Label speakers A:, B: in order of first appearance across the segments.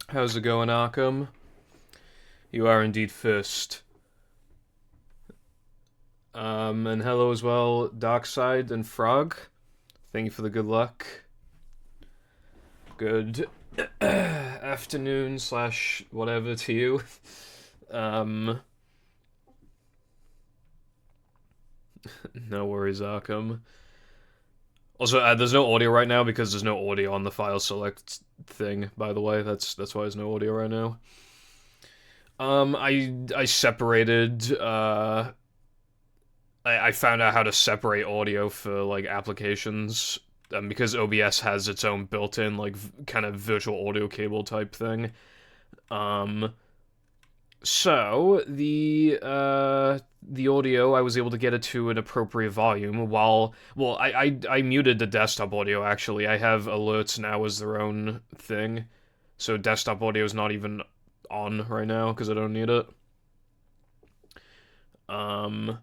A: How's it going, Arkham? You are indeed first. And hello as well, Darkside and Frog. Thank you for the good luck. Good afternoon slash whatever to you. Um, no worries, Arkham. Also, there's no audio right now because there's no audio on the file select thing. By the way, that's why there's no audio right now. I separated. I found out how to separate audio for like applications. Because OBS has its own built-in like kind of virtual audio cable type thing. Um, so the audio, I was able to get it to an appropriate volume while, well, I muted the desktop audio actually. I have alerts now as their own thing. So desktop audio is not even on right now because I don't need it. So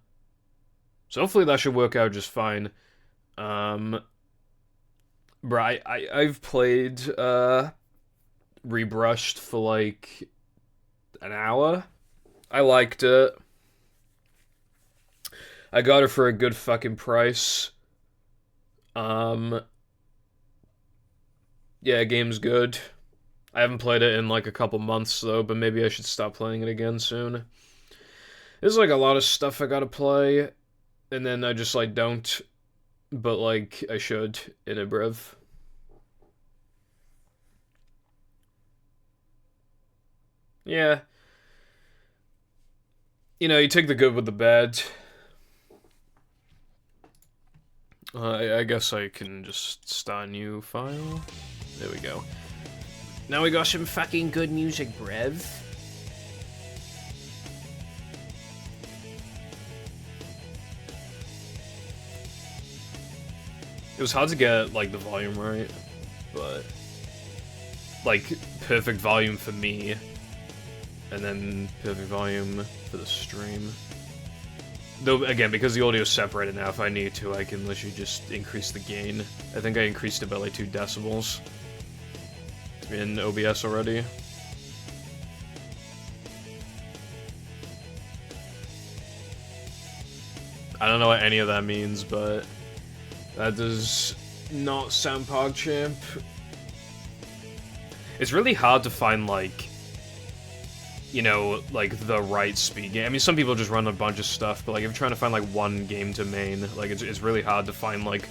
A: hopefully that should work out just fine. Bro, I've played Rebrushed for like an hour. I liked it. I got it for a good fucking price. Um, yeah, game's good. I haven't played it in like a couple months though, but maybe I should stop playing it again soon. There's like a lot of stuff I gotta play, and then I just like don't, but like I should in a brev. Yeah, you take the good with the bad. I guess I can just start a new file. There we go. Now we got some fucking good music, brev. It was hard to get, like, the volume right, but, like, perfect volume for me, and then perfect volume for the stream. Though, again, because the audio is separated now, if I need to, I can literally just increase the gain. I think I increased it by, like, 2 decibels in OBS already. I don't know what any of that means, but that does not sound PogChamp. It's really hard to find, like, like, the right speed game. I mean, some people just run a bunch of stuff, but, like, if you're trying to find, like, one game to main, like, it's really hard to find, like,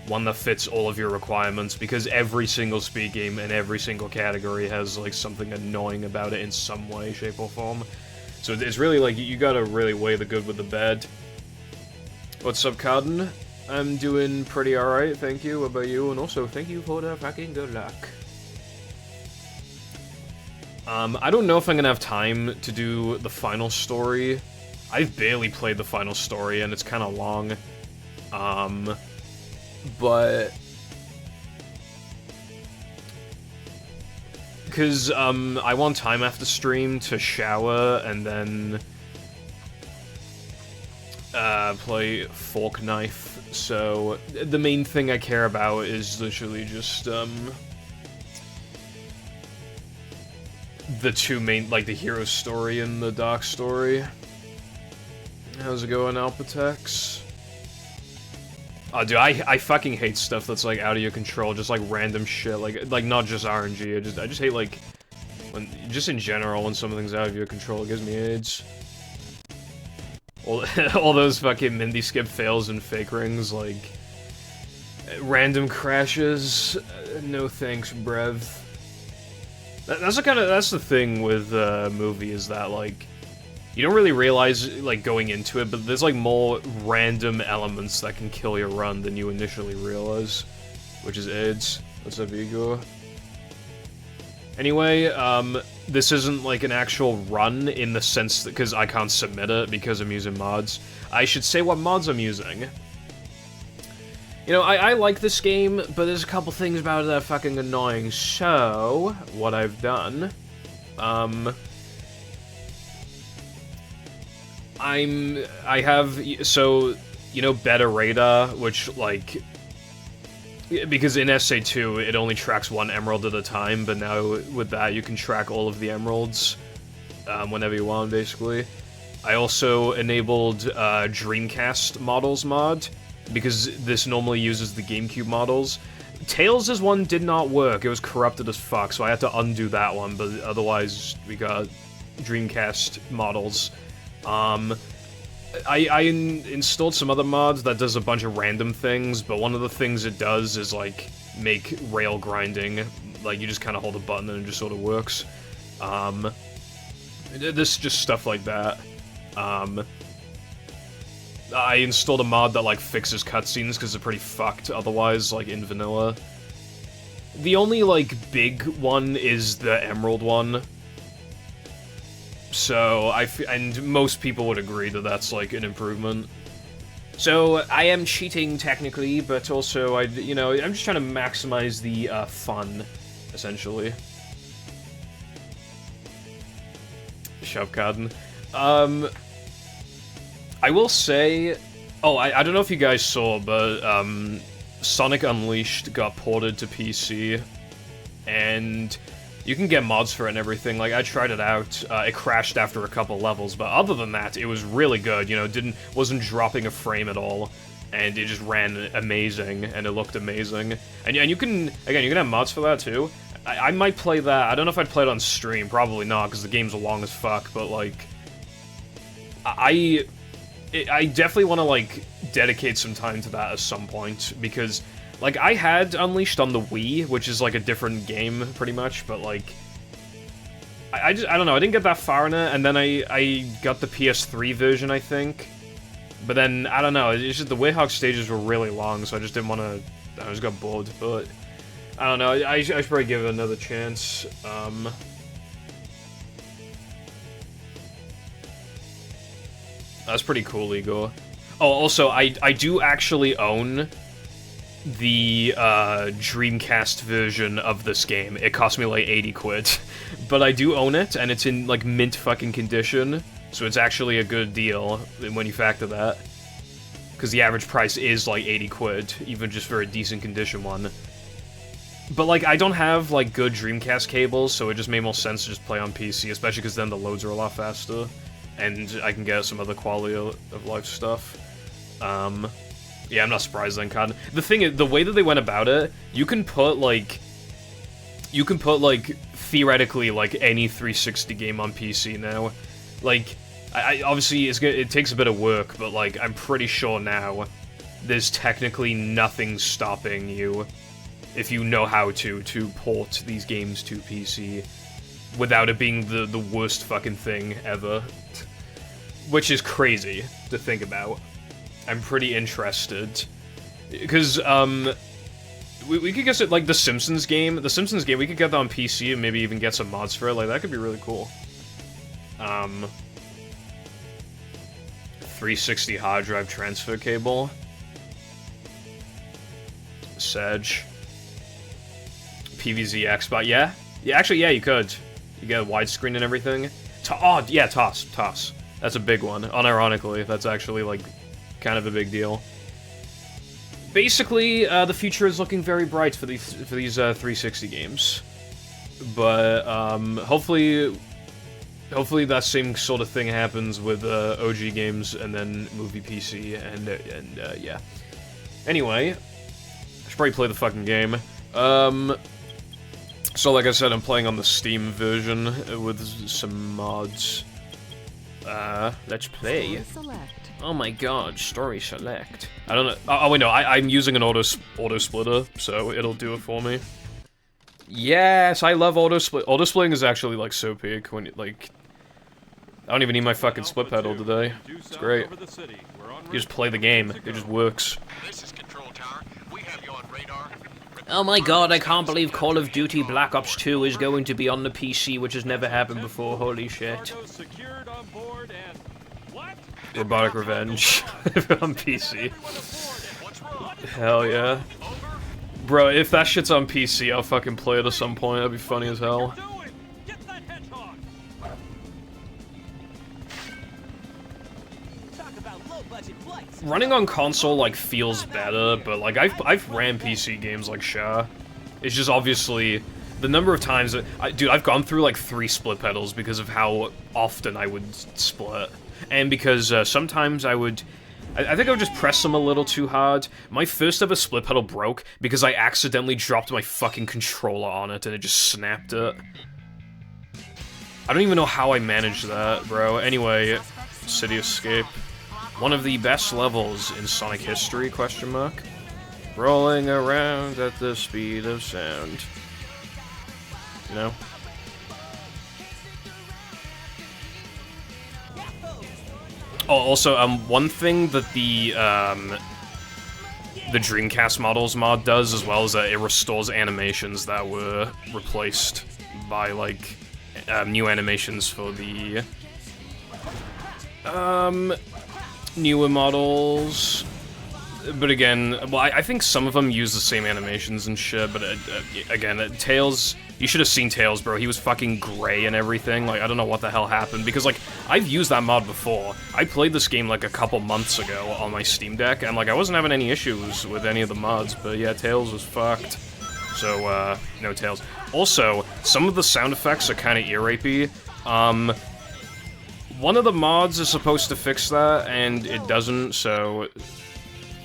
A: one that fits all of your requirements, because every single speed game in every single category has, like, something annoying about it in some way, shape, or form. So it's really, like, you gotta really weigh the good with the bad. What's up, Carden? I'm doing pretty alright, thank you. What about you? And also, thank you for the fucking good luck. I don't know if I'm gonna have time to do the final story. I've barely played the final story, and it's kind of long. But... Because, I want time after stream to shower, and then... play Fork Knife, so the main thing I care about is literally just, the two main, like, the hero story and the Doc story. How's it going, Alpatex? Oh, dude, I fucking hate stuff that's, like, out of your control, just, like, random shit, like not just RNG, I just hate, like, when, just in general, when something's out of your control, it gives me AIDS. All those fucking Mindy skip fails and fake rings, like, random crashes, no thanks, brev. That's the thing with the movie, is that, like, you don't really realize, like, going into it, but there's, like, more random elements that can kill your run than you initially realize, which is AIDS. What's up, Igor? Anyway, this isn't, like, an actual run in the sense that, because I can't submit it because I'm using mods. I should say what mods I'm using. You know, I like this game, but there's a couple things about it that are fucking annoying, so what I've done, I have, so, you know, Beta Radar, which, like, Because in SA2, it only tracks one emerald at a time, but now with that, you can track all of the emeralds whenever you want, basically. I also enabled Dreamcast models mod, because this normally uses the GameCube models. Tails' one did not work, it was corrupted as fuck, so I had to undo that one, but otherwise we got Dreamcast models. I installed some other mods that does a bunch of random things, but one of the things it does is, like, make rail grinding. Like, you just kind of hold a button and it just sort of works. This just stuff like that. I installed a mod that, like, fixes cutscenes because they're pretty fucked otherwise, like, in vanilla. The only, like, big one is the Emerald one. So, and most people would agree that that's, like, an improvement. So, I am cheating, technically, but also, you know, I'm just trying to maximize the, fun, essentially. Shovecotton. I will say... Oh, I don't know if you guys saw, but, Sonic Unleashed got ported to PC, and... you can get mods for it and everything. Like, I tried it out. It crashed after a couple levels, but other than that, it was really good. You know, wasn't dropping a frame at all, and it just ran amazing, and it looked amazing. And you can, again, you can have mods for that too. I might play that. I don't know if I'd play it on stream. Probably not, because the game's long as fuck. But like, I definitely want to like dedicate some time to that at some point, because. Like, I had Unleashed on the Wii, which is, like, a different game, pretty much, but, like... I don't know, I didn't get that far in it, and then I got the PS3 version, I think. But then, I don't know, it's just the Wayhawk stages were really long, so I just didn't want to... I just got bored, but... I don't know, I should probably give it another chance. That's pretty cool, Igor. Oh, also, I do actually own... the Dreamcast version of this game. It cost me like 80 quid. But I do own it, and it's in like mint fucking condition, so it's actually a good deal when you factor that. Because the average price is like 80 quid, even just for a decent condition one. But like, I don't have like good Dreamcast cables, so it just made more sense to just play on PC, especially because then the loads are a lot faster, and I can get some other quality of life stuff. Yeah, I'm not surprised then, Con. The thing is, the way that they went about it, you can put, like, theoretically, like, any 360 game on PC now. Like, obviously, it takes a bit of work, but, like, I'm pretty sure now there's technically nothing stopping you, if you know how to port these games to PC, without it being the worst fucking thing ever. Which is crazy to think about. I'm pretty interested, because, we could get it, like, the Simpsons game, we could get that on PC and maybe even get some mods for it, like, that could be really cool. 360 hard drive transfer cable. Sedge. PVZ Xbox, yeah? Yeah, actually, yeah, you could. You get a widescreen and everything. Oh, yeah, TOS. That's a big one, unironically, that's actually, like... kind of a big deal. Basically, the future is looking very bright for these 360 games, but hopefully that same sort of thing happens with OG games and then movie PC and yeah. Anyway, I should probably play the fucking game. So like I said, I'm playing on the Steam version with some mods. Let's play. Oh my god, story select. I don't know. Oh wait, no, I'm using an auto splitter, so it'll do it for me. Yes, I love auto split. Auto splitting is actually like so peak when you like. I don't even need my fucking split pedal today. It's great. You just play the game. It just works. Oh my god, I can't believe Call of Duty Black Ops 2 is going to be on the PC, which has never happened before. Holy shit. Robotic Revenge on PC. Hell yeah. Bro, if that shit's on PC, I'll fucking play it at some point. That'd be funny as hell. running on console, like, feels better, but, like, I've ran PC games like Sha. It's just obviously the number of times that dude, I've gone through like 3 split pedals because of how often I would split, and because sometimes I think I would just press them a little too hard. My first ever split pedal broke because I accidentally dropped my fucking controller on it and it just snapped it. I don't even know how I managed that, bro. Anyway, City Escape, one of the best levels in Sonic history? Question mark. Rolling around at the speed of sound. You know? Oh, also, one thing that the Dreamcast Models mod does, as well, is that it restores animations that were replaced by, like, new animations for the, newer models. But again, well, I think some of them use the same animations and shit, but again, Tails, you should have seen Tails, bro. He was fucking gray and everything. Like, I don't know what the hell happened, because, like, I've used that mod before. I played this game, like, a couple months ago on my Steam Deck, and, like, I wasn't having any issues with any of the mods, but yeah, Tails was fucked. So, no Tails. Also, some of the sound effects are kind of ear-rapey. One of the mods is supposed to fix that, and it doesn't, so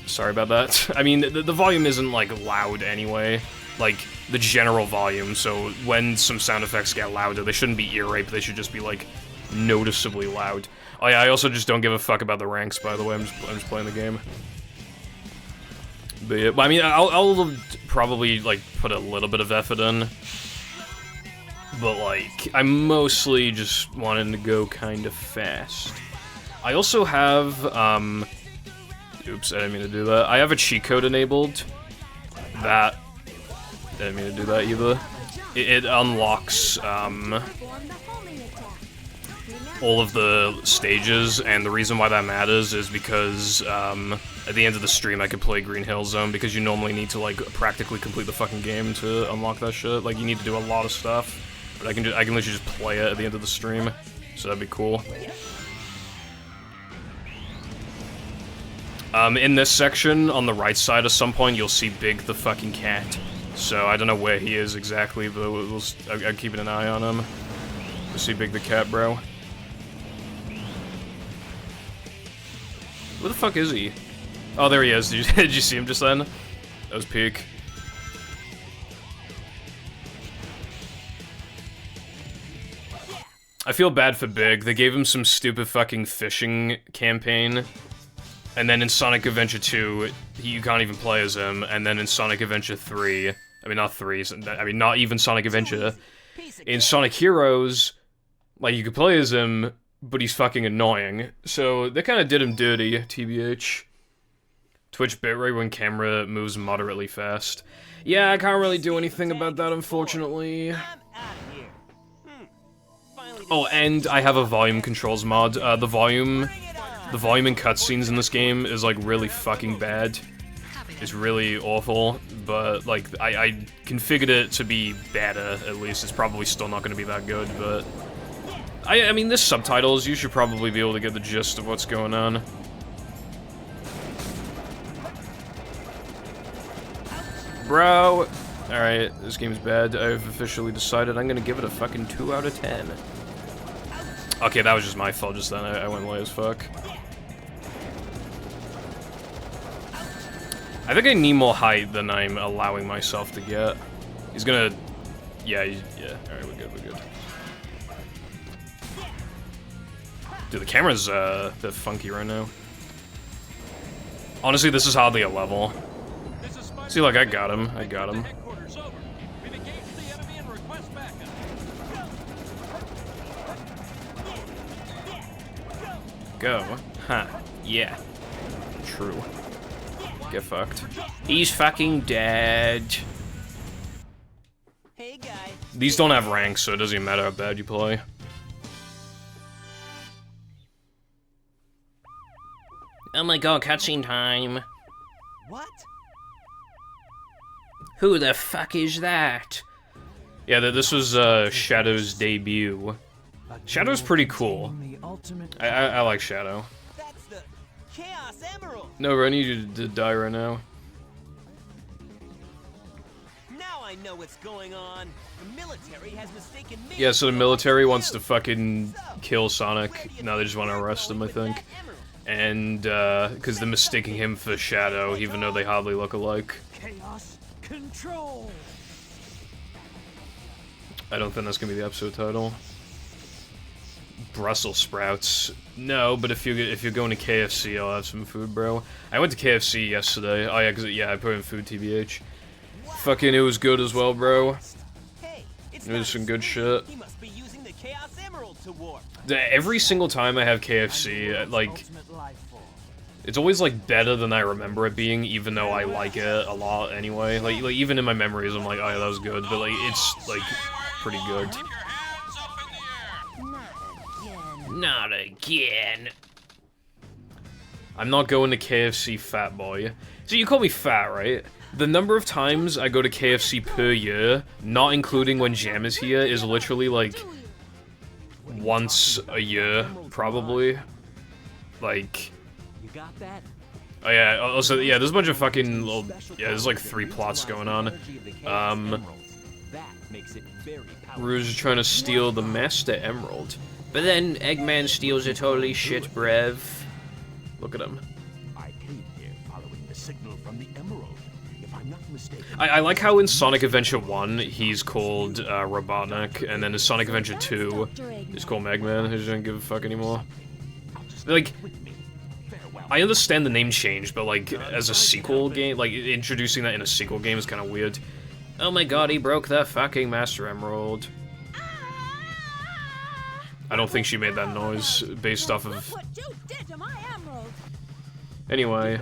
A: sorry about that. I mean, the volume isn't, like, loud anyway. Like, the general volume, so when some sound effects get louder, they shouldn't be ear rape, they should just be, like, noticeably loud. Oh yeah, I also just don't give a fuck about the ranks, by the way, I'm just playing the game. But yeah, I mean, I'll probably, like, put a little bit of effort in. But, like, I'm mostly just wanting to go kind of fast. I also have, oops, I didn't mean to do that. I have a cheat code enabled that... I didn't mean to do that either. It unlocks, all of the stages, and the reason why that matters is because, at the end of the stream I could play Green Hill Zone, because you normally need to, like, practically complete the fucking game to unlock that shit. Like, you need to do a lot of stuff, but I can literally just play it at the end of the stream, so that'd be cool. In this section, on the right side at some point, you'll see Big the fucking cat. So, I don't know where he is exactly, but I'm keeping an eye on him. You'll see Big the cat, bro. Where the fuck is he? Oh, there he is. Did you see him just then? That was peak. I feel bad for Big. They gave him some stupid fucking fishing campaign. And then in Sonic Adventure 2, you can't even play as him. And then in Sonic Adventure 3, I mean, not 3, I mean, not even Sonic Adventure. In Sonic Heroes, like, you could play as him, but he's fucking annoying. So, they kind of did him dirty, TBH. Twitch bitrate when camera moves moderately fast. Yeah, I can't really do anything about that, unfortunately. Oh, and I have a volume controls mod. The volume in cutscenes in this game is, like, really fucking bad. It's really awful, but, like, I configured it to be better, at least. It's probably still not gonna be that good, but... I mean, there's subtitles. You should probably be able to get the gist of what's going on. Bro! Alright, this game's bad. I've officially decided I'm gonna give it a fucking 2 out of 10. Okay, that was just my fault just then. I went low as fuck. I think I need more height than I'm allowing myself to get. He's gonna... Yeah, yeah. Alright, we're good, we're good. Dude, the camera's, a bit funky right now. Honestly, this is hardly a level. See, like, I got him. I got him. Go. Huh. Yeah. True. Get fucked. He's fucking dead. Hey, guy. These don't have ranks, so it doesn't even matter how bad you play. Oh my god, cutscene time. What? Who the fuck is that? Yeah, this was Shadow's debut. Shadow's pretty cool. I like Shadow.
B: Chaos Emerald.
A: No, bro, I need you to die right now.
B: Now I know what's going on. The military has mistaken me.
A: Yeah, so the military wants to fucking kill Sonic. Now they just want to arrest him, I think. And, because they're mistaking him for Shadow, even though they hardly look alike.
B: Chaos Control.
A: I don't think that's gonna be the episode title. Brussels sprouts. No, but if you're going to KFC, I'll have some food, bro. I went to KFC yesterday. Oh yeah, 'cause I put in food, TBH. Fucking, it was good as well, bro.
B: Hey, it's
A: It was some good shit.
B: He must be using the Chaos Emerald to warp.
A: Every single time I have KFC, like, it's always like better than I remember it being, even though I like it a lot anyway. Like even in my memories, I'm like, oh yeah, that was good, but like it's like pretty good. Not again. I'm not going to KFC, fat boy. So you call me fat, right? The number of times I go to KFC per year, not including when Jam is here, is literally like once a year, probably. Like,
B: You got that?
A: oh yeah, also, yeah, there's a bunch of fucking little, yeah, there's like 3 plots going on. Rouge is trying to steal the Master Emerald. But then Eggman steals it, holy shit, brev. Look at him.
C: I came here following the signal from the Emerald. If I'm not mistaken,
A: I like how in Sonic Adventure 1, he's called Robotnik, and then in Sonic Adventure 2, he's called Eggman. He doesn't give a fuck anymore. Like, I understand the name change, but like, as a sequel game, like, introducing that in a sequel game is kind of weird. Oh my god, he broke that fucking Master Emerald. I don't think she made that noise based off of... Anyway,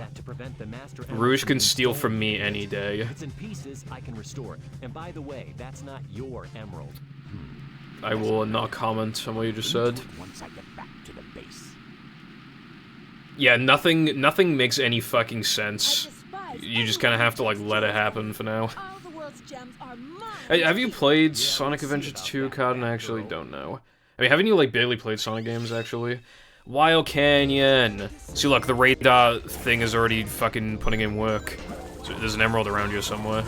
A: Rouge can steal from me any day.
D: If it's in pieces, I can restore it. And by the way, that's not your emerald.
A: I will not comment on what you just said.
C: once I get back to the base.
A: Yeah, nothing makes any fucking sense. You just kind of have to, like, let it happen for now. Hey, have you played Sonic Adventure 2, Cotton? I actually don't know. I mean, haven't you, like, barely played Sonic games, actually? Wild Canyon! See, look, the radar thing is already fucking putting in work. So there's an emerald around here somewhere.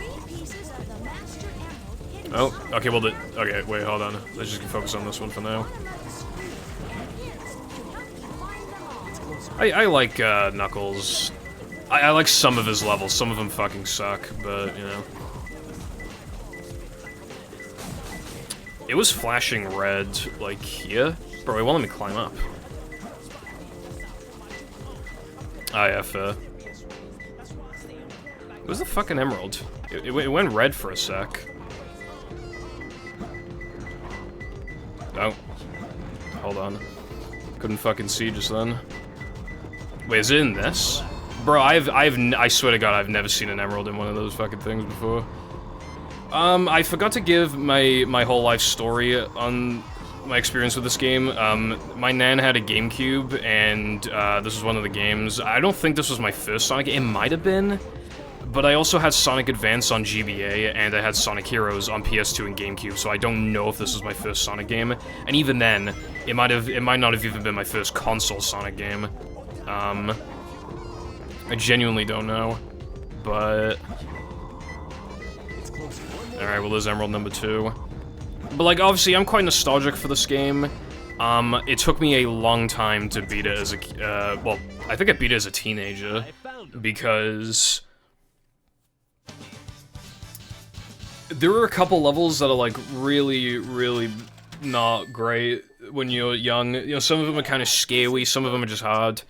A: Oh, okay, well, okay, wait, hold on. Let's just focus on this one for now. I like, Knuckles. I like some of his levels. Some of them fucking suck, but, you know. It was flashing red, like, here? Bro, it won't let me climb up. Oh, yeah, fair. Where's the fucking emerald? It went red for a sec. Oh. Hold on. Couldn't fucking see just then. Wait, is it in this? Bro, I swear to God, I've never seen an emerald in one of those fucking things before. I forgot to give my whole life story on my experience with this game. My nan had a GameCube, and this was one of the games. I don't think this was my first Sonic. It might have been, but I also had Sonic Advance on GBA, and I had Sonic Heroes on PS2 and GameCube. So I don't know if this was my first Sonic game. And even then, it might not have even been my first console Sonic game. I genuinely don't know, but. Alright, well, there's Emerald number 2. But, like, obviously, I'm quite nostalgic for this game. It took me a long time to beat it as a, well, I think I beat it as a teenager, because there were a couple levels that are, like, really, really not great when you're young. You know, some of them are kind of scary, some of them are just hard.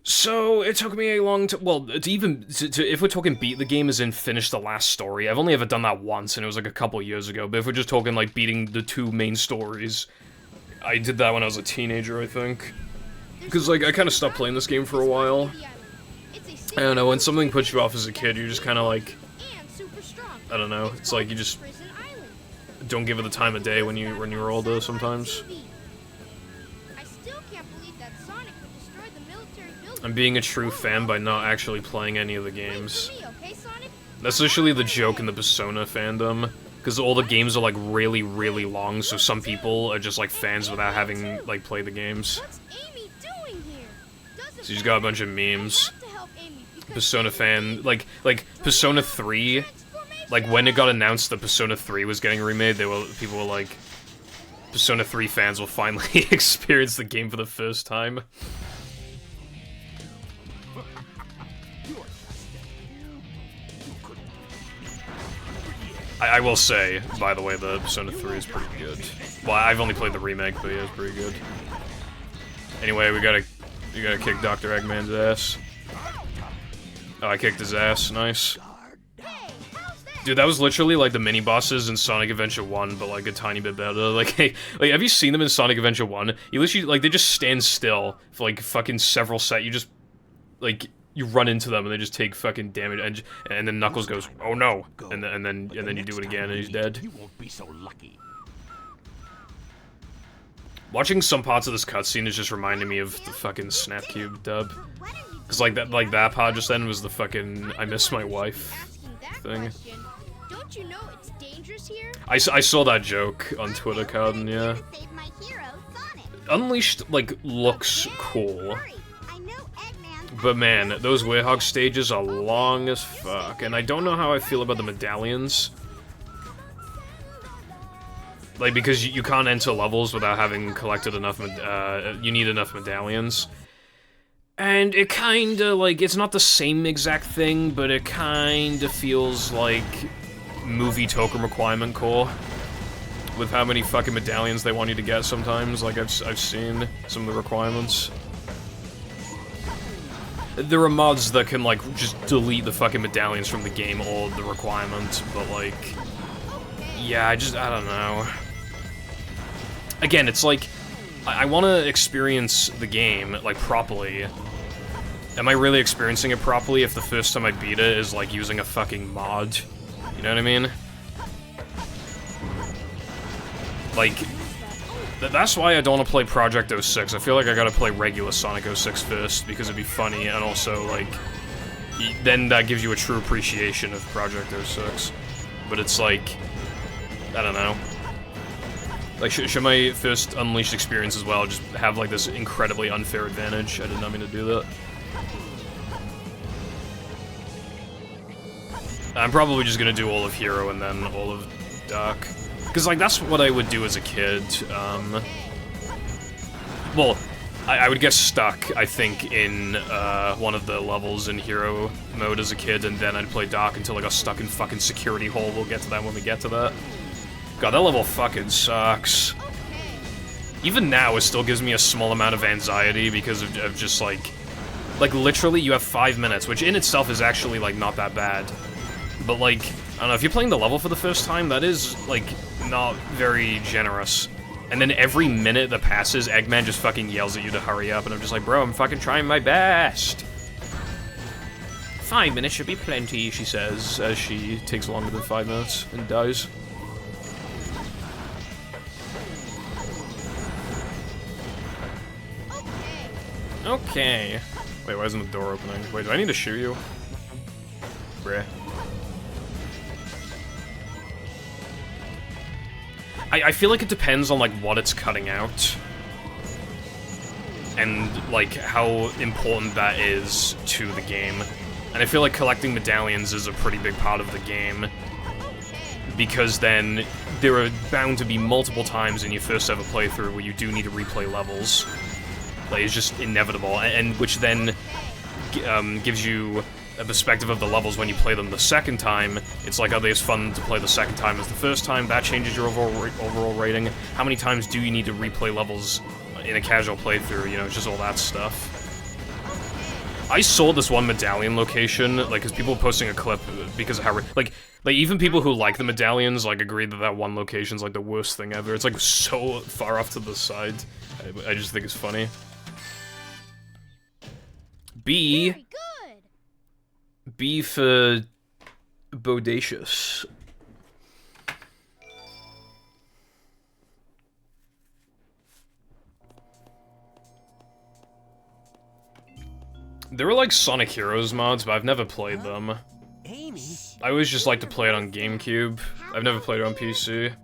A: So, it took me a long time, well, if we're talking beat the game as in finish the last story, I've only ever done that once, and it was like a couple years ago, but if we're just talking like beating the 2 main stories, I did that when I was a teenager, I think. Because, like, I kind of stopped playing this game for a while. I don't know, when something puts you off as a kid, you're just kind of like, I don't know, it's like you just don't give it the time of day when you're older sometimes. I'm being a true fan by not actually playing any of the games. That's literally the joke in the Persona fandom, because all the games are like really, really long, so some people are just like fans without having like played the games. She's got a bunch of memes. Persona fan, like Persona 3, like when it got announced that Persona 3 was getting remade, people were like, Persona 3 fans will finally experience the game for the first time. I will say, by the way, the Persona 3 is pretty good. Well, I've only played the remake, but yeah, it's pretty good. Anyway, we gotta kick Dr. Eggman's ass. Oh, I kicked his ass. Nice. Dude, that was literally like the mini-bosses in Sonic Adventure 1, but like a tiny bit better. Like, hey, like, have you seen them in Sonic Adventure 1? You literally, like, they just stand still for like fucking several seconds. You just, like, you run into them and they just take fucking damage, and then Knuckles goes, "Oh no," and then you do it again and he's dead.
C: You won't be so lucky.
A: Watching some parts of this cutscene is just reminding me of the fucking Snapcube dub, cause like that part just then was the fucking "I miss my wife" thing.
E: Don't you know it's dangerous here?
A: I saw that joke on Twitter, Carden, yeah. Unleashed, like, looks cool. But man, those Werehog stages are long as fuck, and I don't know how I feel about the medallions. Like, because you can't enter levels without having collected enough, you need enough medallions. And it kinda, like, it's not the same exact thing, but it kinda feels like movie token requirement core. With how many fucking medallions they want you to get sometimes, like, I've seen some of the requirements. There are mods that can, like, just delete the fucking medallions from the game or the requirement, but, like... Yeah, I don't know. Again, it's like, I want to experience the game, like, properly. Am I really experiencing it properly if the first time I beat it is, like, using a fucking mod? You know what I mean? Like... That's why I don't want to play Project 06. I feel like I gotta play regular Sonic 06 first, because it'd be funny, and also, like, then that gives you a true appreciation of Project 06. But it's like, I don't know. Like, should my first Unleashed experience as well just have, like, this incredibly unfair advantage? I did not mean to do that. I'm probably just gonna do all of Hero and then all of Dark. Because, like, that's what I would do as a kid. Well, I would get stuck, I think, in one of the levels in Hero mode as a kid, and then I'd play Dark until I got stuck in fucking Security Hole. We'll get to that when we get to that. God, that level fucking sucks. Even now, it still gives me a small amount of anxiety because of just, like, literally, you have 5 minutes, which in itself is actually, like, not that bad. But, like, I don't know, if you're playing the level for the first time, that is, like, not very generous. And then every minute that passes, Eggman just fucking yells at you to hurry up, and I'm just like, bro, I'm fucking trying my best. 5 minutes should be plenty, she says, as she takes longer than 5 minutes and dies. Okay. Wait, why isn't the door opening? Wait, do I need to shoot you? Bruh. I feel like it depends on, like, what it's cutting out. And, like, how important that is to the game. And I feel like collecting medallions is a pretty big part of the game. Because then, there are bound to be multiple times in your first ever playthrough where you do need to replay levels. Like, it's just inevitable, and which then gives you a perspective of the levels when you play them the second time. It's like, are they as fun to play the second time as the first time? That changes your overall rating. How many times do you need to replay levels in a casual playthrough? You know, just all that stuff. I saw this one medallion location, like, because people were posting a clip because of how, like, even people who like the medallions, like, agreed that that one location's, like, the worst thing ever. It's, like, so far off to the side. I just think it's funny. B.
E: Very good.
A: B for bodacious. There were like Sonic Heroes mods, but I've never played them.
B: Amy?
A: I always just like to play it on GameCube. I've never played it on PC.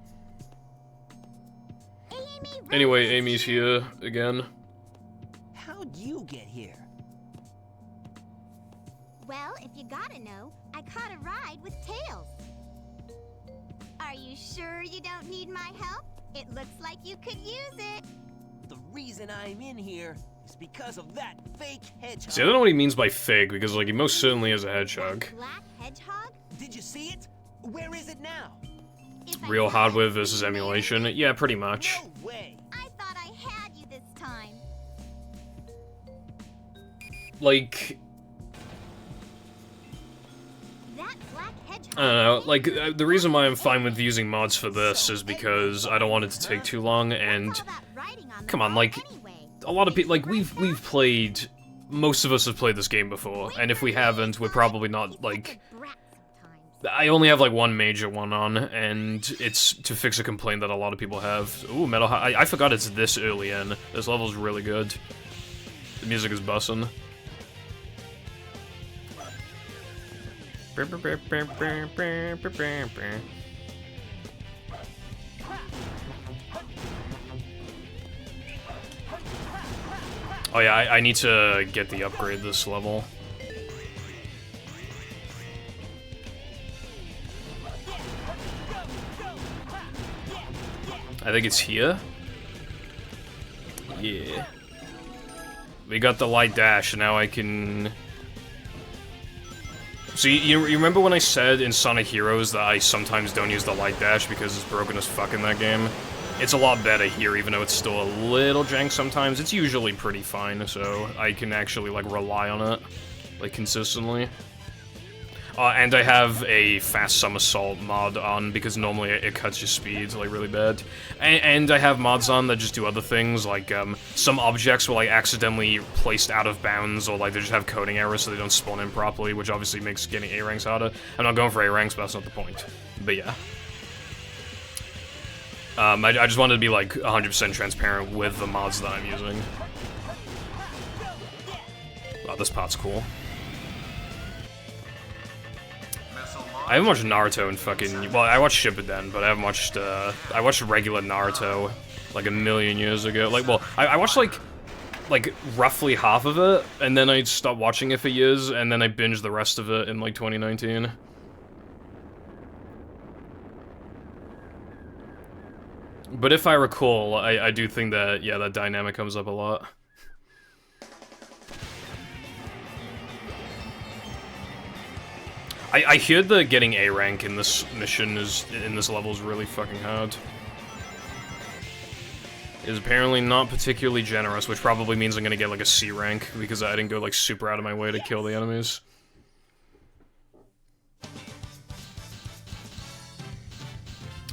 A: Anyway, Amy's here again.
B: How'd you get here?
F: Well, if you gotta know, I caught a ride with Tails. Are you sure you don't need my help? It looks like you could use it.
B: The reason I'm in here is because of that fake hedgehog.
A: See, I don't know what he means by fake, because, like, he most certainly is a hedgehog.
F: Black hedgehog?
B: Did you see it? Where is it now?
F: If I
A: Real
F: had
A: hardware
F: it,
A: versus
F: you made it.
A: emulation? Yeah, pretty much.
B: No way.
F: I thought I had you this time.
A: Like,
F: That black hedgehog.
A: I don't know, like, the reason why I'm fine with using mods for this is because I don't want it to take too long, and
F: What's all that writing on the
A: come on,
F: wall
A: like,
F: anyway?
A: a lot of people, like, we've played, most of us have played this game before, and if we haven't, we're probably not, like, I only have, like, one major one on, and it's to fix a complaint that a lot of people have. Ooh, Metal High, I forgot it's this early in. This level's really good. The music is bussin'. Oh yeah, I need to get the upgrade this level. I think it's here. Yeah. We got the light dash, and now I can... So you remember when I said in Sonic Heroes that I sometimes don't use the light dash because it's broken as fuck in that game? It's a lot better here, even though it's still a little jank sometimes. It's usually pretty fine, so I can actually, like, rely on it, like, consistently. And I have a fast somersault mod on, because normally it cuts your speed, like, really bad. And I have mods on that just do other things, like, some objects were, like, accidentally placed out of bounds, or, like, they just have coding errors so they don't spawn in properly, which obviously makes getting A ranks harder. I'm not going for A ranks, but that's not the point. But yeah. I just wanted to be, like, 100% transparent with the mods that I'm using. Wow, this part's cool. I haven't watched Naruto in fucking... Well, I watched Shippuden, but I haven't watched, I watched regular Naruto, like, a million years ago. Like, well, I watched, like, roughly half of it, and then I stopped watching it for years, and then I binged the rest of it in, like, 2019. But if I recall, I do think that, yeah, that dynamic comes up a lot. I hear that getting A rank in this mission in this level is really fucking hard. It is apparently not particularly generous, which probably means I'm gonna get like a C rank because I didn't go like super out of my way to kill the enemies.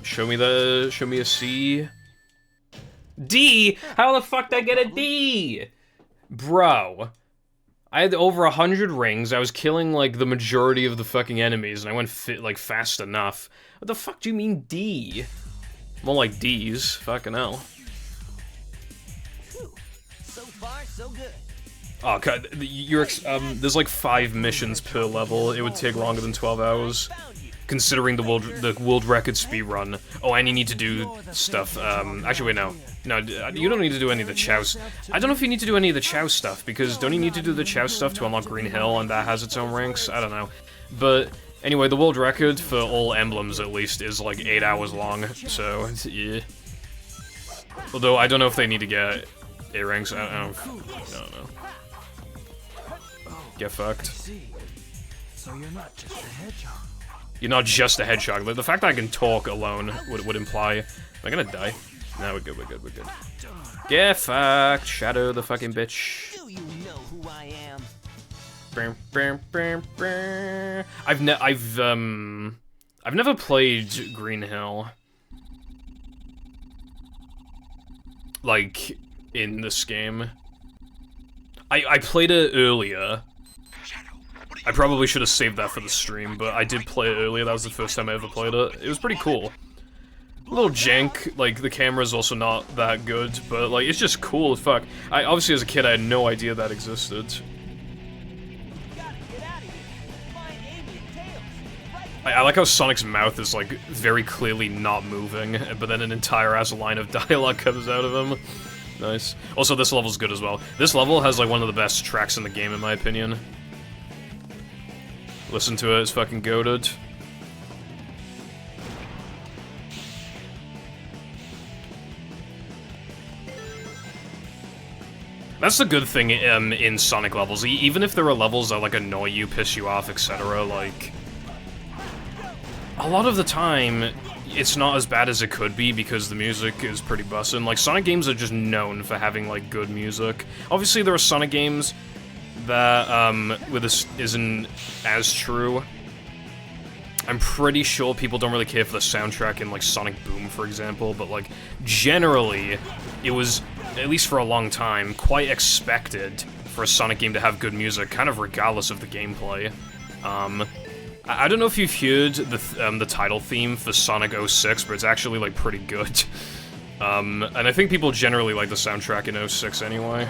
A: Show me a C. D? How the fuck did I get a D? Bro. I had over 100 rings, I was killing, like, the majority of the fucking enemies, and I went fast enough. What the fuck do you mean D? More like D's. Fucking hell.
B: So far, so good.
A: Oh, God, there's like 5 missions per level. It would take longer than 12 hours. Considering the world record speedrun. Oh, and you need to do stuff, actually wait, no. No, you don't need to do any of the Chao I don't know if you need to do any of the Chao stuff, because don't you need to do the Chao stuff to unlock Green Hill, and that has its own ranks? I don't know. But, anyway, the world record, for all emblems at least, is like 8 hours long, so, yeah. Although, I don't know if they need to get A ranks, I don't know. Get fucked.
C: So you're not just a hedgehog.
A: You're not just a hedgehog. The fact that I can talk alone would imply... Am I gonna die? No, we're good, we're good, we're good. Get fucked, Shadow the fucking bitch.
B: Do you know who I am?
A: I've never played Green Hill. Like, in this game. I played it earlier. I probably should have saved that for the stream, but I did play it earlier. That was the first time I ever played it. It was pretty cool. A little jank, like, the camera's also not that good, but, like, it's just cool as fuck. Obviously, as a kid, I had no idea that existed. I like how Sonic's mouth is, like, very clearly not moving, but then an entire-ass line of dialogue comes out of him. Nice. Also, this level's good as well. This level has, like, one of the best tracks in the game, in my opinion. Listen to it, it's fucking goated. That's the good thing in Sonic levels. Even if there are levels that like annoy you, piss you off, etc., like a lot of the time it's not as bad as it could be because the music is pretty bussin'. Like Sonic games are just known for having like good music. Obviously there are Sonic games that where this isn't as true. I'm pretty sure people don't really care for the soundtrack in like Sonic Boom, for example, but like generally it was, at least for a long time, quite expected for a Sonic game to have good music, kind of regardless of the gameplay. I don't know if you've heard the title theme for Sonic 06, but it's actually like pretty good. And I think people generally like the soundtrack in 06 anyway.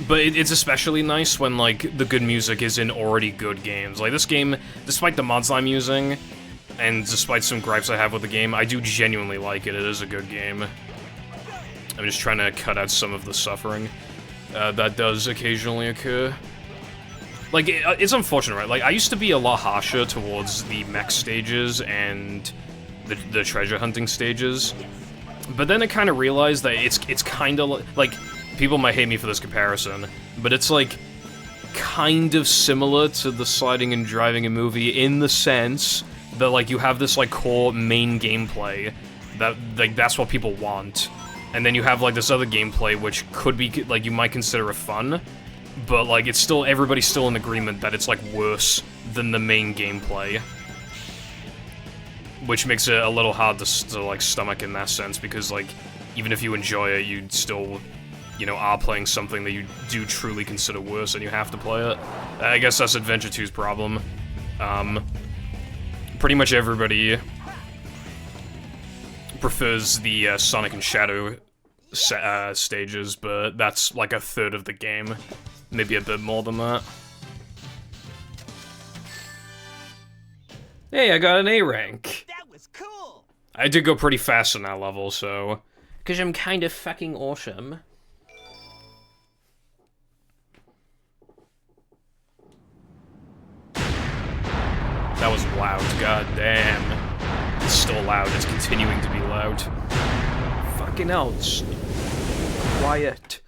A: But it's especially nice when, like, the good music is in already good games. Like, this game, despite the mods I'm using, and despite some gripes I have with the game, I do genuinely like it. It is a good game. I'm just trying to cut out some of the suffering that does occasionally occur. Like, it's unfortunate, right? Like, I used to be a lot harsher towards the mech stages and the treasure hunting stages. But then I kind of realized that it's kind of like... People might hate me for this comparison, but it's like kind of similar to the sliding and driving a movie in the sense that like you have this like core main gameplay that like that's what people want, and then you have like this other gameplay which could be like you might consider a fun, but like it's still everybody's still in agreement that it's like worse than the main gameplay, which makes it a little hard to like stomach in that sense, because like even if you enjoy it, you'd still, you know, are playing something that you do truly consider worse and you have to play it. I guess that's Adventure 2's problem. Pretty much everybody prefers the Sonic and Shadow stages, but that's like a third of the game. Maybe a bit more than that. Hey, I got an A rank!
B: That was cool!
A: I did go pretty fast in that level, so... 'Cause I'm kind of fucking awesome. That was loud, god damn. It's still loud, it's continuing to be loud. Fucking hell, just quiet.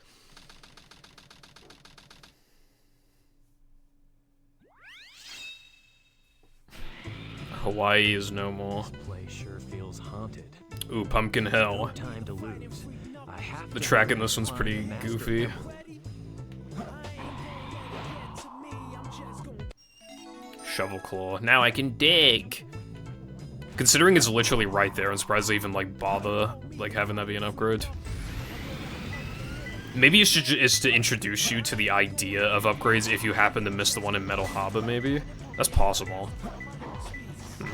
A: Hawaii is no more.
D: This place sure feels haunted.
A: Ooh, Pumpkin Hell.
D: No time to lose. I have
A: The
D: to
A: track
D: find
A: in this one's pretty
D: the Master
A: goofy.
D: Emerald.
A: Shovel Claw. Now I can dig! Considering it's literally right there, I'm surprised they even, like, bother, like, having that be an upgrade. Maybe it's to introduce you to the idea of upgrades if you happen to miss the one in Metal Harbor, maybe? That's possible.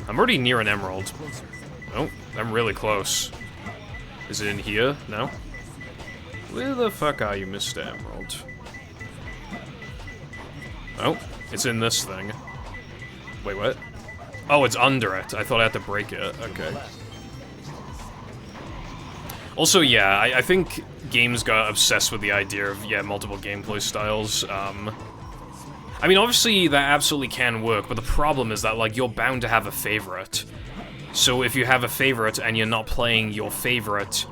A: I'm already near an emerald. Oh, I'm really close. Is it in here? No? Where the fuck are you, Mr. Emerald? Oh, it's in this thing. Wait, what? Oh, it's under it. I thought I had to break it. Okay. Also, yeah, I think games got obsessed with the idea of, yeah, multiple gameplay styles. I mean, obviously, that absolutely can work, but the problem is that, like, you're bound to have a favorite. So if you have a favorite and you're not playing your favorite,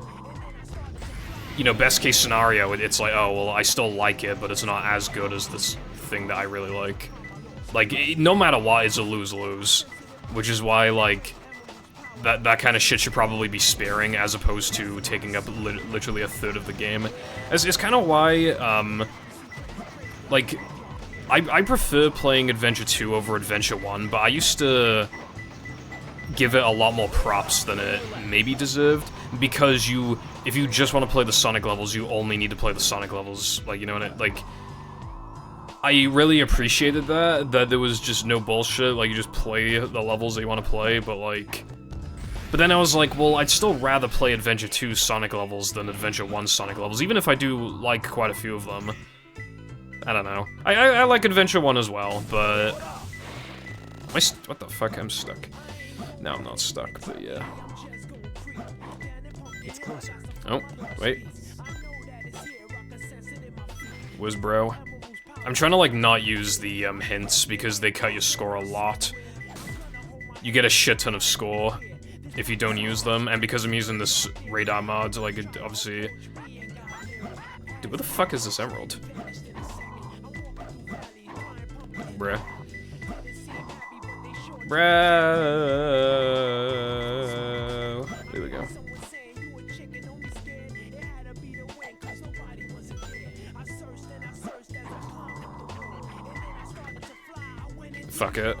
A: you know, best case scenario, it's like, oh, well, I still like it, but it's not as good as this thing that I really like. Like, no matter what, it's a lose-lose. Which is why, like, that kind of shit should probably be sparing, as opposed to taking up literally a third of the game. It's kind of why, like, I prefer playing Adventure 2 over Adventure 1, but I used to give it a lot more props than it maybe deserved, because if you just want to play the Sonic levels, you only need to play the Sonic levels, like, you know, and like, I really appreciated that there was just no bullshit, like, you just play the levels that you want to play, but then I was like, well, I'd still rather play Adventure 2 Sonic levels than Adventure 1 Sonic levels, even if I do like quite a few of them. I don't know. I like Adventure 1 as well, but... what the fuck? I'm stuck. No, I'm not stuck, but yeah.
D: It's closer.
A: Oh, wait. Whiz bro. I'm trying to like not use the hints because they cut your score a lot. You get a shit ton of score if you don't use them, and because I'm using this radar mod, like it obviously. Dude, what the fuck is this emerald? Bruh. Bro. There we go. Fuck it.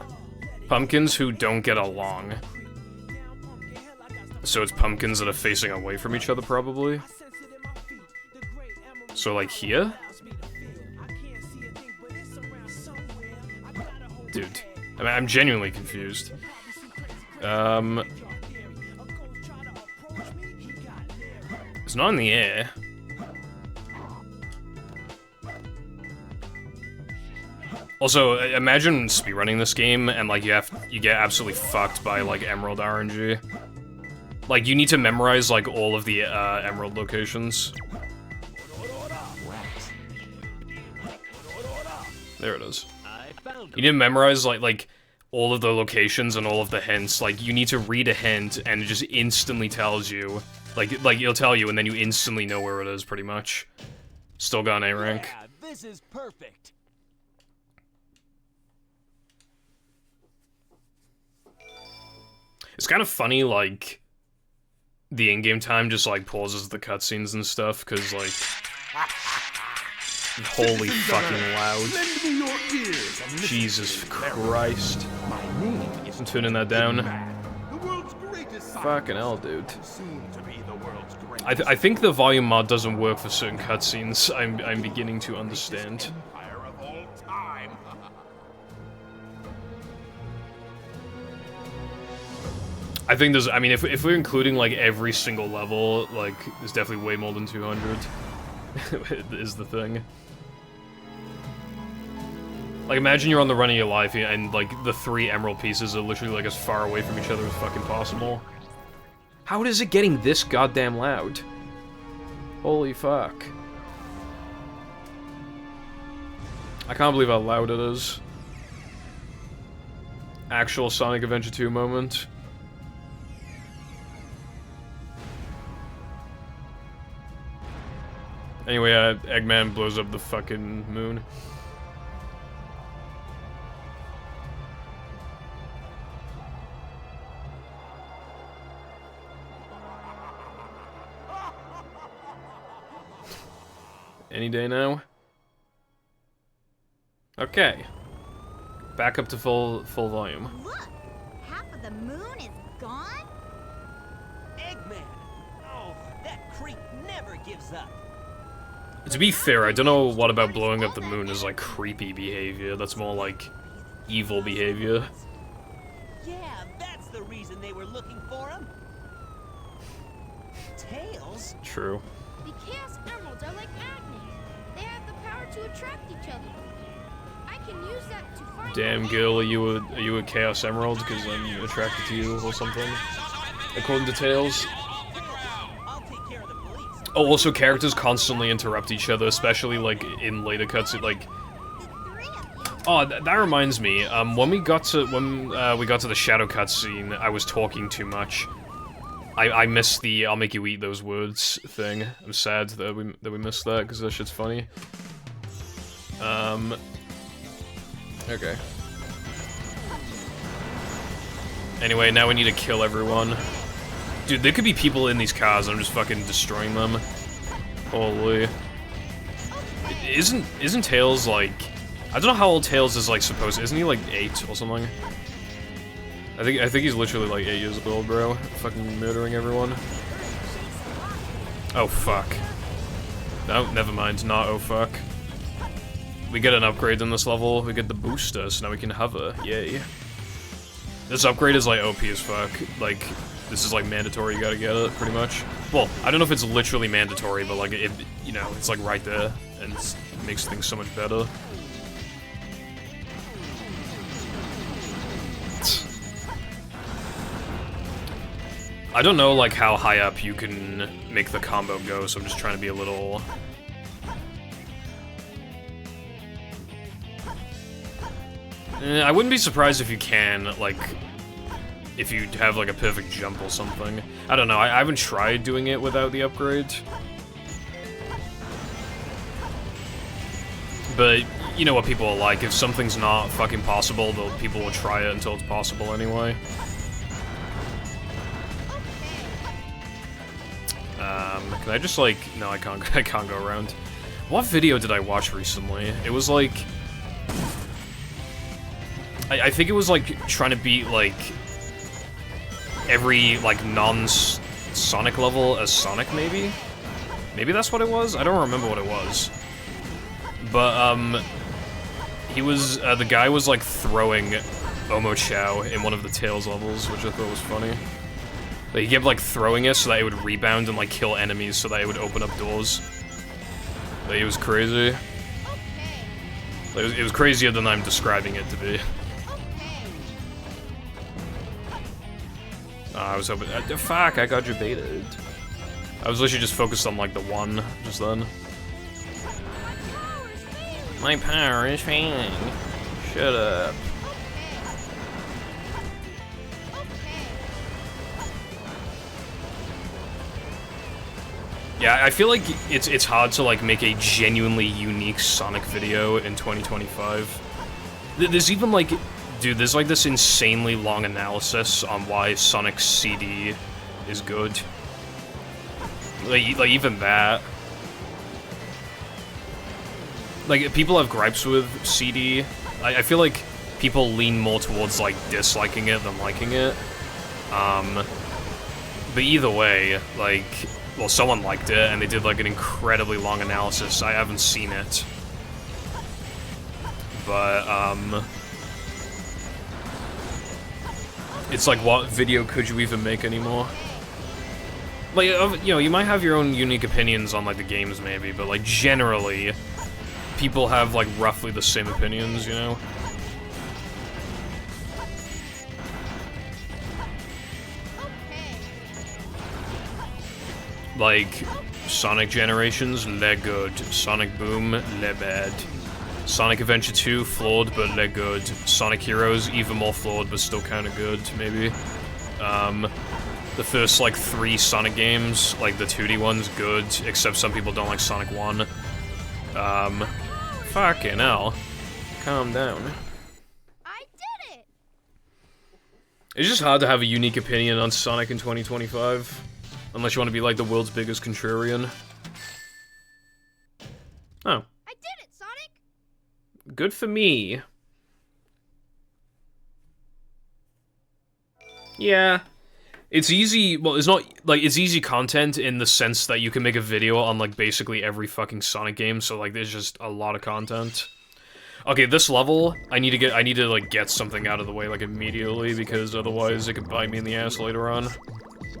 A: Pumpkins who don't get along. So it's pumpkins that are facing away from each other, probably. So, like, here? Dude. I mean, I'm genuinely confused. It's not in the air. Also, imagine speedrunning this game and like you get absolutely fucked by like Emerald RNG. Like you need to memorize like all of the Emerald locations. There it is. You need to memorize like all of the locations and all of the hints. Like you need to read a hint and it just instantly tells you. Like it'll tell you and then you instantly know where it is pretty much. Still got an A rank.
B: Yeah, this is perfect.
A: It's kind of funny, like, the in-game time just, like, pauses the cutscenes and stuff, because, like, holy fucking loud.
C: Lend me your ears and listen
A: Jesus
C: to the lyrics.
A: Christ.
C: My name is
A: I'm tuning that down.
C: The world's greatest
A: Fucking hell,
C: scientist,
A: dude.
C: soon to be the world's greatest
A: I think the volume mod doesn't work for certain cutscenes. I'm beginning to understand.
C: empire of all time.
A: I think there's, I mean, if we're including, like, every single level, like, there's definitely way more than 200, is the thing. Like, imagine you're on the run of your life, and, like, the 3 emerald pieces are literally, like, as far away from each other as fucking possible. How is it getting this goddamn loud? Holy fuck. I can't believe how loud it is. Actual Sonic Adventure 2 moment. Anyway, Eggman blows up the fucking moon. Any day now. Okay. Back up to full volume.
F: Look, half of the moon is gone.
B: Eggman! Oh, that creep never gives up.
A: To be fair, I don't know what about blowing up the moon is like creepy behavior. That's more like evil behavior.
B: Yeah, that's the reason they were looking for him. Tails?
A: True.
E: The Chaos Emeralds are like magnets. They have the power to attract each other. I can use that to find
A: Damn girl, are you a Chaos Emerald? Because I'm attracted to you or something. According to Tails.
B: I'll take care of the police.
A: Oh, also characters constantly interrupt each other, especially like in later cuts. Like, oh, that reminds me. When we got to the Shadow cutscene, I was talking too much. I missed the "I'll make you eat those words" thing. I'm sad that we missed that because that shit's funny. Okay. Anyway, now we need to kill everyone. Dude, there could be people in these cars, and I'm just fucking destroying them. Holy. Isn't Tails, like... I don't know how old Tails is, like, supposed to... Isn't he, like, 8 or something? I think he's literally, like, 8 years old, bro. Fucking murdering everyone. Oh, fuck. No, never mind. Not oh, fuck. We get an upgrade in this level. We get the booster, so now we can hover. Yay. This upgrade is, like, OP as fuck. Like... This is, like, mandatory, you gotta get it, pretty much. Well, I don't know if it's literally mandatory, but, like, it, you know, it's, like, right there, and it makes things so much better. I don't know, like, how high up you can make the combo go, so I'm just trying to be a little... I wouldn't be surprised if you can, like, if you have, like, a perfect jump or something. I don't know, I haven't tried doing it without the upgrade. But, you know what people are like, if something's not fucking possible, people will try it until it's possible anyway. Can I just, like... No, I can't go around. What video did I watch recently? It was, like... I think it was, like, trying to beat, like... every, like, non-Sonic level as Sonic, maybe? Maybe that's what it was? I don't remember what it was. But, he was, the guy was, like, throwing Omochao in one of the Tails levels, which I thought was funny. Like, he kept, like, throwing it so that it would rebound and, like, kill enemies so that it would open up doors. Like, it was crazy. Like, it was crazier than I'm describing it to be. I was hoping... fuck, I got you baited. I was literally just focused on, like, the one just then. My power is failing. Shut up. Yeah, I feel like it's hard to, like, make a genuinely unique Sonic video in 2025. There's even, like... Dude, there's, like, this insanely long analysis on why Sonic CD is good. Like even that. Like, people have gripes with CD. I feel like people lean more towards, like, disliking it than liking it. But either way, like... Well, someone liked it, and they did, like, an incredibly long analysis. I haven't seen it. But, it's like, what video could you even make anymore? Like, you know, you might have your own unique opinions on, like, the games, maybe, but, like, generally, people have, like, roughly the same opinions, you know? Like, Sonic Generations, le good. Sonic Boom, le bad. Sonic Adventure 2, flawed but le good. Sonic Heroes, even more flawed but still kinda good, maybe. The first, like, 3 Sonic games, like the 2D ones, good, except some people don't like Sonic 1. Fucking hell. Calm down.
E: I did it!
A: It's just hard to have a unique opinion on Sonic in 2025. Unless you want to be, like, the world's biggest contrarian. Oh.
E: I did it, Sonic!
A: Good for me. Yeah. It's easy, well, it's not, like, it's easy content in the sense that you can make a video on, like, basically every fucking Sonic game, so, like, there's just a lot of content. Okay, this level, I need to, like, get something out of the way, like, immediately, because otherwise it could bite me in the ass later on.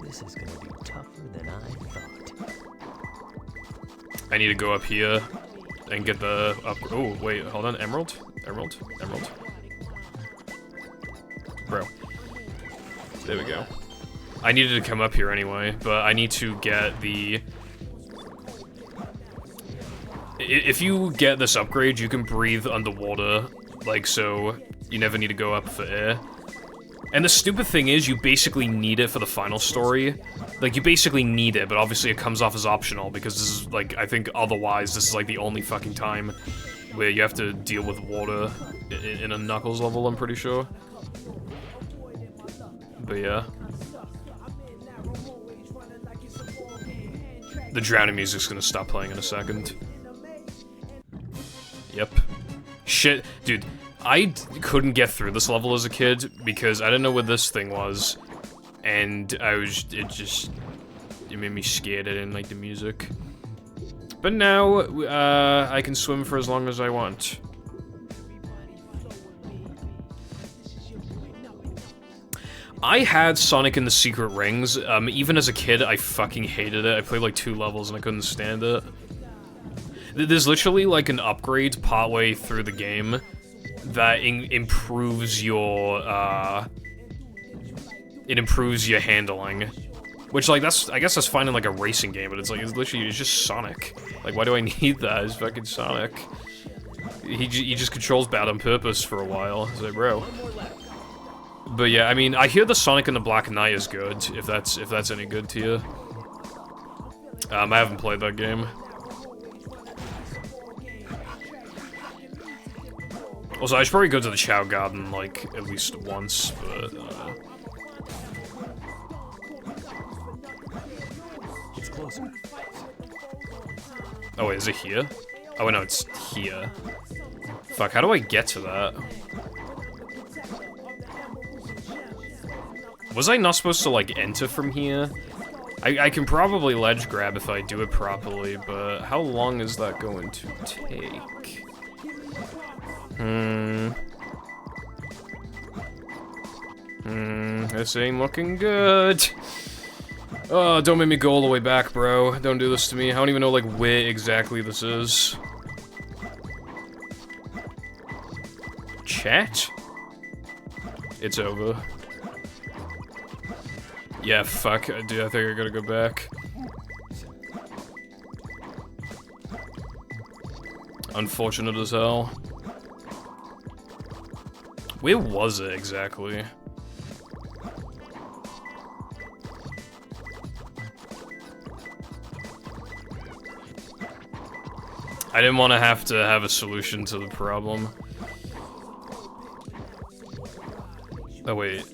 D: This is gonna be tougher than I thought.
A: I need to go up here and get the oh, wait, hold on, Emerald? Emerald? Emerald? Bro. There we go. I needed to come up here anyway, but I need to get the... If you get this upgrade, you can breathe underwater, like, so you never need to go up for air. And the stupid thing is, you basically need it for the final story. Like, you basically need it, but obviously it comes off as optional, because this is, like, I think otherwise this is, like, the only fucking time where you have to deal with water in a Knuckles level, I'm pretty sure. But yeah. The drowning music's gonna stop playing in a second. Yep. Shit, dude. I couldn't get through this level as a kid because I didn't know what this thing was, and it made me scared. I didn't like the music. But now, I can swim for as long as I want. I had Sonic and the Secret Rings. Even as a kid, I fucking hated it. I played like 2 levels and I couldn't stand it. There's literally like an upgrade partway through the game that improves your, it improves your handling. Which, like, I guess that's fine in, like, a racing game, but it's, like, it's just Sonic. Like, why do I need that? It's fucking Sonic. He just controls bad on purpose for a while. It's like, bro. But yeah, I mean, I hear the Sonic and the Black Knight is good, if that's any good to you. I haven't played that game. Also, I should probably go to the Chao Garden, like, at least once, but,
D: It's closer.
A: Oh wait, is it here? Oh wait, no, it's here. Fuck, how do I get to that? Was I not supposed to, like, enter from here? I can probably ledge grab if I do it properly, but how long is that going to take? This ain't looking good. Oh, don't make me go all the way back, bro. Don't do this to me. I don't even know, like, where exactly this is. Chat? It's over. Yeah, fuck. Dude, I think I gotta go back. Unfortunate as hell. Where was it exactly? I didn't want to have a solution to the problem. Oh, wait.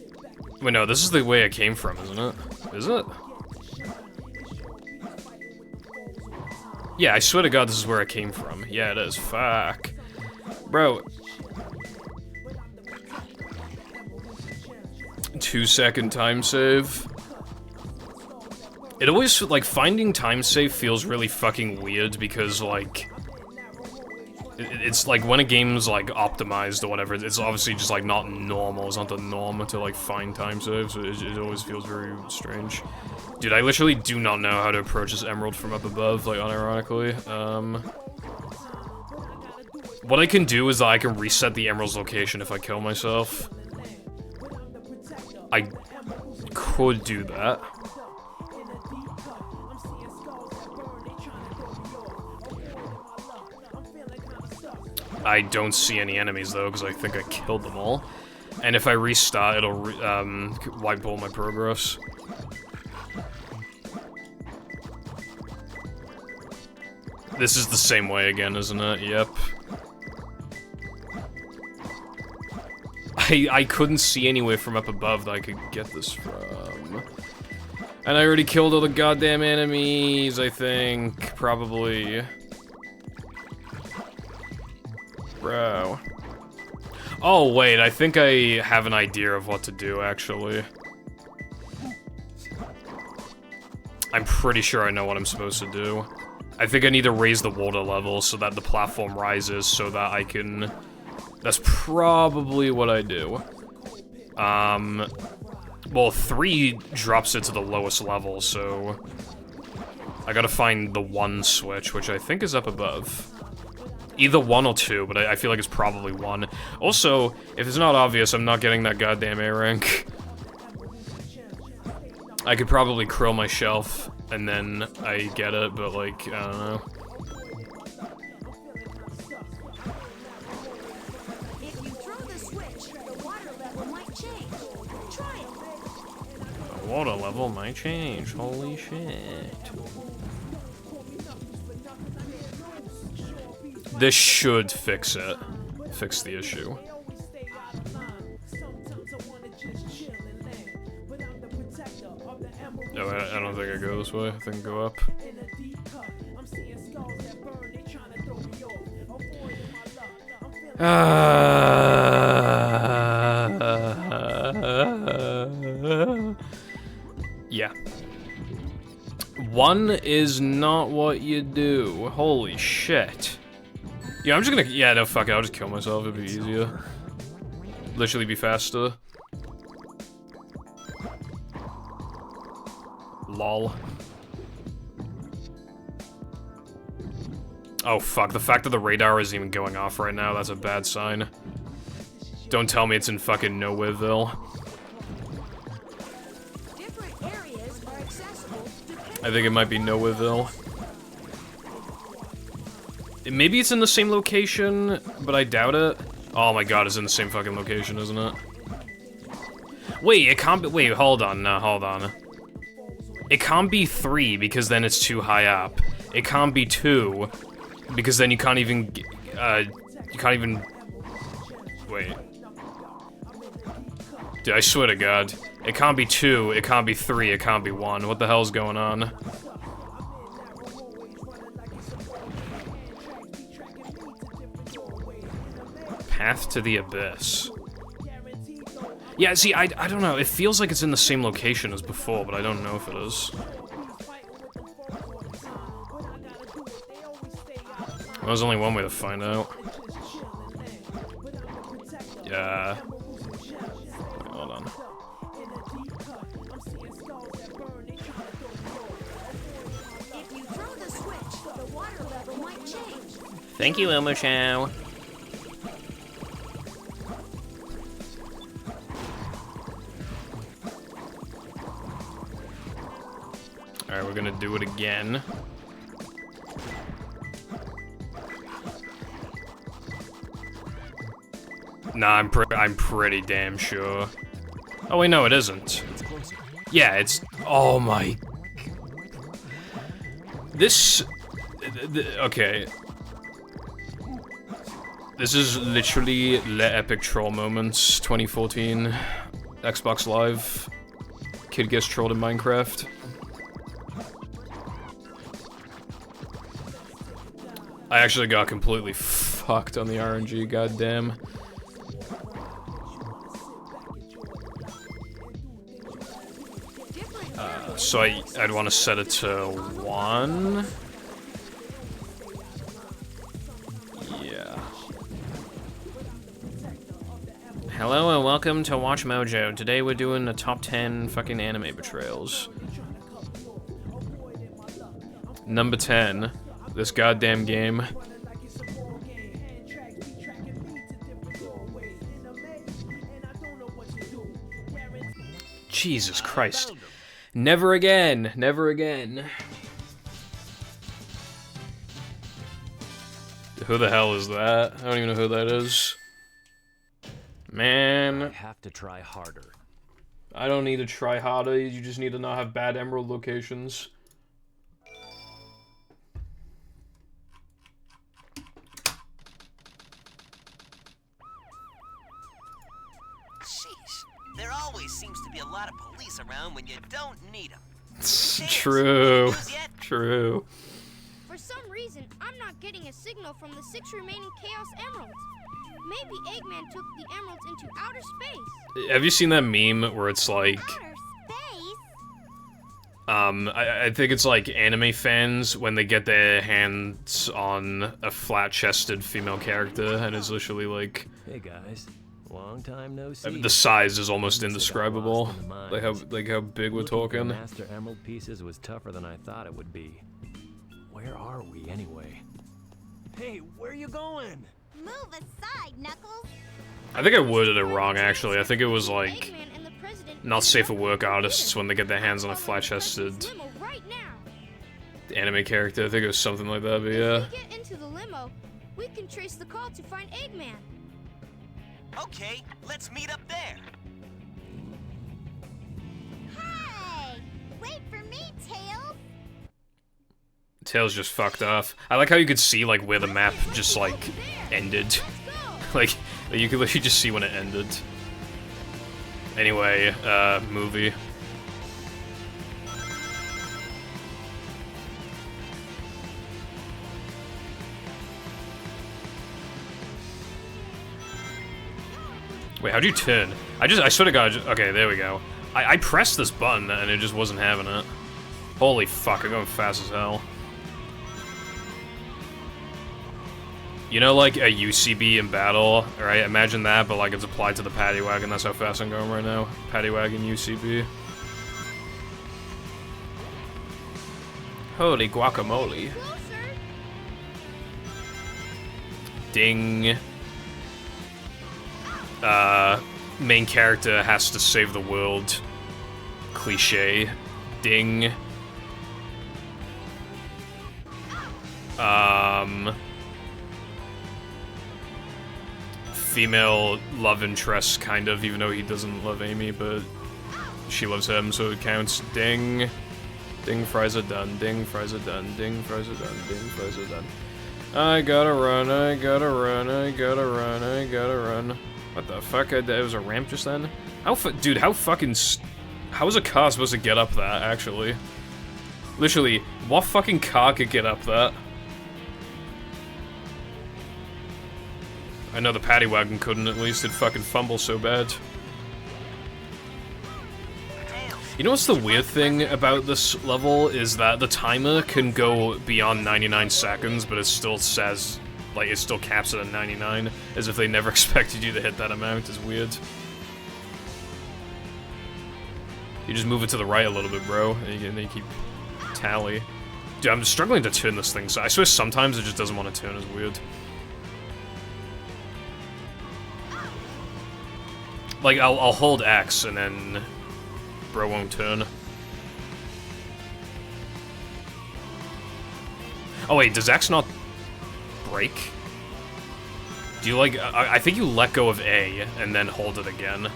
A: Wait, no, this is the way I came from, isn't it? Is it? Yeah, I swear to God this is where I came from. Yeah, it is. Fuck. Bro. 2-second time save. It always, like, finding time save feels really fucking weird because, like... It's like when a game's like optimized or whatever, it's obviously just like not normal. It's not the norm to like find time saves. So it always feels very strange. Dude, I literally do not know how to approach this emerald from up above, like unironically. What I can do is that I can reset the emerald's location if I kill myself. I could do that. I don't see any enemies though, because I think I killed them all. And if I restart, it'll wipe all my progress. This is the same way again, isn't it? Yep. I couldn't see anywhere from up above that I could get this from. And I already killed all the goddamn enemies, I think. Probably. Bro. Oh, wait, I think I have an idea of what to do, actually. I'm pretty sure I know what I'm supposed to do. I think I need to raise the water level so that the platform rises so that I can... That's probably what I do. Well, 3 drops it to the lowest level, so... I gotta find the 1 switch, which I think is up above. Either 1 or 2, but I feel like it's probably 1. Also, if it's not obvious, I'm not getting that goddamn A rank. I could probably curl my shelf, and then I get it, but like, I don't know.
G: If you throw the switch, the water level might change. Try it.
A: The water level might change, holy shit. This should fix it. Fix the issue. No, I don't think I go this way. I think I go up. Yeah. 1 is not what you do. Holy shit. Yeah, I'm just gonna, yeah, no, fuck it, I'll just kill myself, it'd be easier. Literally be faster. Lol. Oh fuck, the fact that the radar isn't even going off right now, that's a bad sign. Don't tell me it's in fucking Nowhereville.
G: Different areas are accessible depending
A: I think it might be Nowhereville. Maybe it's in the same location, but I doubt it. Oh my god, it's in the same fucking location, isn't it? Wait, it can't be- wait, hold on, no, hold on. It can't be 3, because then it's too high up. It can't be 2, because then you can't even, wait. Dude, I swear to god. It can't be 2, it can't be 3, it can't be 1. What the hell's going on? Path to the Abyss. Yeah, see, I don't know. It feels like it's in the same location as before, but I don't know if it is. Well, there's only one way to find out. Yeah. Hold on.
G: If you throw the switch, the water level might change.
A: Thank you, Elmo Chow. Alright, we're gonna do it again. Nah, I'm pretty damn sure. Oh wait, no, it isn't. Yeah, it's. Oh my. This. Okay. This is literally Le Epic Troll Moments 2014. Xbox Live. Kid gets trolled in Minecraft. I actually got completely fucked on the RNG, goddamn. So I'd want to set it to 1. Yeah. Hello and welcome to Watch Mojo. Today we're doing the top 10 fucking anime betrayals. Number 10. This goddamn game. Jesus Christ. Never again. Never again. Who the hell is that? I don't even know who that is. Man.
D: I have to try harder.
A: I don't need to try harder. You just need to not have bad emerald locations.
B: Sheesh. There always seems to be a lot of police around when you don't need them.
A: True. True.
E: For some reason, I'm not getting a signal from the 6 remaining Chaos Emeralds. Maybe Eggman took the emeralds into outer space.
A: Have you seen that meme where it's like,
F: Outer space?
A: I think it's like anime fans when they get their hands on a flat-chested female character, and it's literally like,
D: Hey guys, long time no see.
A: the size is almost indescribable. Like how big we're
D: Looking for
A: talking.
D: Master Emerald pieces was tougher than I thought it would be. Where are we anyway? Hey, where are you going?
F: Move aside, Knuckles.
A: I think I worded it wrong actually. I think it was like,
E: Eggman and the president
A: not safe for work artists when they get their hands on a flat-chested
E: limo right now.
A: anime character. I think it was something like that, but yeah.
E: If we get into the limo, we can trace the call to find Eggman.
B: Okay, let's meet up there.
F: Hey, wait for me, Tails.
A: Tails just fucked off. I like how you could see like where the map just like ended.
E: Let's go.
A: Like, you could literally just see when it ended. Anyway, movie. Wait, how'd you turn? I swear to God, okay, there we go. I pressed this button and it just wasn't having it. Holy fuck, I'm going fast as hell. You know, like a UCB in battle, right? Imagine that, but like it's applied to the paddy wagon. That's how fast I'm going right now. Paddy wagon UCB. Holy guacamole.
E: Closer.
A: Ding. Main character has to save the world. Cliche. Ding. female love interest, kind of, even though he doesn't love Amy, but she loves him, so it counts. Ding. Ding, fries are done. Ding, fries are done. Ding, fries are done. Ding, fries are done. I gotta run, I gotta run, I gotta run, I gotta run. What the fuck? It was a ramp just then? Dude, how fucking... How is a car supposed to get up that, actually? Literally, what fucking car could get up that? I know the paddy wagon couldn't, at least. It fucking fumbles so bad. You know what's the weird thing about this level? Is that the timer can go beyond 99 seconds, but it still says, like, it still caps it at 99, as if they never expected you to hit that amount. It's weird. You just move it to the right a little bit, bro, and you keep tally. Dude, I'm struggling to turn this thing, so I swear sometimes it just doesn't want to turn. It's weird. Like, I'll hold X, and then bro won't turn. Oh wait, does X not break? Do you, like, I think you let go of A, and then hold it again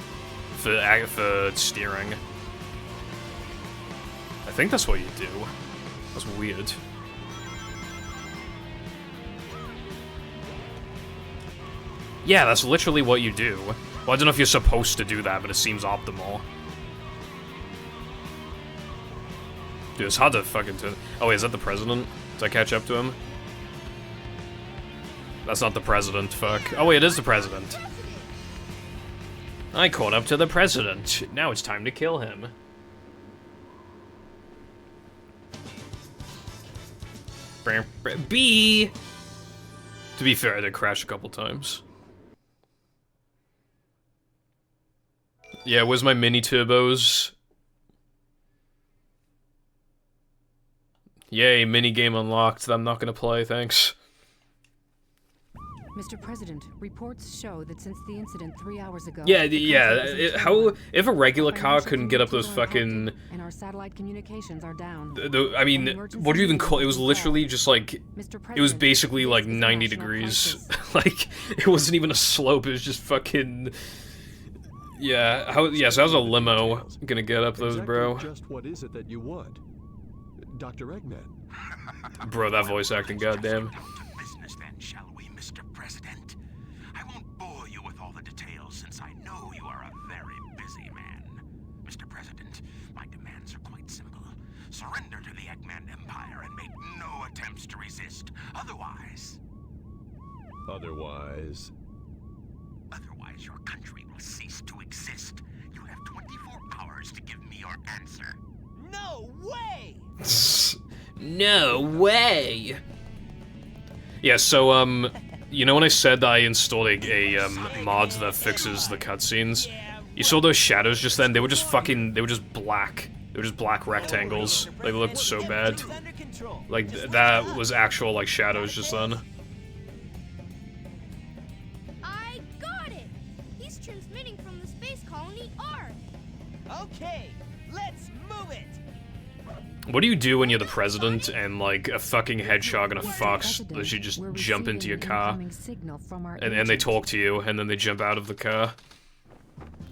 A: for steering. I think that's what you do. That's weird. Yeah, that's literally what you do. Well, I don't know if you're supposed to do that, but it seems optimal. Dude, it's hard to fucking turn. Oh wait, is that the president? Did I catch up to him? That's not the president, fuck. Oh wait, it is the president. I caught up to the president. Now it's time to kill him. B. To be fair, I did crash a couple times. Yeah, where's my mini turbos? Yay, mini game unlocked that I'm not gonna play, thanks.
H: Mr. President, reports show that since the incident 3 hours ago...
A: Yeah, how... If a regular car couldn't get up those fucking...
H: And our satellite communications are down.
A: I mean, what do you even call... It was literally just like... It was basically like 90 degrees. Like, it wasn't even a slope, it was just fucking... Yeah, so how's a limo gonna get up those, bro?
I: Just what is it that you want? Dr. Eggman.
A: Bro, that voice acting, goddamn.
C: Business then, shall we, Mr. President? I won't bore you with all the details since I know you are a very busy man. Mr. President, my demands are quite simple. Surrender to the Eggman Empire and make no attempts to resist. Otherwise, your country will cease to exist. You have 24 hours to give me your answer.
B: No way!
A: No way! Yeah, so, you know when I said that I installed a mod that fixes the cutscenes? You saw those shadows just then? They were just fucking, they were just black. They were just black rectangles. They looked so bad. Like, that was actual, like, shadows just then.
E: I got it! He's transmitting from the space colony Ark.
B: Okay, let's move it!
A: What do you do when you're the president and, like, a fucking hedgehog and a fox lets you just jump into your car? And they talk to you, and then they jump out of the car.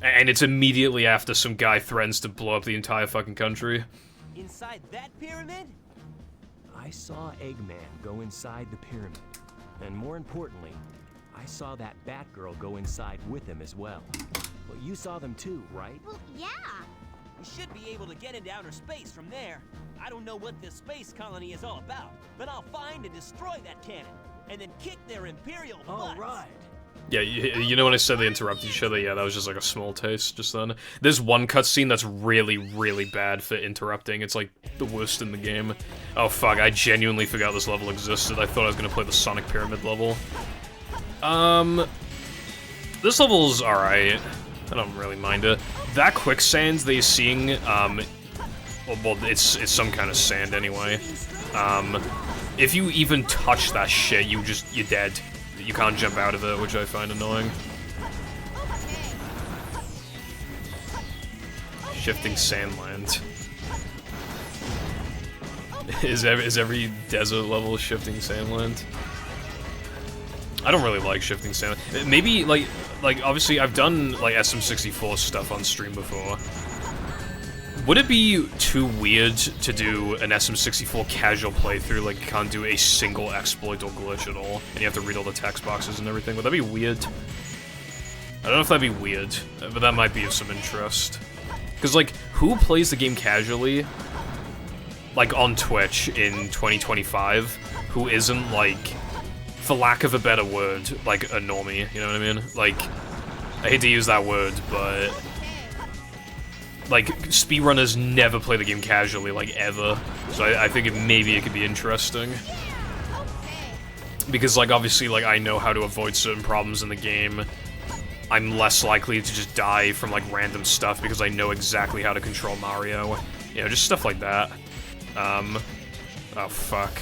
A: And it's immediately after some guy threatens to blow up the entire fucking country.
B: Inside that pyramid?
D: I saw Eggman go inside the pyramid. And more importantly, I saw that Batgirl go inside with him as well. Well, you saw them too, right?
F: Well, yeah.
B: We should be able to get into outer space from there. I don't know what this space colony is all about, but I'll find and destroy that cannon, and then kick their Imperial butts.
D: All right.
A: Yeah, you know when I said they interrupted each other? Yeah, that was just like a small taste just then. There's one cutscene that's really, really bad for interrupting. It's like the worst in the game. Oh fuck, I genuinely forgot this level existed. I thought I was gonna play the Sonic Pyramid level. This level's alright. I don't really mind it. That quicksand that you're seeing, well, it's some kind of sand anyway. If you even touch that shit, you're dead. You can't jump out of it, which I find annoying. Shifting sandland. Is every desert level shifting sandland? I don't really like shifting stamina. Maybe, like obviously I've done, like, SM64 stuff on stream before. Would it be too weird to do an SM64 casual playthrough, like you can't do a single exploit or glitch at all, and you have to read all the text boxes and everything? Would that be weird? I don't know if that'd be weird, but that might be of some interest. Because, like, who plays the game casually, like, on Twitch in 2025, who isn't, like, for lack of a better word, like, a normie, you know what I mean? Like, I hate to use that word, but... like, speedrunners never play the game casually, like, ever. So I think maybe it could be interesting. Because, like, obviously, like, I know how to avoid certain problems in the game. I'm less likely to just die from, like, random stuff because I know exactly how to control Mario. You know, just stuff like that. Oh, fuck.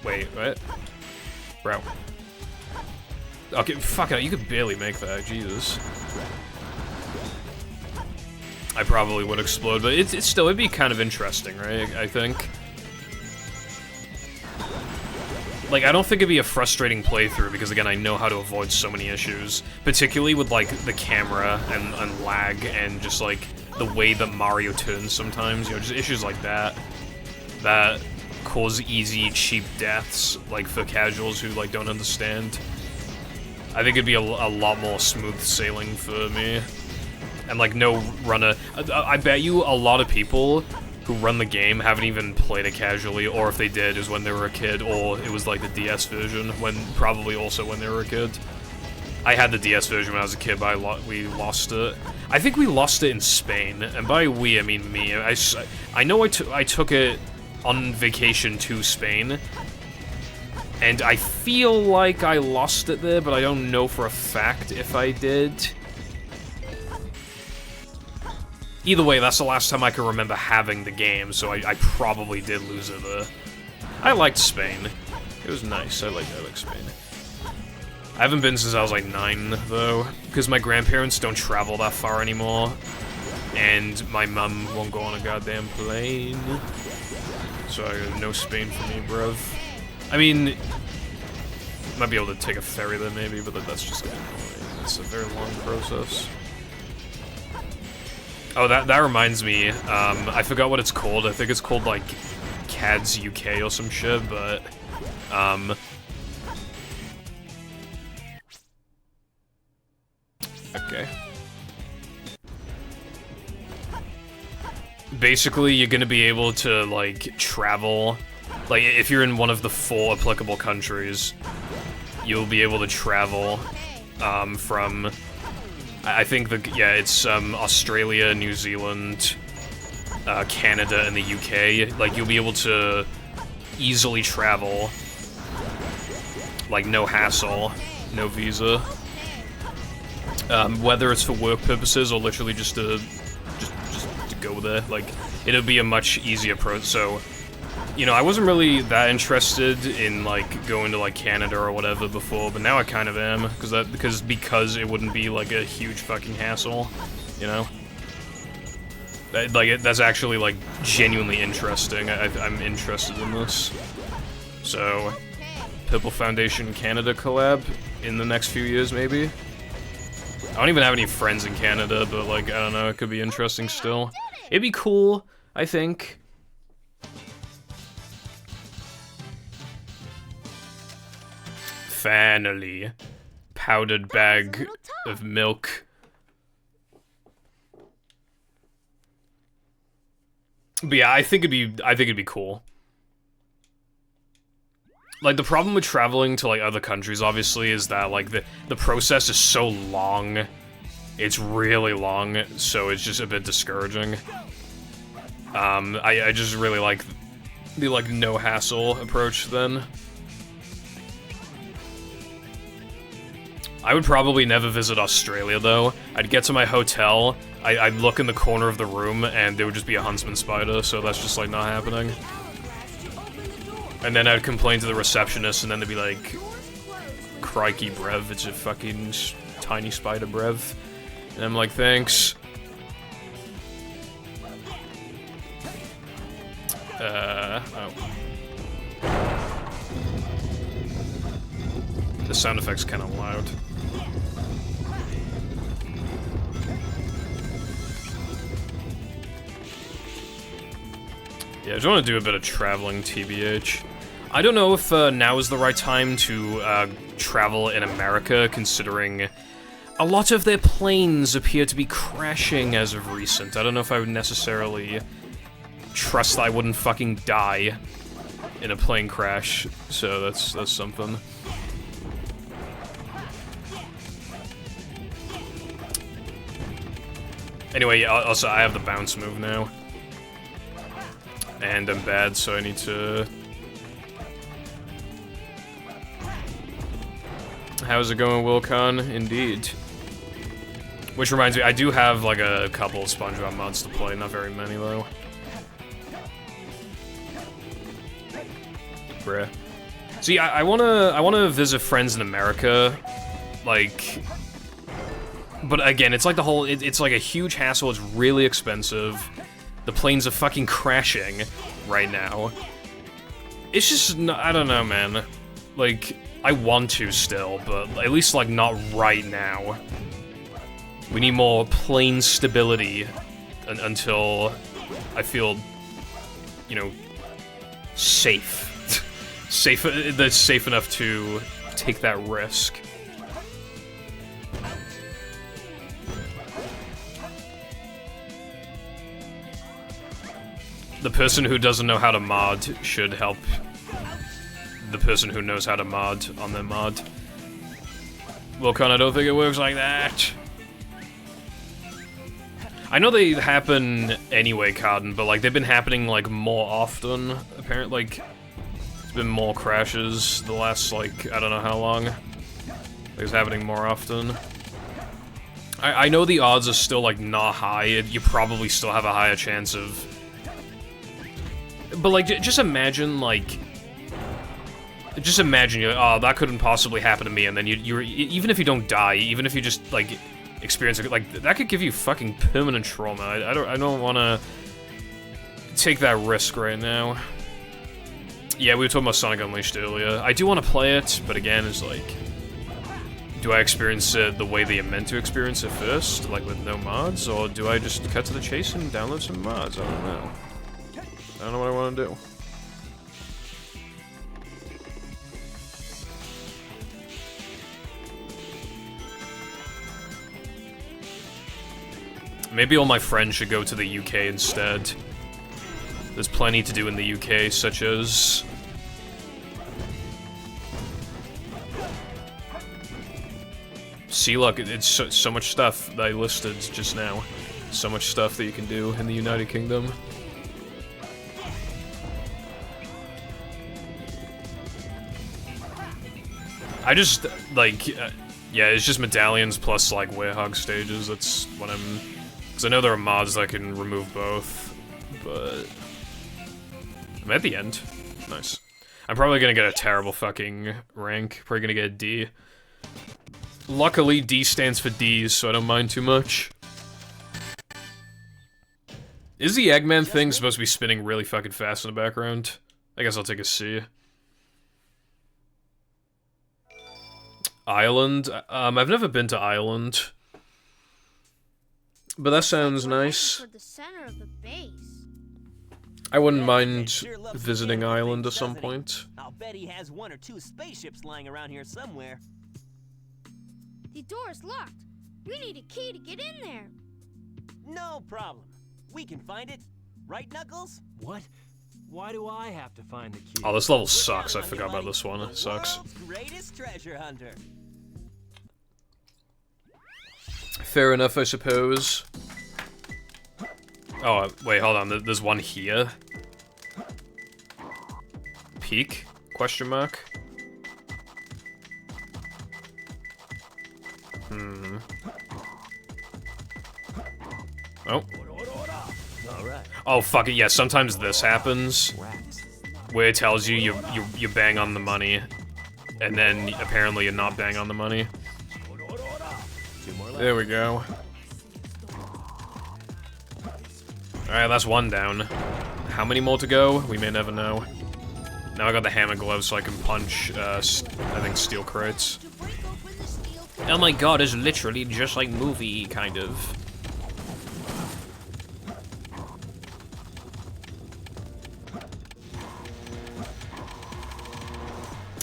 A: Wait, what? Bro. Okay, fuck it, you could barely make that, Jesus. I probably would explode, but it's still, it'd be kind of interesting, right, I think? Like, I don't think it'd be a frustrating playthrough, because again, I know how to avoid so many issues. Particularly with, like, the camera, and lag, and just, like, the way that Mario turns sometimes, you know, just issues like that. That cause easy, cheap deaths, like, for casuals who, like, don't understand. I think it'd be a lot more smooth sailing for me. And, like, no runner... I bet you a lot of people who run the game haven't even played it casually, or if they did, it was when they were a kid, or it was, like, the DS version, probably also when they were a kid. I had the DS version when I was a kid, but we lost it. I think we lost it in Spain, and by we, I mean me. I know I took it on vacation to Spain, and I feel like I lost it there, but I don't know for a fact if I did. Either way, that's the last time I can remember having the game, so I probably did lose it there. I liked Spain. It was nice. I like Spain. I haven't been since I was like 9, though, because my grandparents don't travel that far anymore, and my mum won't go on a goddamn plane. So no Spain for me, bruv. I mean, might be able to take a ferry there maybe, but that's just annoying. It's a very long process. Oh, that reminds me, I forgot what it's called. I think it's called, like, CADS UK or some shit, but, okay. Basically, you're gonna be able to, like, travel. Like, if you're in one of the 4 applicable countries, you'll be able to travel, from... I think it's Australia, New Zealand, Canada, and the UK. Like, you'll be able to easily travel, like, no hassle, no visa. Whether it's for work purposes or literally just to go there, like, it'll be a much easier process. So, you know, I wasn't really that interested in, like, going to, like, Canada or whatever before, but now I kind of am, because it wouldn't be, like, a huge fucking hassle, you know? That's actually, like, genuinely interesting. I'm interested in this. So, Pipple Foundation Canada collab in the next few years, maybe? I don't even have any friends in Canada, but, like, I don't know, it could be interesting still. It'd be cool, I think. Finally, powdered bag of milk. But yeah, I think it'd be cool. Like, the problem with traveling to, like, other countries, obviously, is that, like, the process is so long. It's really long, so it's just a bit discouraging. I just really like the, like, no-hassle approach, then. I would probably never visit Australia, though. I'd get to my hotel, I'd look in the corner of the room, and there would just be a huntsman spider, so that's just, like, not happening. And then I'd complain to the receptionist, and then they'd be like, crikey, brev, it's a fucking tiny spider, brev. And I'm like, thanks. Oh. The sound effect's kind of loud. Yeah, I just want to do a bit of traveling, TBH. I don't know if now is the right time to travel in America, considering a lot of their planes appear to be crashing as of recent. I don't know if I would necessarily trust I wouldn't fucking die in a plane crash, so that's something. Anyway, yeah, also, I have the bounce move now. And I'm bad, so I need to... How's it going, Wilcon? Indeed. Which reminds me, I do have, like, a couple of SpongeBob mods to play, not very many, though. Bruh. See, I wanna visit friends in America, like... But again, it's like the whole, it's like a huge hassle, it's really expensive. The planes are fucking crashing right now. It's just, I don't know, man. Like, I want to still, but at least, like, not right now. We need more plane stability until I feel, you know, safe. That's safe enough to take that risk. The person who doesn't know how to mod should help the person who knows how to mod on their mod. Wilcon, I don't think it works like that. I know they happen anyway, Carden, but like they've been happening like more often. Apparently, like it's been more crashes the last like I don't know how long. It's happening more often. I know the odds are still like not high. You probably still have a higher chance of. But, like, just imagine, like... Just imagine, you're like, oh, that couldn't possibly happen to me, and then you're even if you don't die, even if you just, like, experience it, like, that could give you fucking permanent trauma. I don't want to take that risk right now. Yeah, we were talking about Sonic Unleashed earlier. I do want to play it, but again, it's like... Do I experience it the way they are meant to experience it first, like with no mods, or do I just cut to the chase and download some mods? I don't know. I don't know what I want to do. Maybe all my friends should go to the UK instead. There's plenty to do in the UK, such as... See, look, it's so much stuff that I listed just now. So much stuff that you can do in the United Kingdom. I just, like, yeah, it's just medallions plus, like, Werehog stages, that's what I'm... Because I know there are mods that can remove both, but... I'm at the end. Nice. I'm probably gonna get a terrible fucking rank, probably gonna get a D. Luckily, D stands for Ds, so I don't mind too much. Is the Eggman thing supposed to be spinning really fucking fast in the background? I guess I'll take a C. Ireland? I've never been to Ireland. But that sounds nice.
E: For the center of the base.
A: I wouldn't mind visiting Ireland at some point.
B: I'll bet he has 1 or 2 spaceships lying around here somewhere.
E: The door is locked. We need a key to get in there.
B: No problem. We can find it. Right, Knuckles?
D: What? Why do I have to find the key?
A: Oh, this level sucks. I forgot about this one. It sucks.
B: World's greatest treasure hunter.
A: Fair enough, I suppose. Oh, wait, hold on. There's one here. Peak? Question mark? Hmm. Oh. Oh, fuck it, yeah, sometimes this happens. Where it tells you you bang on the money. And then, apparently, you're not bang on the money. There we go. Alright, that's one down. How many more to go? We may never know. Now I got the hammer gloves so I can punch, I think, steel crates. Oh my god, it's literally just like movie, kind of.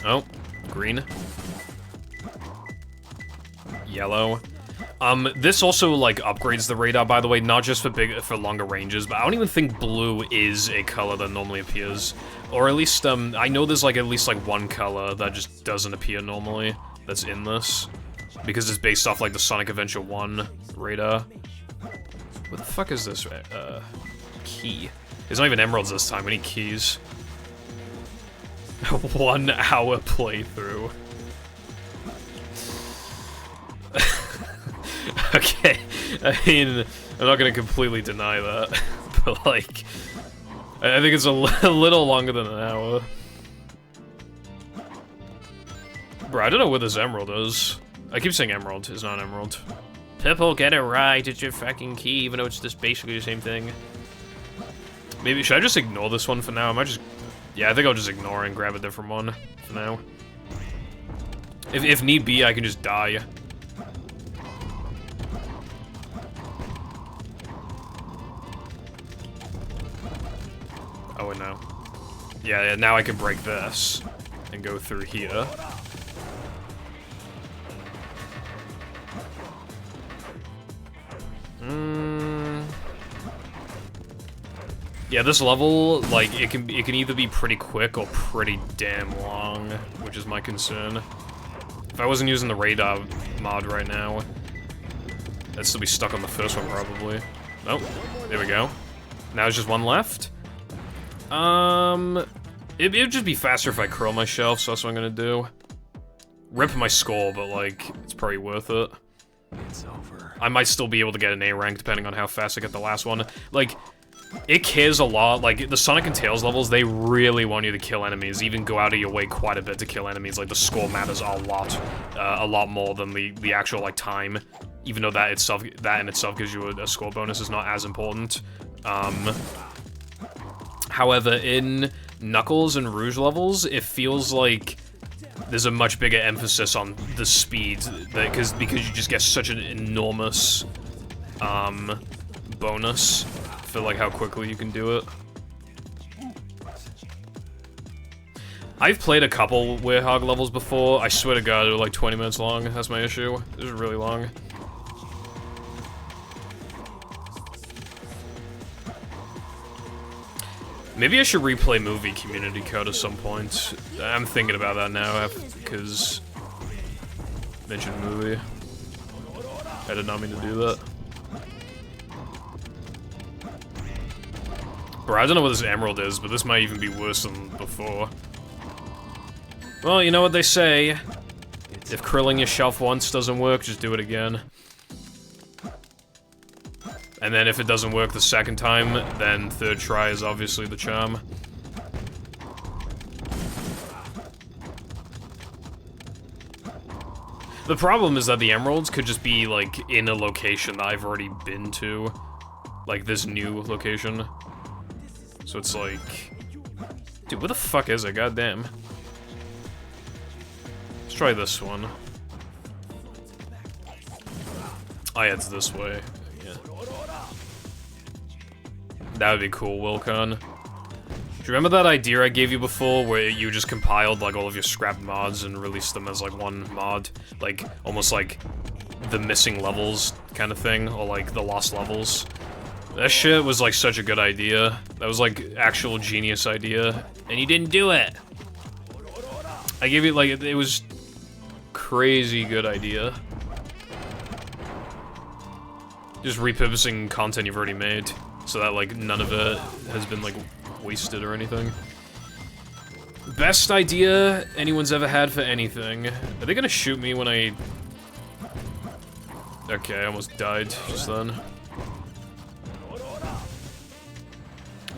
A: Oh, green. Yellow. This also, like, upgrades the radar, by the way, not just for longer ranges, but I don't even think blue is a color that normally appears. Or at least, I know there's, like, at least, like, one color that just doesn't appear normally that's in this. Because it's based off, like, the Sonic Adventure 1 radar. What the fuck is this, key? It's not even emeralds this time, we need keys. 1 hour playthrough. Okay, I mean, I'm not gonna completely deny that, but like, I think it's a little longer than an hour. Bro, I don't know where this emerald is. I keep saying emerald, it's not emerald. Purple, get it right, it's your fucking key, even though it's just basically the same thing. Maybe, should I just ignore this one for now? I might just, yeah, I think I'll just ignore and grab a different one for now. If need be, I can just die. Oh, and no. Yeah, now I can break this and go through here. Yeah, this level, like, it can either be pretty quick or pretty damn long, which is my concern. If I wasn't using the radar mod right now, I'd still be stuck on the first one probably. Oh, there we go. Now there's just one left. It'd just be faster if I curl my shelf, so that's what I'm gonna do. Rip my skull, but like, it's probably worth it.
D: It's over.
A: I might still be able to get an A rank depending on how fast I get the last one. Like, it cares a lot. Like, the Sonic and Tails levels, they really want you to kill enemies, even go out of your way quite a bit to kill enemies. Like, the score matters a lot more than the actual, like, time. Even though that in itself gives you a score bonus, is not as important. However, in Knuckles and Rouge levels, it feels like there's a much bigger emphasis on the speed, because you just get such an enormous bonus for like how quickly you can do it. I've played a couple Werehog levels before. I swear to God, they were like 20 minutes long. That's my issue. This is really long. Maybe I should replay Movie Community Code at some point. I'm thinking about that now, because... mentioned movie. I did not mean to do that. Bro, I don't know what this emerald is, but this might even be worse than before. Well, you know what they say. If curling your shelf once doesn't work, just do it again. And then if it doesn't work the second time, then third try is obviously the charm. The problem is that the emeralds could just be, like, in a location that I've already been to. Like, this new location. So it's like... Dude, where the fuck is it? Goddamn. Let's try this one. Oh yeah, it's this way. Yeah. That would be cool, Wilcon. Do you remember that idea I gave you before, where you just compiled, like, all of your scrapped mods and released them as, like, one mod? Like, almost like the missing levels kind of thing, or, like, the lost levels? That shit was, like, such a good idea. That was, like, actual genius idea. And you didn't do it! I gave you, like, it was crazy good idea. Just repurposing content you've already made, so that, like, none of it has been, like, wasted or anything. Best idea anyone's ever had for anything. Are they gonna shoot me when I... Okay, I almost died just then.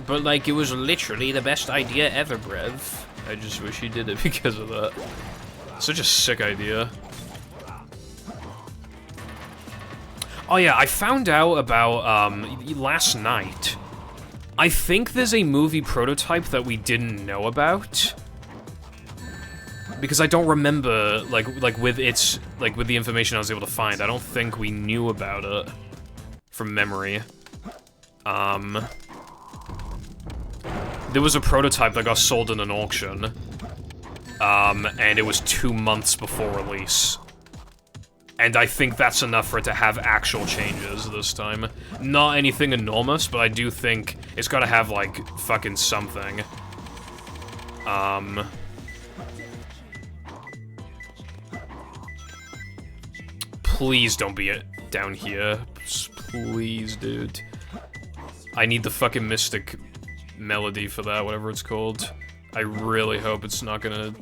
A: But, like, it was literally the best idea ever, Brev. I just wish he did it because of that. Such a sick idea. Oh yeah, I found out about, last night, I think there's a movie prototype that we didn't know about. Because I don't remember, like with the information I was able to find, I don't think we knew about it from memory. There was a prototype that got sold in an auction, and it was 2 months before release. And I think that's enough for it to have actual changes this time. Not anything enormous, but I do think it's gotta have, like, fucking something. Please don't be down here. Please, dude. I need the fucking Mystic Melody for that, whatever it's called. I really hope it's not gonna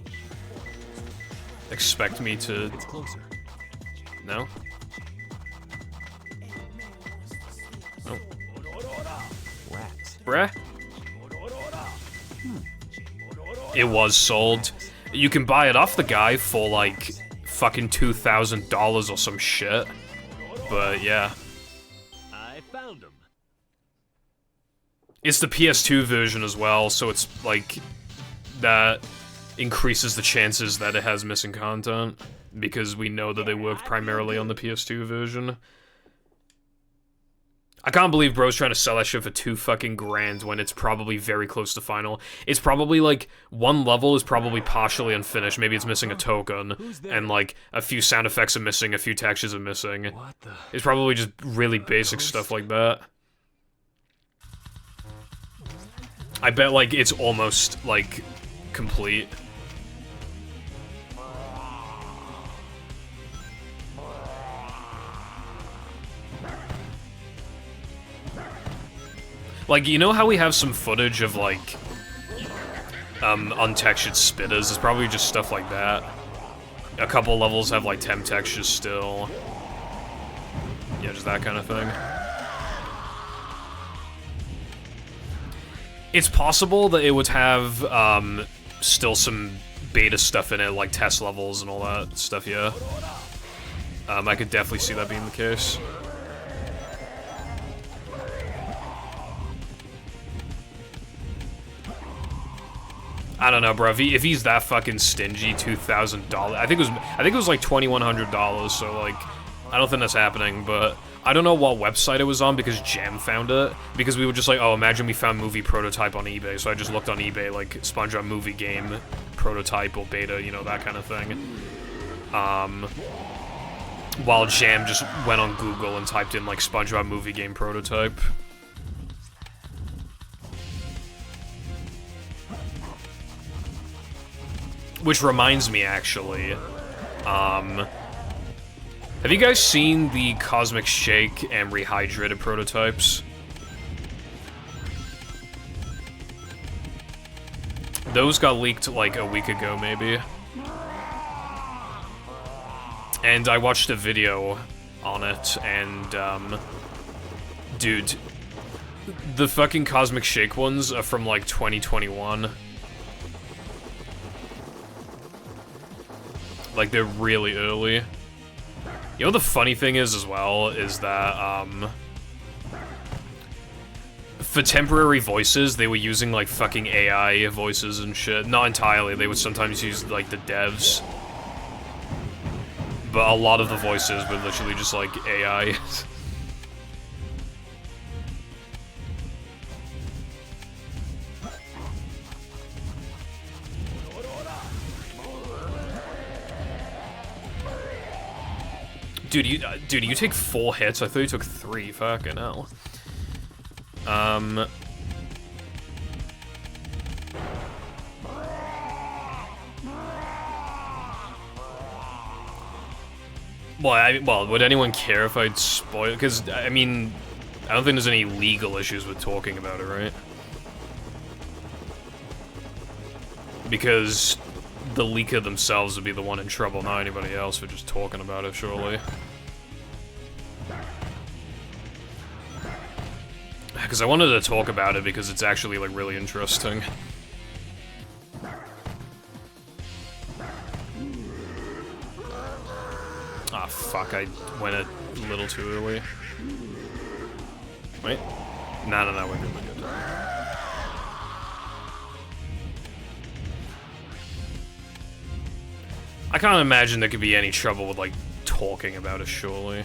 A: expect me to...
D: It's closer.
A: No? Oh.
D: Rats.
A: Bruh? It was sold. You can buy it off the guy for, like, fucking $2,000 or some shit. But, yeah.
D: I found him.
A: It's the PS2 version as well, so it's, like, that increases the chances that it has missing content, because we know that they worked primarily on the PS2 version. I can't believe bro's trying to sell that shit for $2 fucking grand when it's probably very close to final. It's probably, like, one level is probably partially unfinished, maybe it's missing a token, and, like, a few sound effects are missing, a few textures are missing.
D: What the?
A: It's probably just really basic stuff like that. I bet, like, it's almost, like, complete. Like, you know how we have some footage of, like, untextured spitters? It's probably just stuff like that. A couple levels have, like, temp textures still. Yeah, just that kind of thing. It's possible that it would have, still some beta stuff in it, like test levels and all that stuff, yeah. I could definitely see that being the case. I don't know, bro. If he's that fucking stingy, $2,000. I think it was like $2,100. So like, I don't think that's happening. But I don't know what website it was on because Jam found it. Because we were just like, oh, imagine we found movie prototype on eBay. So I just looked on eBay like SpongeBob movie game prototype or beta, you know, that kind of thing. While Jam just went on Google and typed in like SpongeBob movie game prototype. Which reminds me, actually, have you guys seen the Cosmic Shake and Rehydrated prototypes? Those got leaked, like, a week ago, maybe. And I watched a video on it, and, dude, the fucking Cosmic Shake ones are from, like, 2021. Like, they're really early. You know the funny thing is, as well, is that, for temporary voices, they were using, like, fucking AI voices and shit. Not entirely, they would sometimes use, like, the devs. But a lot of the voices were literally just, like, AI. Dude, you take 4 hits? I thought you took 3. Fucking hell. Well, would anyone care if I'd spoil? Because, I mean, I don't think there's any legal issues with talking about it, right? Because the leaker themselves would be the one in trouble, not anybody else for just talking about it, surely. Because I wanted to talk about it because it's actually, like, really interesting. Ah, fuck, I went a little too early. Wait. No, we're good, we're good. I can't imagine there could be any trouble with, like, talking about it, surely.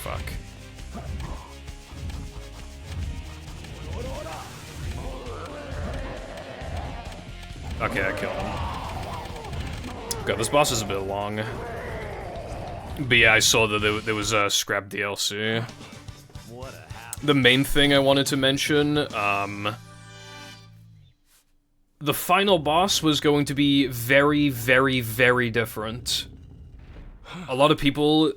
A: Fuck. Okay, I killed him. God, this boss is a bit long. But yeah, I saw that there was a scrap DLC. The main thing I wanted to mention, the final boss was going to be very, very, very different. A lot of people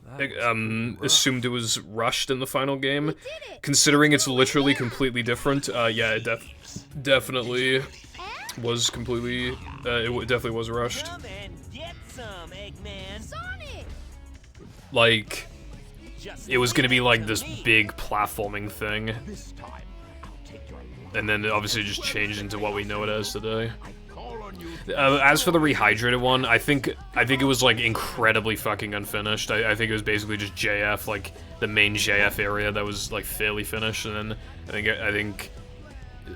A: assumed it was rushed in the final game, considering it's literally completely different. Yeah, it definitely was completely, it definitely was rushed.
B: Come and get some, Eggman.
E: Sonic!
A: Like,
B: Just
A: it was gonna be
B: leave it
A: like
B: to
A: this
B: me.
A: big platforming thing,
C: This time, I'll take your life.
A: and then it obviously just changed into what we know it as today.
C: I call on you.
A: As for the rehydrated one, I think it was like incredibly fucking unfinished. I think it was basically just JF, like the main JF area that was like fairly finished, and then I think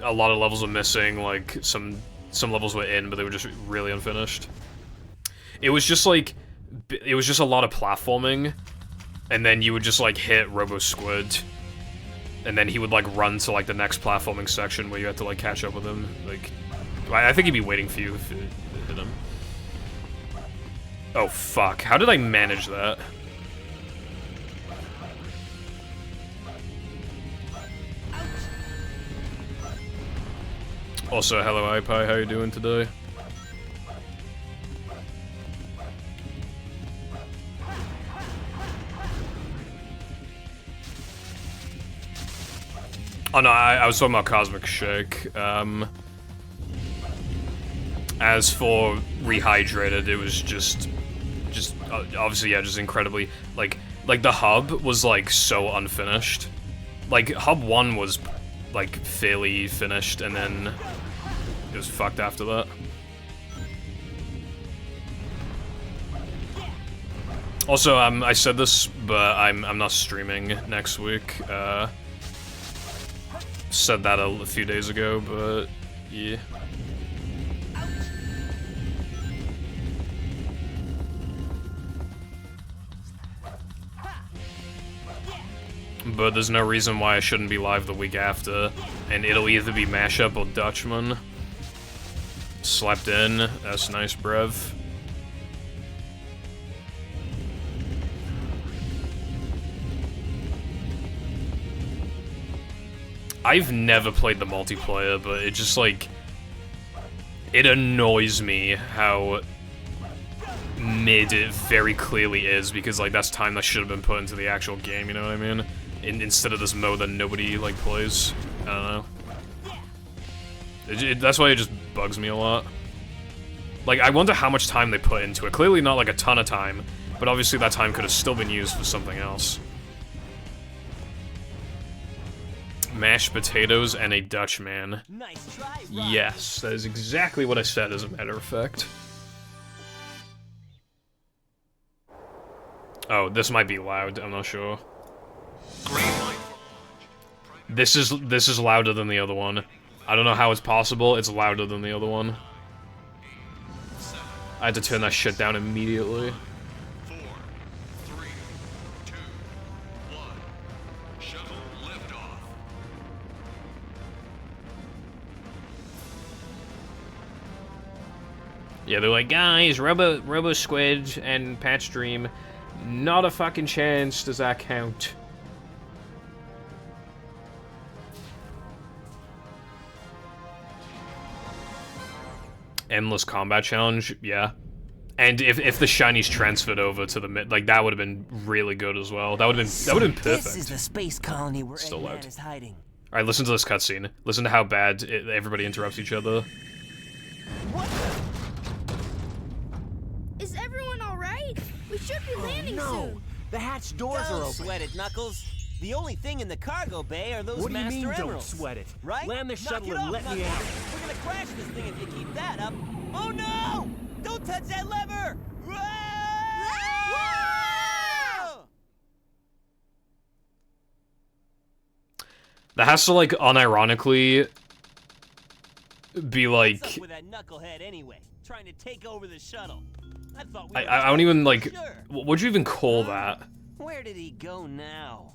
A: a lot of levels were missing. Like some levels were in, but they were just really unfinished. It was just like a lot of platforming, and then you would just like hit Robo Squid, and then he would like run to like the next platforming section where you had to like catch up with him. Like, I think he'd be waiting for you if you hit him. Oh fuck! How did I manage that? Also, hello iPie, how you doing today? Oh no, I was talking about Cosmic Shake. As for Rehydrated, it was just obviously, yeah, just incredibly, like the hub was like so unfinished. Like hub 1 was like fairly finished, and then it was fucked after that. Also, I said this, but I'm not streaming next week. Said that a few days ago, but yeah. But there's no reason why I shouldn't be live the week after, and it'll either be Mashup or Dutchman. Slept in, that's nice, brev. I've never played the multiplayer, but it just like, it annoys me how mid it very clearly is, because like that's time that should have been put into the actual game, you know what I mean? Instead of this mode that nobody like plays. I don't know. That's why it just bugs me a lot. Like, I wonder how much time they put into it. Clearly not like a ton of time, but obviously that time could have still been used for something else. Mashed potatoes and a Dutchman.
B: Nice try, Rock.
A: Yes, that is exactly what I said, as a matter of fact. Oh, this might be loud, I'm not sure. This is louder than the other one. I don't know how it's possible, it's louder than the other one. I had to turn that shit down immediately.
I: 4, 3, 2, 1. Shuttle liftoff.
A: Yeah, they're like, guys, Robo Squid and Patch Dream, not a fucking chance does that count. Endless Combat Challenge, yeah. And if the shinies transferred over to the mid, like that would have been really good as well. That would have been perfect.
B: This is the space colony where
A: Still
B: Eggman
A: loud.
B: is hiding.
A: All right, listen to this cutscene. Listen to how bad everybody interrupts each other.
B: What the?
E: Is everyone alright? We should be landing
D: No!
E: soon.
D: The hatch doors are
B: Don't
D: open.
B: sweat it, Knuckles. The only thing in the cargo bay are those
D: What do you
B: Master
D: mean, don't
B: Emeralds.
D: sweat it?
B: Right?
D: Land the
B: Knock
D: shuttle
B: it
D: and
B: off,
D: let me
B: Knuckles.
D: out.
B: We're gonna crash this thing if you keep that up. Oh no! Don't touch that lever! Whoa!
A: That has to like unironically be
B: What's
A: like,
B: up with that knucklehead anyway? Trying to take over the shuttle. I thought we were
A: I don't even like,
B: sure.
A: what'd you even call that?
B: Where did he go now?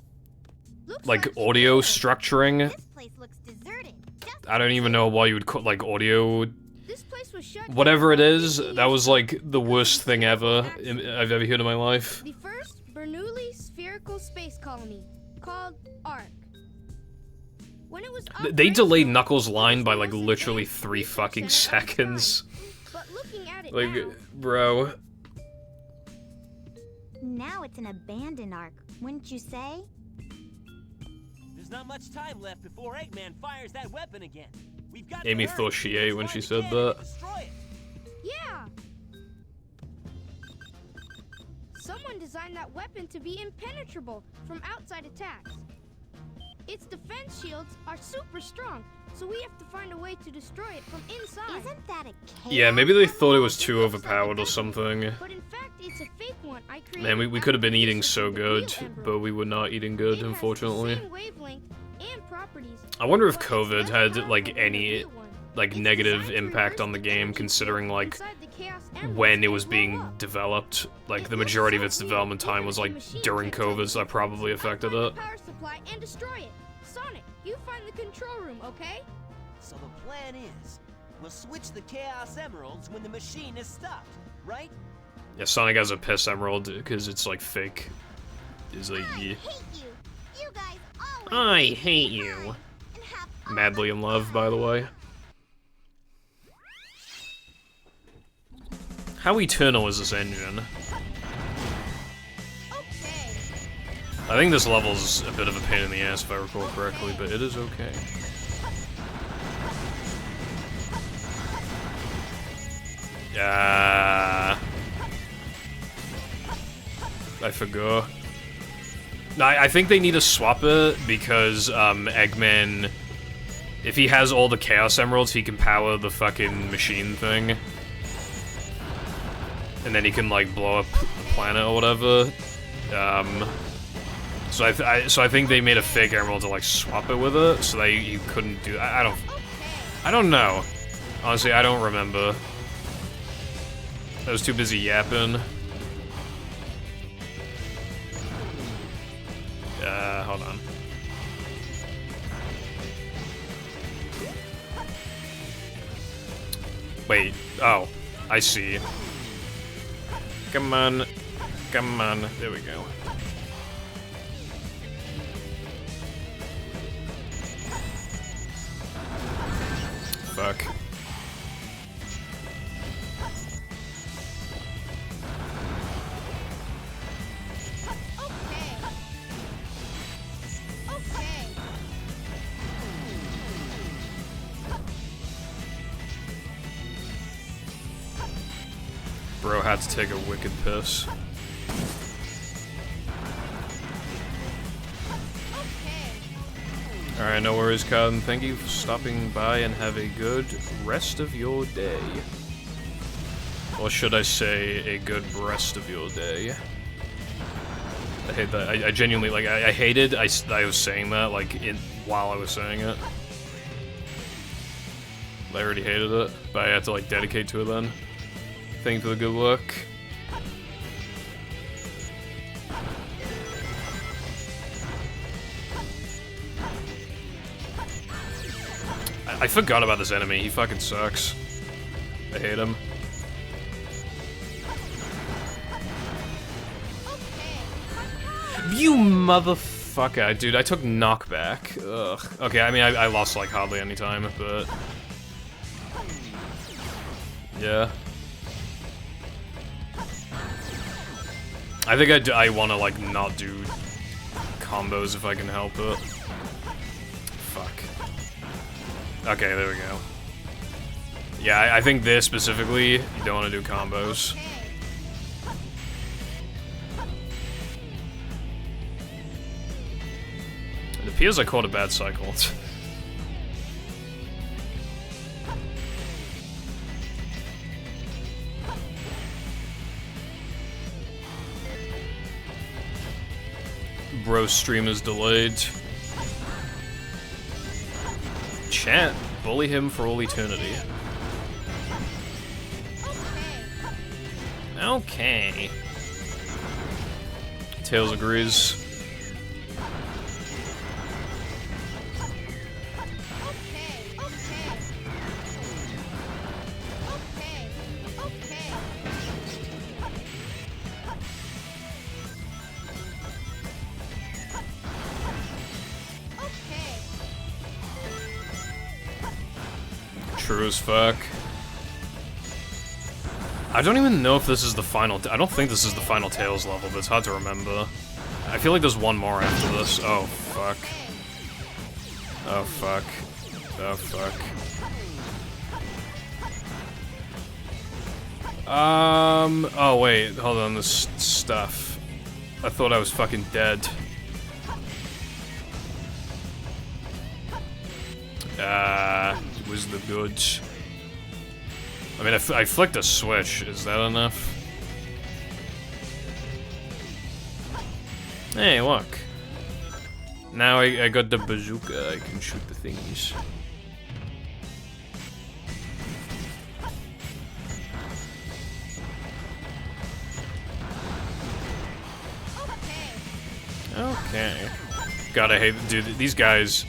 E: Looks
A: Like
E: he
A: audio
E: did.
A: structuring?
F: This place looks deserted. Just
A: I don't even know why you would call like audio.
E: This place was shut
A: Whatever it
E: down
A: is,
E: 50
A: that
E: years
A: was
E: ago
A: like the
E: because of
A: worst thing
E: serial
A: ever
E: accident.
A: I've ever heard in my life.
E: The first Bernoulli spherical space colony, called ARC. When it was
A: They
E: upgraded,
A: delayed
E: though,
A: Knuckles'
E: it
A: line
E: was
A: by
E: the
A: like
E: most
A: literally
E: advanced
A: 3
E: research
A: fucking
E: center of its time.
A: seconds.
E: But looking at it
A: Like,
E: now,
A: bro.
F: now it's an abandoned ark, wouldn't you say?
B: There's not much time left before Eggman fires that weapon again. We've got
A: Amy
B: to hurry.
A: thought she ate when
B: Let's
A: she
B: find the
A: said
B: cannon
A: that.
B: and destroy it.
E: yeah. Someone designed that weapon to be impenetrable from outside attacks. Its defense shields are super strong, so we have to find a way to destroy it from inside.
F: Isn't that a chaos
A: Yeah, maybe they thought it was
E: It
A: too
E: looks like
A: overpowered or
E: a
A: something.
E: But in fact, it's a fake one I created.
A: Man, we
E: after
A: could have been eating
E: researching
A: so
E: the
A: good,
E: real Emerald.
A: but we were not eating good,
E: It has the
A: unfortunately.
E: same wavelength and properties,
A: I wonder if
E: but it's
A: COVID
E: less
A: had
E: powerful
A: like
E: than the
A: any
E: real one.
A: like
E: It's
A: negative
E: designed to
A: impact
E: reverse
A: on the
E: the
A: game,
E: energy
A: considering
E: field
A: like
E: inside the Chaos Emeralds
A: when it
E: and
A: was
E: blow
A: being
E: up.
A: developed. Like
E: It
A: the
E: looks
A: majority of
E: so
A: its
E: neat,
A: development time
E: even
A: was
E: if
A: like
E: the machine
A: during
E: can't touch
A: COVID, so that probably
E: I'll
A: affected
E: find
A: it.
E: the power supply and destroy it. Sonic, you find the control room, okay?
B: So the plan is, we'll switch the Chaos Emeralds when the machine is stopped, right?
A: Yeah, Sonic has a piss emerald because it's like fake. Is like
F: I
A: yeah.
F: hate you. You guys always
A: I
F: leave me
A: hate
F: behind
A: you.
F: and have all
A: Madly
F: the
A: in love, by the way. How eternal is this engine?
E: Okay.
A: I think this level's a bit of a pain in the ass if I recall correctly, but it is okay. I forgot. No, I think they need to swap it because Eggman, if he has all the Chaos Emeralds, he can power the fucking machine thing. And then he can like blow up the planet or whatever. So I think they made a fake emerald to like swap it with it, so that you couldn't do. I don't know. Honestly, I don't remember. I was too busy yapping. Hold on. Wait. Oh, I see. Come on. Come on. There we go. Fuck.
E: Okay. Okay.
A: Bro had to take a wicked piss. Alright, no worries, Cotton. Thank you for stopping by and have a good rest of your day. Or should I say, a good rest of your day? I hate that. I genuinely, like, I hated I was saying that, like, while I was saying it. I already hated it, but I had to, like, dedicate to it then. Thank you for the good work. I forgot about this enemy. He fucking sucks. I hate him. You motherfucker. Dude, I took knockback. Ugh. Okay, I mean, I lost, like, hardly any time, but... yeah. I think I want to, like, not do combos if I can help it. Fuck. Okay, there we go. Yeah, I think this specifically, you don't want to do combos. It appears I caught a bad cycle. Bro stream is delayed. Chat bully him for all eternity. Okay. Tails agrees. True as fuck. I don't even know if this is the final. I don't think this is the final Tails level, but it's hard to remember. I feel like there's one more after this. Oh fuck. Oh fuck. Oh fuck. Oh wait, hold on. This stuff. I thought I was fucking dead. It was the goods. I mean, I flicked a switch. Is that enough? Hey, look. Now I got the bazooka. I can shoot the things. Okay. God, I hate... Dude, these guys...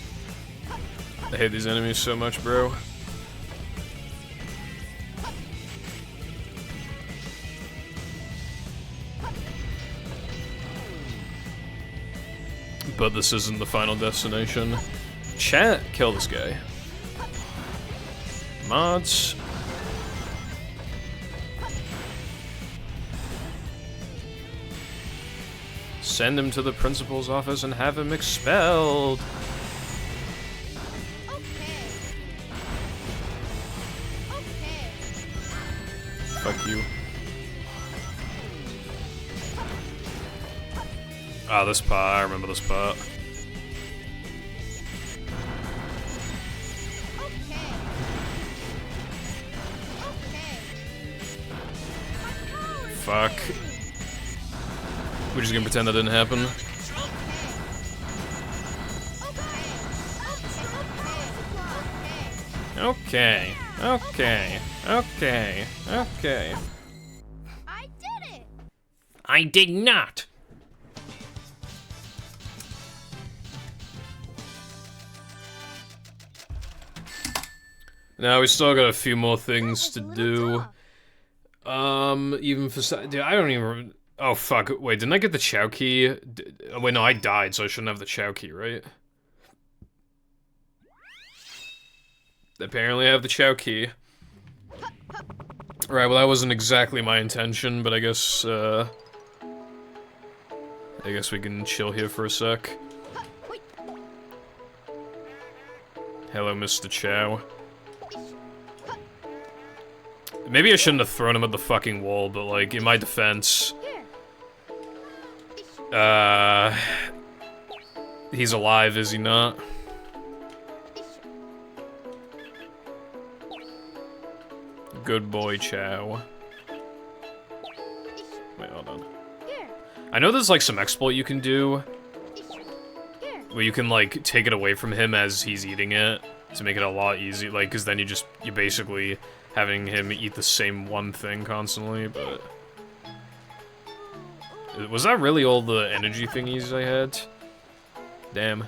A: I hate these enemies so much, bro. But this isn't the final destination. Chat, kill this guy. Mods. Send him to the principal's office and have him expelled. Fuck you. Ah, this part, I remember this part. Fuck. We're just gonna pretend that didn't happen. Okay, okay, okay, okay.
E: I did it!
A: I did not! Now we still got a few more things to do. Even for dude, I don't even. Oh fuck! Wait, didn't I get the Chao key? Wait, no, I died, so I shouldn't have the Chao key, right? Apparently, I have the Chao key. Right. Well, that wasn't exactly my intention, but I guess we can chill here for a sec. Hello, Mr. Chao. Maybe I shouldn't have thrown him at the fucking wall, but like, in my defense... He's alive, is he not? Good boy, Chao. Wait, hold on. I know there's like some exploit you can do, where you can like take it away from him as he's eating it, to make it a lot easier, like, cause then you basically having him eat the same one thing constantly, but... Was that really all the energy thingies I had? Damn.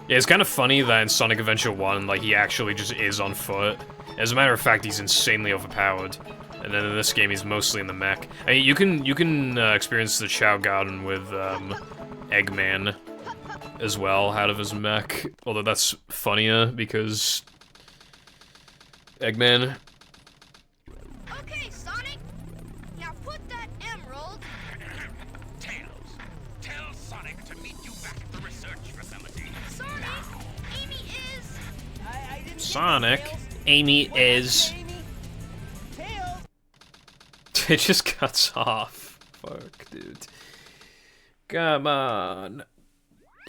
A: Yeah, it's kind of funny that in Sonic Adventure 1, like, he actually just is on foot. As a matter of fact, he's insanely overpowered. And then in this game, he's mostly in the mech. I mean, you can experience the Chao Garden with, Eggman as well, out of his mech. Although that's funnier, because... Eggman...
E: Okay, Sonic! Now put that emerald...
C: Tails, tell Sonic to meet you back at the research facility.
E: Sonic! Amy is...
B: I didn't
A: Sonic,
B: get it, Tails.
A: Amy
B: What
A: is...
B: happened, Amy? Tails!
A: It just cuts off. Fuck, dude. Come on.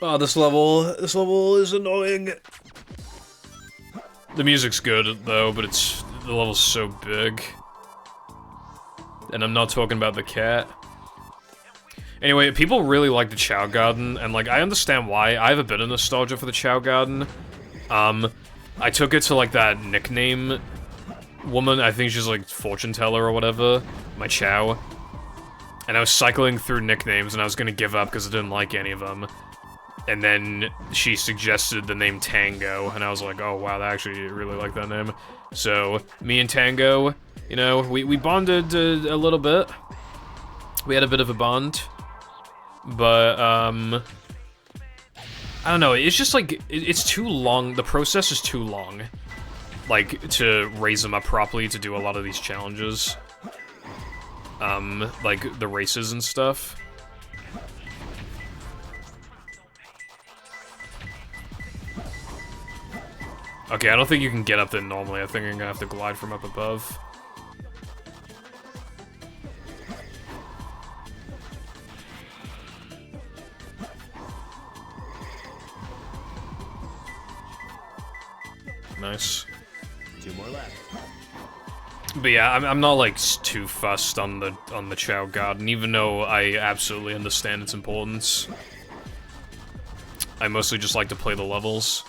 A: Oh, this level is annoying. The music's good, though, but the level's so big. And I'm not talking about the cat. Anyway, people really like the Chao Garden, and, like, I understand why. I have a bit of nostalgia for the Chao Garden. I took it to, like, that nickname woman, I think she's, like, fortune teller or whatever, my Chao. And I was cycling through nicknames, and I was gonna give up because I didn't like any of them. And then she suggested the name Tango, and I was like, oh wow, I actually really like that name. So, me and Tango, you know, we bonded a little bit. We had a bit of a bond. But, I don't know, it's just like, it's too long, the process is too long. Like, to raise them up properly to do a lot of these challenges. Like, the races and stuff. Okay, I don't think you can get up there normally. I think I'm gonna have to glide from up above. Nice.
D: 2 more left.
A: But yeah, I'm not like too fussed on the Chao Garden, even though I absolutely understand its importance. I mostly just like to play the levels.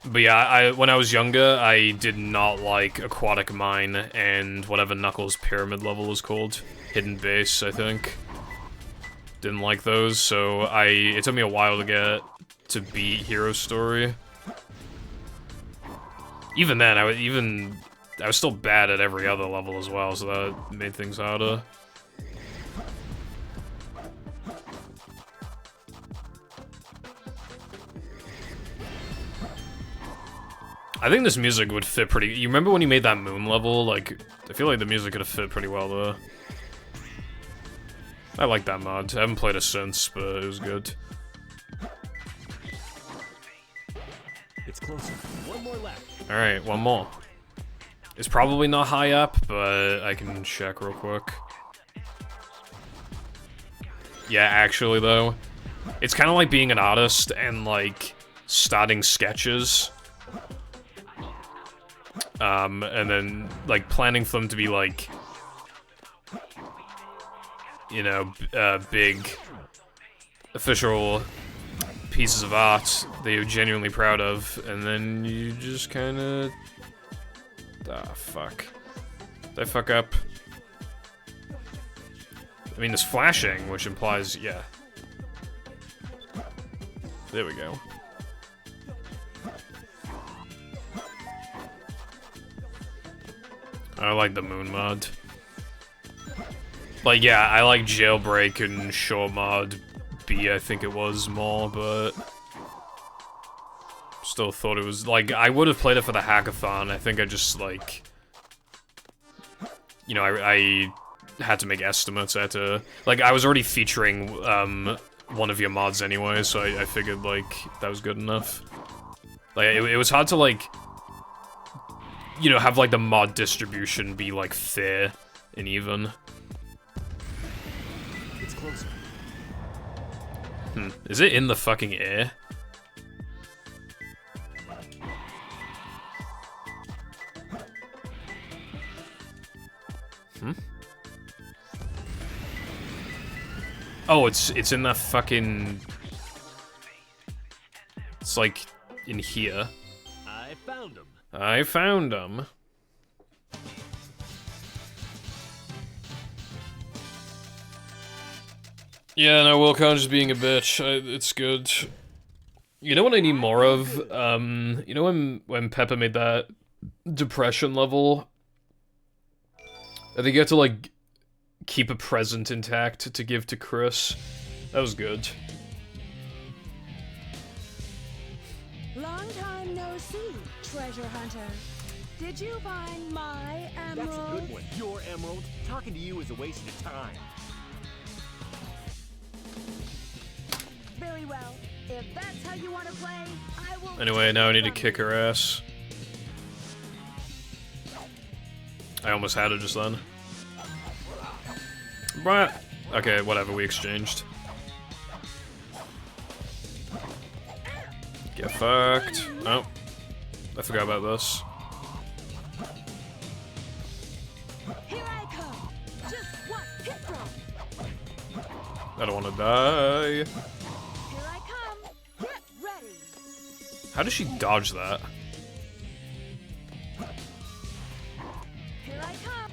A: But yeah, when I was younger, I did not like Aquatic Mine and whatever Knuckles Pyramid level was called. Hidden Base, I think. Didn't like those, so it took me a while to get to beat Hero Story. Even then, I was still bad at every other level as well, so that made things harder. I think this music would fit pretty... You remember when you made that moon level? Like, I feel like the music could have fit pretty well there. I like that mod. I haven't played it since, but it was good.
D: It's closer. 1 more left.
A: Alright, 1 more. It's probably not high up, but I can check real quick. Yeah, actually, though. It's kind of like being an artist and, like, starting sketches. And then, like, planning for them to be, like, you know, big official pieces of art that you're genuinely proud of, and then you just kind of... Ah, fuck. Did I fuck up? I mean, there's flashing, which implies, yeah. There we go. I like the moon mod. Like, yeah, I like Jailbreak and Shore mod B, I think it was more, but... Still thought it was, like, I would have played it for the hackathon. I think I just, like... You know, I had to make estimates. I had to... Like, I was already featuring, one of your mods anyway, so I figured, like, that was good enough. Like, it was hard to, like... You know, have, like, the mod distribution be, like, fair and even.
D: It's closer.
A: Is it in the fucking air? Oh, it's in that fucking... It's, like, in here.
D: I found him.
A: I found them. Yeah, no, Wilcon's just being a bitch. It's good. You know what I need more of? You know when Peppa made that depression level? I think you have to, like, keep a present intact to give to Chris. That was good.
G: Long time no see, treasure hunter. Did you find my emerald?
D: That's a good one. Your emerald. Talking to you is a waste of time.
G: Very well. If that's how you want to play, I will.
A: Anyway, now I need to kick her ass. I almost had it just then. But okay, whatever, we exchanged. Get fucked. Oh. I forgot about this.
G: Here I come. Just one hit throw.
A: I don't want to die.
G: Here I come. Get ready.
A: How does she dodge that?
G: Here I come.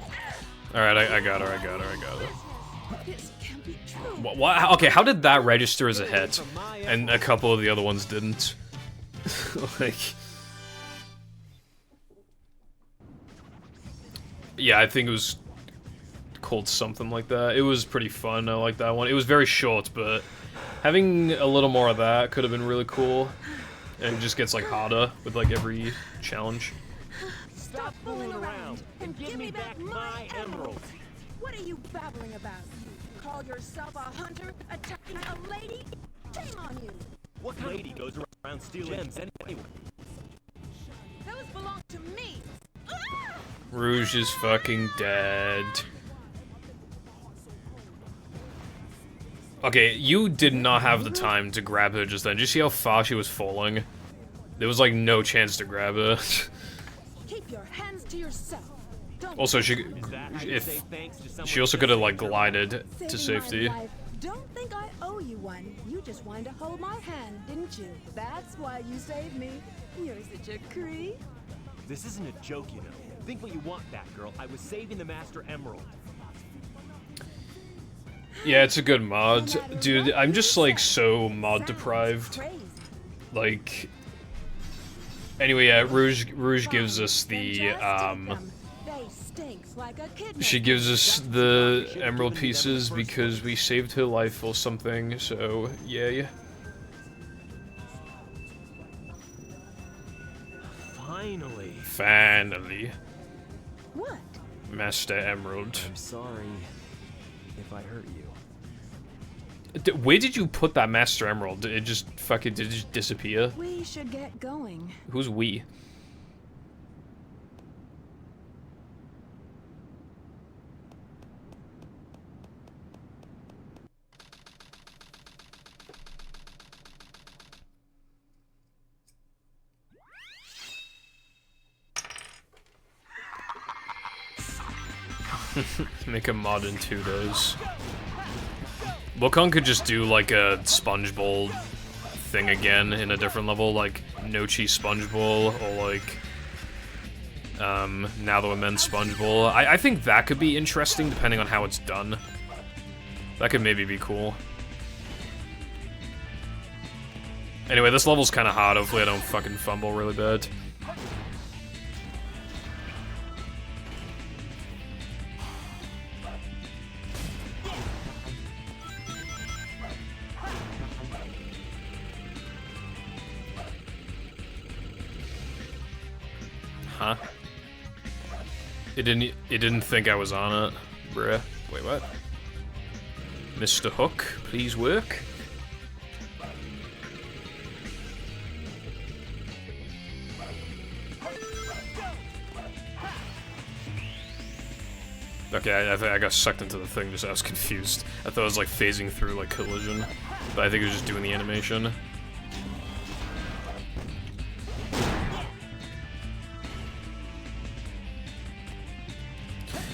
A: Alright, I got her, I got her.
G: This can't be true.
A: What? Okay, how did that register as a hit? And a couple of the other ones didn't. Like... Yeah, I think it was called something like that. It was pretty fun, I like that one. It was very short, but having a little more of that could have been really cool. And it just gets, like, harder with, like, every challenge.
D: Stop fooling around and give me back my emerald.
G: What are you babbling about? Call yourself a hunter attacking a lady? Shame on you.
D: What lady goes around stealing gems anyway?
G: Those belong to me.
A: Rouge is fucking dead. Okay, you did not have the time to grab her just then. Did you see how far she was falling? There was like no chance to grab her.
G: Keep your hands to yourself. Don't
A: Also, she also could have like glided to
G: saving
A: safety.
G: my life. Don't think I owe you one. You just wanted to hold my hand, didn't you? That's why you saved me. You're such a creep.
D: This isn't a joke, you know. Think what you want, Batgirl. I was saving the Master Emerald.
A: Yeah, it's a good mod. Dude, I'm just like so mod deprived. Like anyway, yeah, Rouge gives us the she gives us the emerald pieces because we saved her life or something, so yay. Finally.
G: What?
A: Master Emerald.
D: I'm sorry if I hurt you.
A: Where did you put that Master Emerald? Did it just disappear?
G: We should get going.
A: Who's we? Make a mod into those. Wukong could just do like a Sponge Bowl thing again in a different level, like Nochi Sponge Bowl, or like Now That We're Men Sponge Bowl. I think that could be interesting depending on how it's done. That could maybe be cool. Anyway, this level's kind of hard. Hopefully I don't fucking fumble really bad. Huh? It didn't think I was on it. Bruh. Wait, what? Mr. Hook, please work. Okay, I got sucked into the thing, just I was confused. I thought it was like phasing through like collision, but I think it was just doing the animation.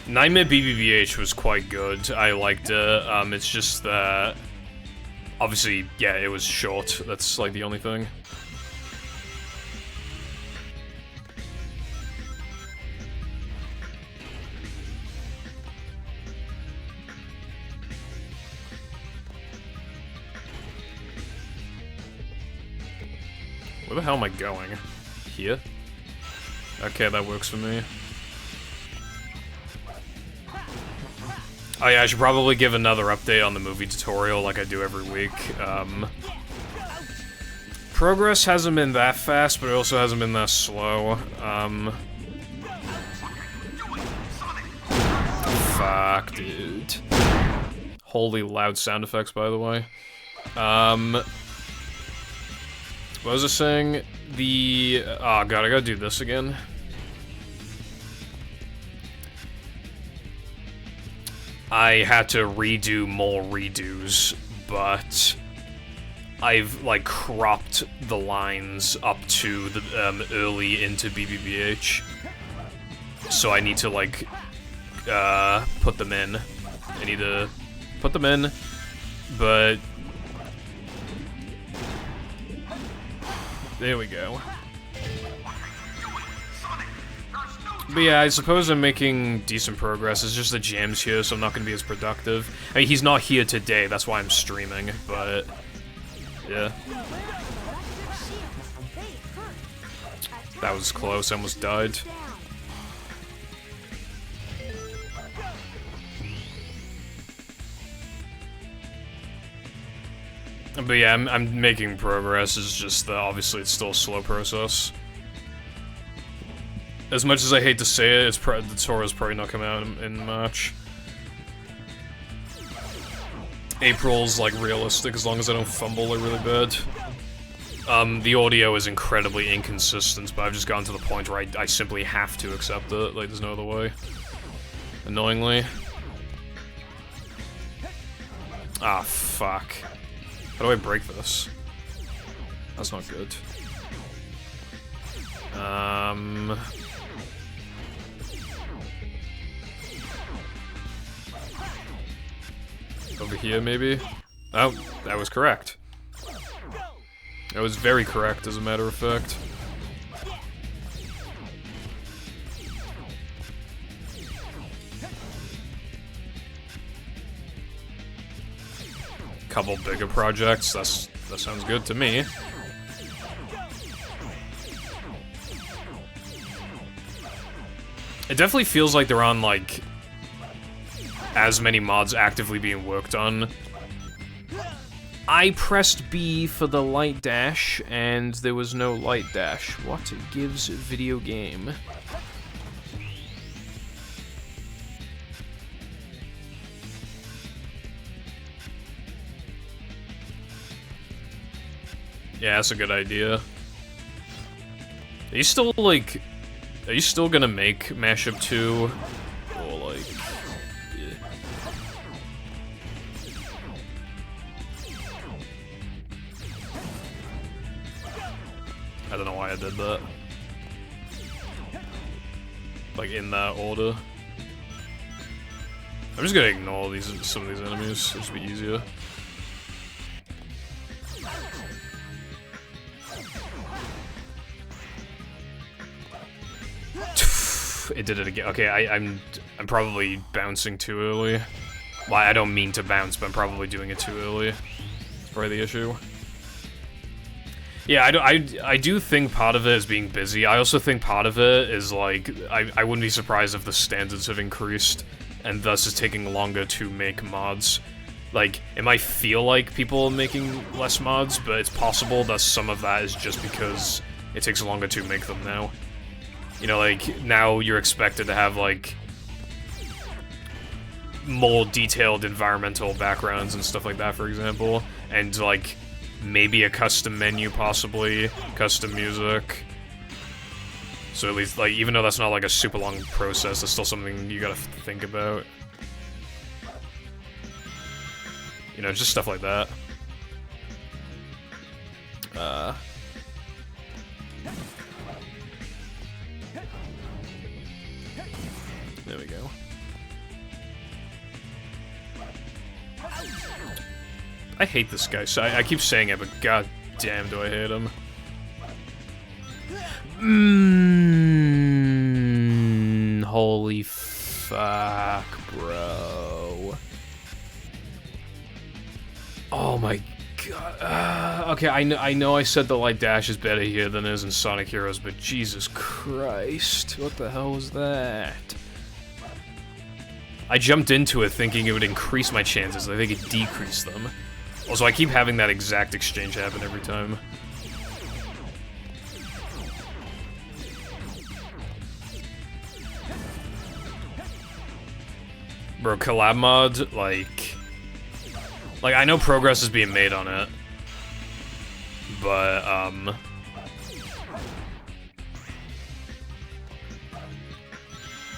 A: Nightmare BBBH was quite good. I liked it. It's just that obviously, yeah, it was short. That's like the only thing. Where the hell am I going? Here? Okay, that works for me. Oh yeah, I should probably give another update on the movie tutorial like I do every week. Progress hasn't been that fast, but it also hasn't been that slow. Fuck, dude. Holy loud sound effects, by the way. What was I saying? Oh god, I gotta do this again. I had to redo more redos, but I've, like, cropped the lines up to the, early into BBBH. So I need to, like, put them in. I need to put them in, But there we go. But yeah, I suppose I'm making decent progress. It's just the jam's here, so I'm not going to be as productive. I mean, he's not here today, that's why I'm streaming, but yeah. That was close, I almost died. But yeah, I'm making progress, it's just that obviously it's still a slow process. As much as I hate to say it, the Tora's probably not coming out in March. April's like realistic as long as I don't fumble like really bad. The audio is incredibly inconsistent, but I've just gotten to the point where I simply have to accept it, like there's no other way. Annoyingly. Ah, fuck. How do I break this? That's not good. Over here, maybe? Oh, that was correct. That was very correct, as a matter of fact. Couple bigger projects, that sounds good to me. It definitely feels like they're on, like, as many mods actively being worked on. I pressed B for the light dash, and there was no light dash. What gives video game? Yeah, that's a good idea. Are you still, like... Are you still gonna make Mashup 2? Or, like... Yeah. I don't know why I did that. Like, in that order. I'm just gonna ignore some of these enemies, it'll just be easier. It did it again. Okay, I'm probably bouncing too early. Well, I don't mean to bounce, but I'm probably doing it too early. That's probably the issue. Yeah, I do think part of it is being busy. I also think part of it is, like, I wouldn't be surprised if the standards have increased, and thus it's taking longer to make mods. Like, it might feel like people are making less mods, but it's possible that some of that is just because it takes longer to make them now. You know, like, now you're expected to have, like, more detailed environmental backgrounds and stuff like that, for example. And, like, maybe a custom menu, possibly. Custom music. So at least, like, even though that's not, like, a super long process, it's still something you gotta think about. You know, just stuff like that. There we go. I hate this guy, so I keep saying it, but god damn do I hate him. Holy fuck, bro. Oh my god. Okay, I know I said the light dash is better here than it is in Sonic Heroes, but Jesus Christ. What the hell was that? I jumped into it thinking it would increase my chances. I think it decreased them. Also, I keep having that exact exchange happen every time. Bro, collab mod, like, I know progress is being made on it, but,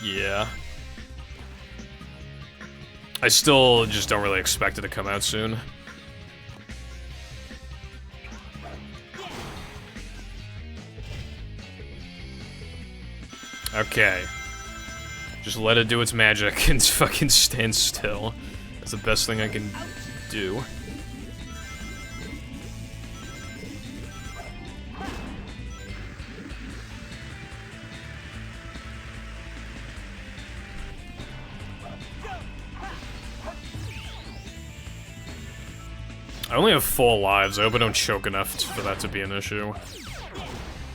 A: yeah. I still just don't really expect it to come out soon. Okay. Just let it do its magic and fucking stand still. That's the best thing I can do. I only have 4 lives. I hope I don't choke enough for that to be an issue.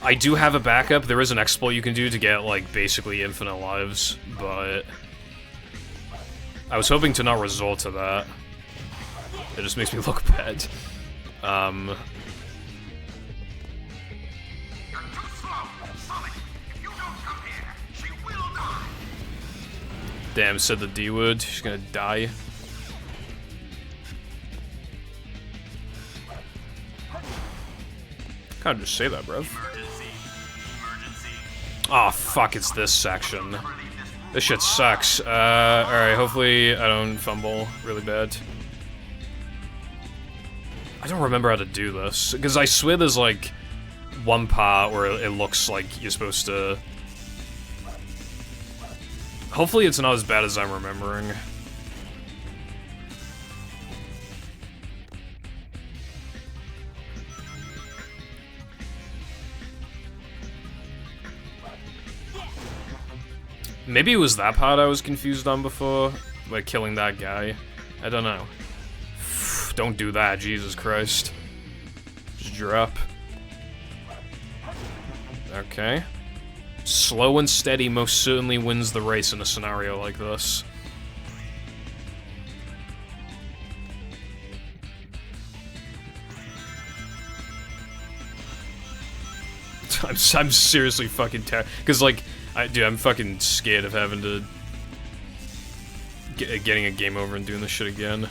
A: I do have a backup. There is an exploit you can do to get, like, basically infinite lives, but I was hoping to not resort to that. It just makes me look bad. Damn, said the D word. She's gonna die. Can't just say that, bro. Oh fuck, it's this section. This shit sucks. Alright, hopefully I don't fumble really bad. I don't remember how to do this, because I swear there's like one part where it looks like you're supposed to... Hopefully it's not as bad as I'm remembering. Maybe it was that part I was confused on before, like killing that guy. I don't know. Don't do that, Jesus Christ. Just drop. Okay. Slow and steady most certainly wins the race in a scenario like this. I'm seriously fucking terrified. Because, like, dude, I'm fucking scared of having to... getting a game over and doing this shit again.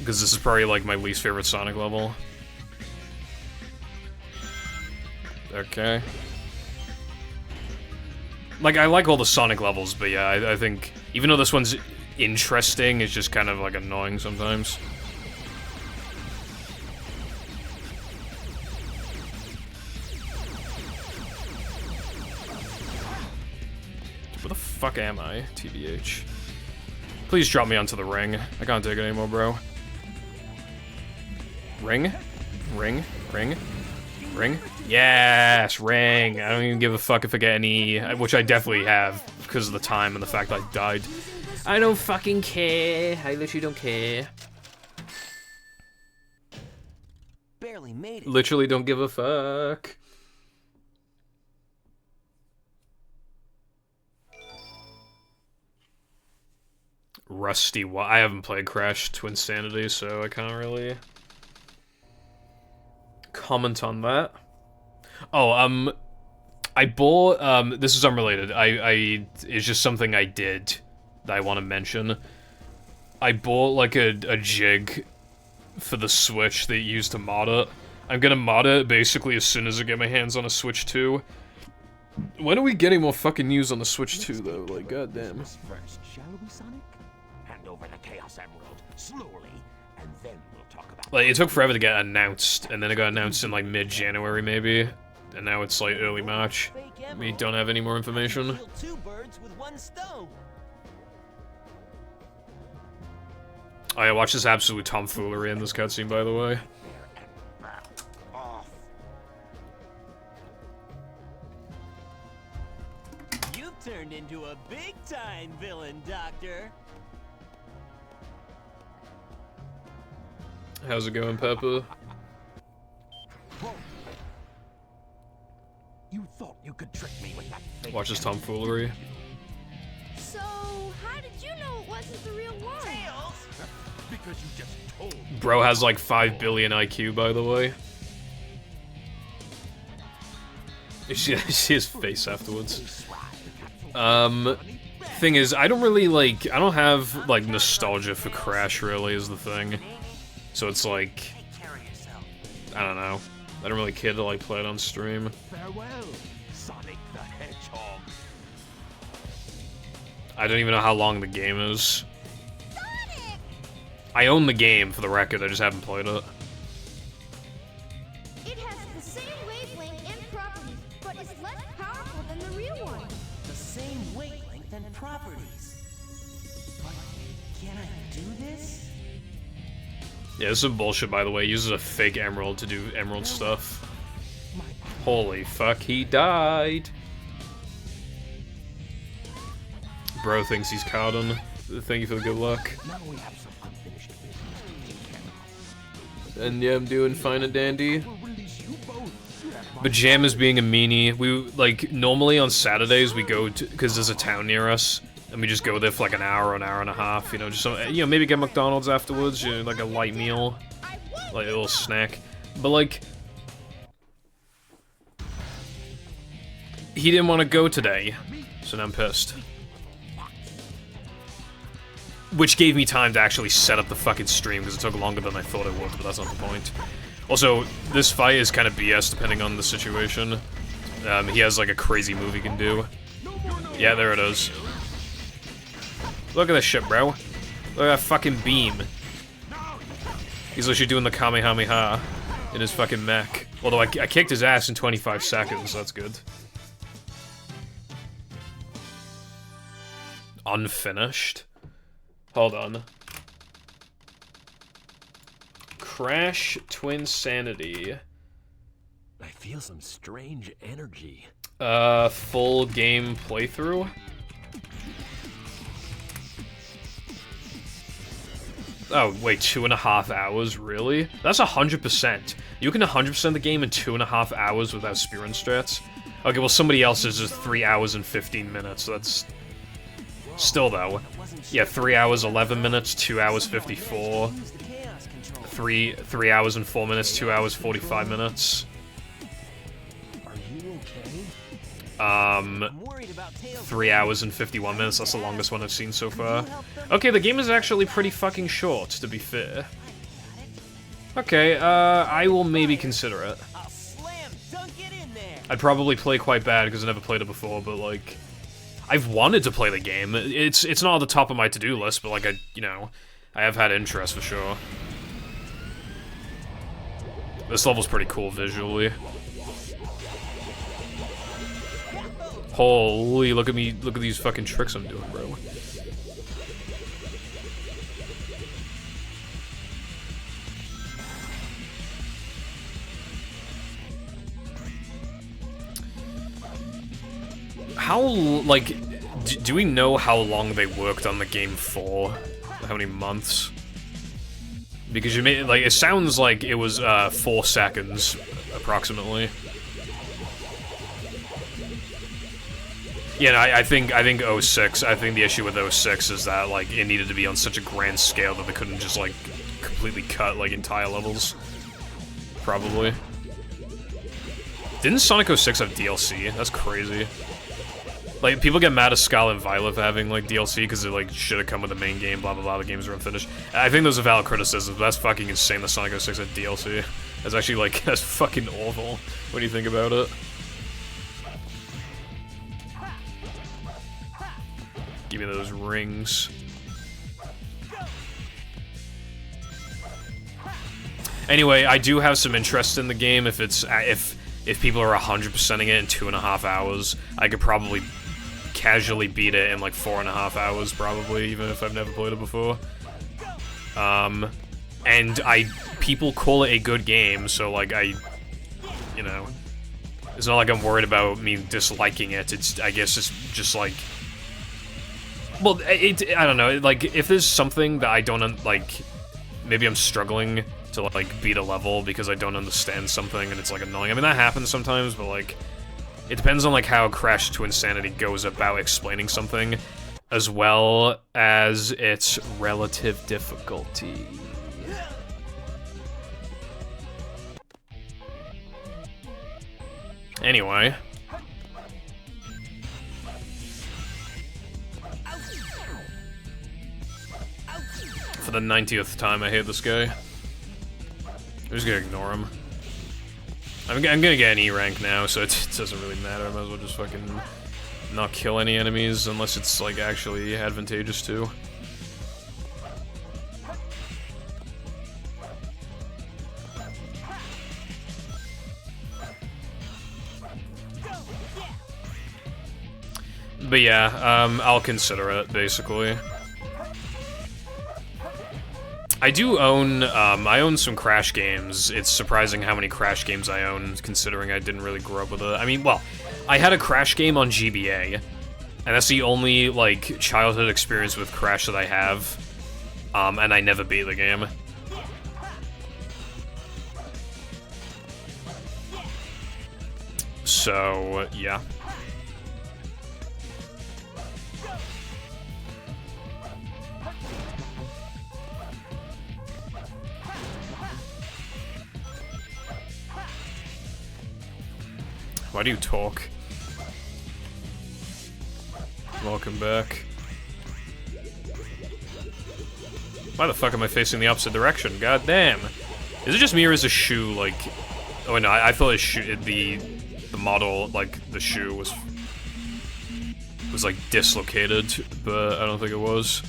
A: Because this is probably, like, my least favorite Sonic level. Okay. Like, I like all the Sonic levels, but yeah, I think... Even though this one's interesting, it's just kind of, like, annoying sometimes. Where the fuck am I, TBH? Please drop me onto the ring. I can't take it anymore, bro. Ring? Ring? Ring? Ring? Yes, ring! I don't even give a fuck if I get any... Which I definitely have, because of the time and the fact I died. I don't fucking care. I literally don't care.
B: Barely made it.
A: Literally don't give a fuck. Rusty, I haven't played Crash to Insanity, so I can't really comment on that. Oh, I bought, this is unrelated. It's just something I did that I want to mention. I bought, like, a jig for the Switch that you use to mod it. I'm gonna mod it, basically, as soon as I get my hands on a Switch 2. When are we getting more fucking news on the Switch 2, though? Like, goddamn.
C: First, shall we, Sonic? Hand over the Chaos Emerald, slowly, and then we'll talk about...
A: Like, it took forever to get announced, and then it got announced in, like, mid-January, maybe. And now it's, like, early March. We don't have any more information.
B: Kill 2 birds with 1 stone.
A: Oh, yeah, watch this absolute tomfoolery in this cutscene, by the way.
B: You've turned into a big-time villain, Doctor.
A: How's it going, Peppa?
C: You thought you could trick me with that fake...
A: Watch this tomfoolery.
E: So, how did you know it wasn't the real one?
B: Tails!
C: Because you just told me.
A: Bro has like 5 billion IQ, by the way. You see his face afterwards. Thing is, I don't really like, I don't have like nostalgia for Crash really is the thing. So it's like,
B: Take care of yourself.
A: I don't know. I don't really care to like play it on stream.
C: Farewell, Sonic the Hedgehog.
A: I don't even know how long the game is.
F: Sonic!
A: I own the game, for the record, I just haven't played it.
E: It has the same wavelength and properties, but is less powerful than the real one.
B: The same wavelength and properties. But can I do this?
A: Yeah, this is some bullshit, by the way. He uses a fake emerald to do emerald stuff. Holy fuck, he died. Bro thinks he's Cardin. Thank you for the good luck.
C: Now we have some unfinished business to take care of.
A: And yeah, I'm doing fine and dandy. But Jam is being a meanie. We, like, normally on Saturdays we go to, because there's a town near us, and we just go there for like an hour and a half, you know, just some, you know, maybe get McDonald's afterwards, you know, like a light meal, like a little snack. But like, he didn't want to go today, so now I'm pissed. Which gave me time to actually set up the fucking stream, because it took longer than I thought it would, but that's not the point. Also, this fight is kind of BS depending on the situation. He has like a crazy move he can do. Yeah, there it is. Look at this shit, bro. Look at that fucking beam. He's literally doing the Kamehameha in his fucking mech. Although I kicked his ass in 25 seconds, so that's good. Unfinished? Hold on. Crash Twinsanity.
D: I feel some strange energy.
A: Full game playthrough? Oh, wait, 2.5 hours? Really? That's 100%. You can 100% the game in 2.5 hours without spear and strats? Okay, well, somebody else is just 3 hours and 15 minutes, so that's... Still, though. Yeah, 3 hours, 11 minutes, 2 hours, 54. 3 hours and 4 minutes, 2 hours, 45 minutes.
D: Are you okay?
A: 3 hours and 51 minutes, that's the longest one I've seen so far. Okay, the game is actually pretty fucking short, to be fair. Okay, I will maybe consider it. I'd probably play quite bad, because I never played it before, but, like... I've wanted to play the game. It's not on the top of my to-do list, but, like, you know, I have had interest for sure. This level's pretty cool visually. Holy, look at me, look at these fucking tricks I'm doing, bro. How, like, do we know how long they worked on the game for? How many months? Because you made, like, it sounds like it was, 4 seconds, approximately. Yeah, no, I think 06, I think the issue with 06 is that, like, it needed to be on such a grand scale that they couldn't just, like, completely cut, like, entire levels. Probably. Didn't Sonic 06 have DLC? That's crazy. Like, people get mad at Scarlet and Violet for having, like, DLC because it, like, should have come with the main game, blah, blah, blah, the games are unfinished. I think those are valid criticisms, but that's fucking insane that Sonic 06 had DLC. That's actually, like, that's fucking awful when you think about it. Give me those rings. Anyway, I do have some interest in the game. If it's, if people are 100%ing it in 2.5 hours, I could probably casually beat it in like 4.5 hours, probably, even if I've never played it before. And people call it a good game, so like you know, it's not like I'm worried about me disliking it. It's, I guess it's just like, well, I don't know, like, if there's something that I don't, like, maybe I'm struggling to, like, beat a level because I don't understand something and it's, like, annoying. I mean, that happens sometimes, but, like, it depends on, like, how Crash Twinsanity goes about explaining something, as well as its relative difficulty. Anyway. For the 90th time, I hate this guy. I'm just gonna ignore him. I'm gonna get an E rank now, so it doesn't really matter. I might as well just fucking not kill any enemies unless it's, like, actually advantageous to. But yeah, I'll consider it, basically. I do own, I own some Crash games. It's surprising how many Crash games I own, considering I didn't really grow up with it. I mean, well, I had a Crash game on GBA, and that's the only, like, childhood experience with Crash that I have, and I never beat the game. So, yeah. Why do you talk? Welcome back. Why the fuck am I facing the opposite direction? God damn. Is it just me or is the shoe like... Oh no, I thought the model, like, the shoe was like dislocated, but I don't think it was.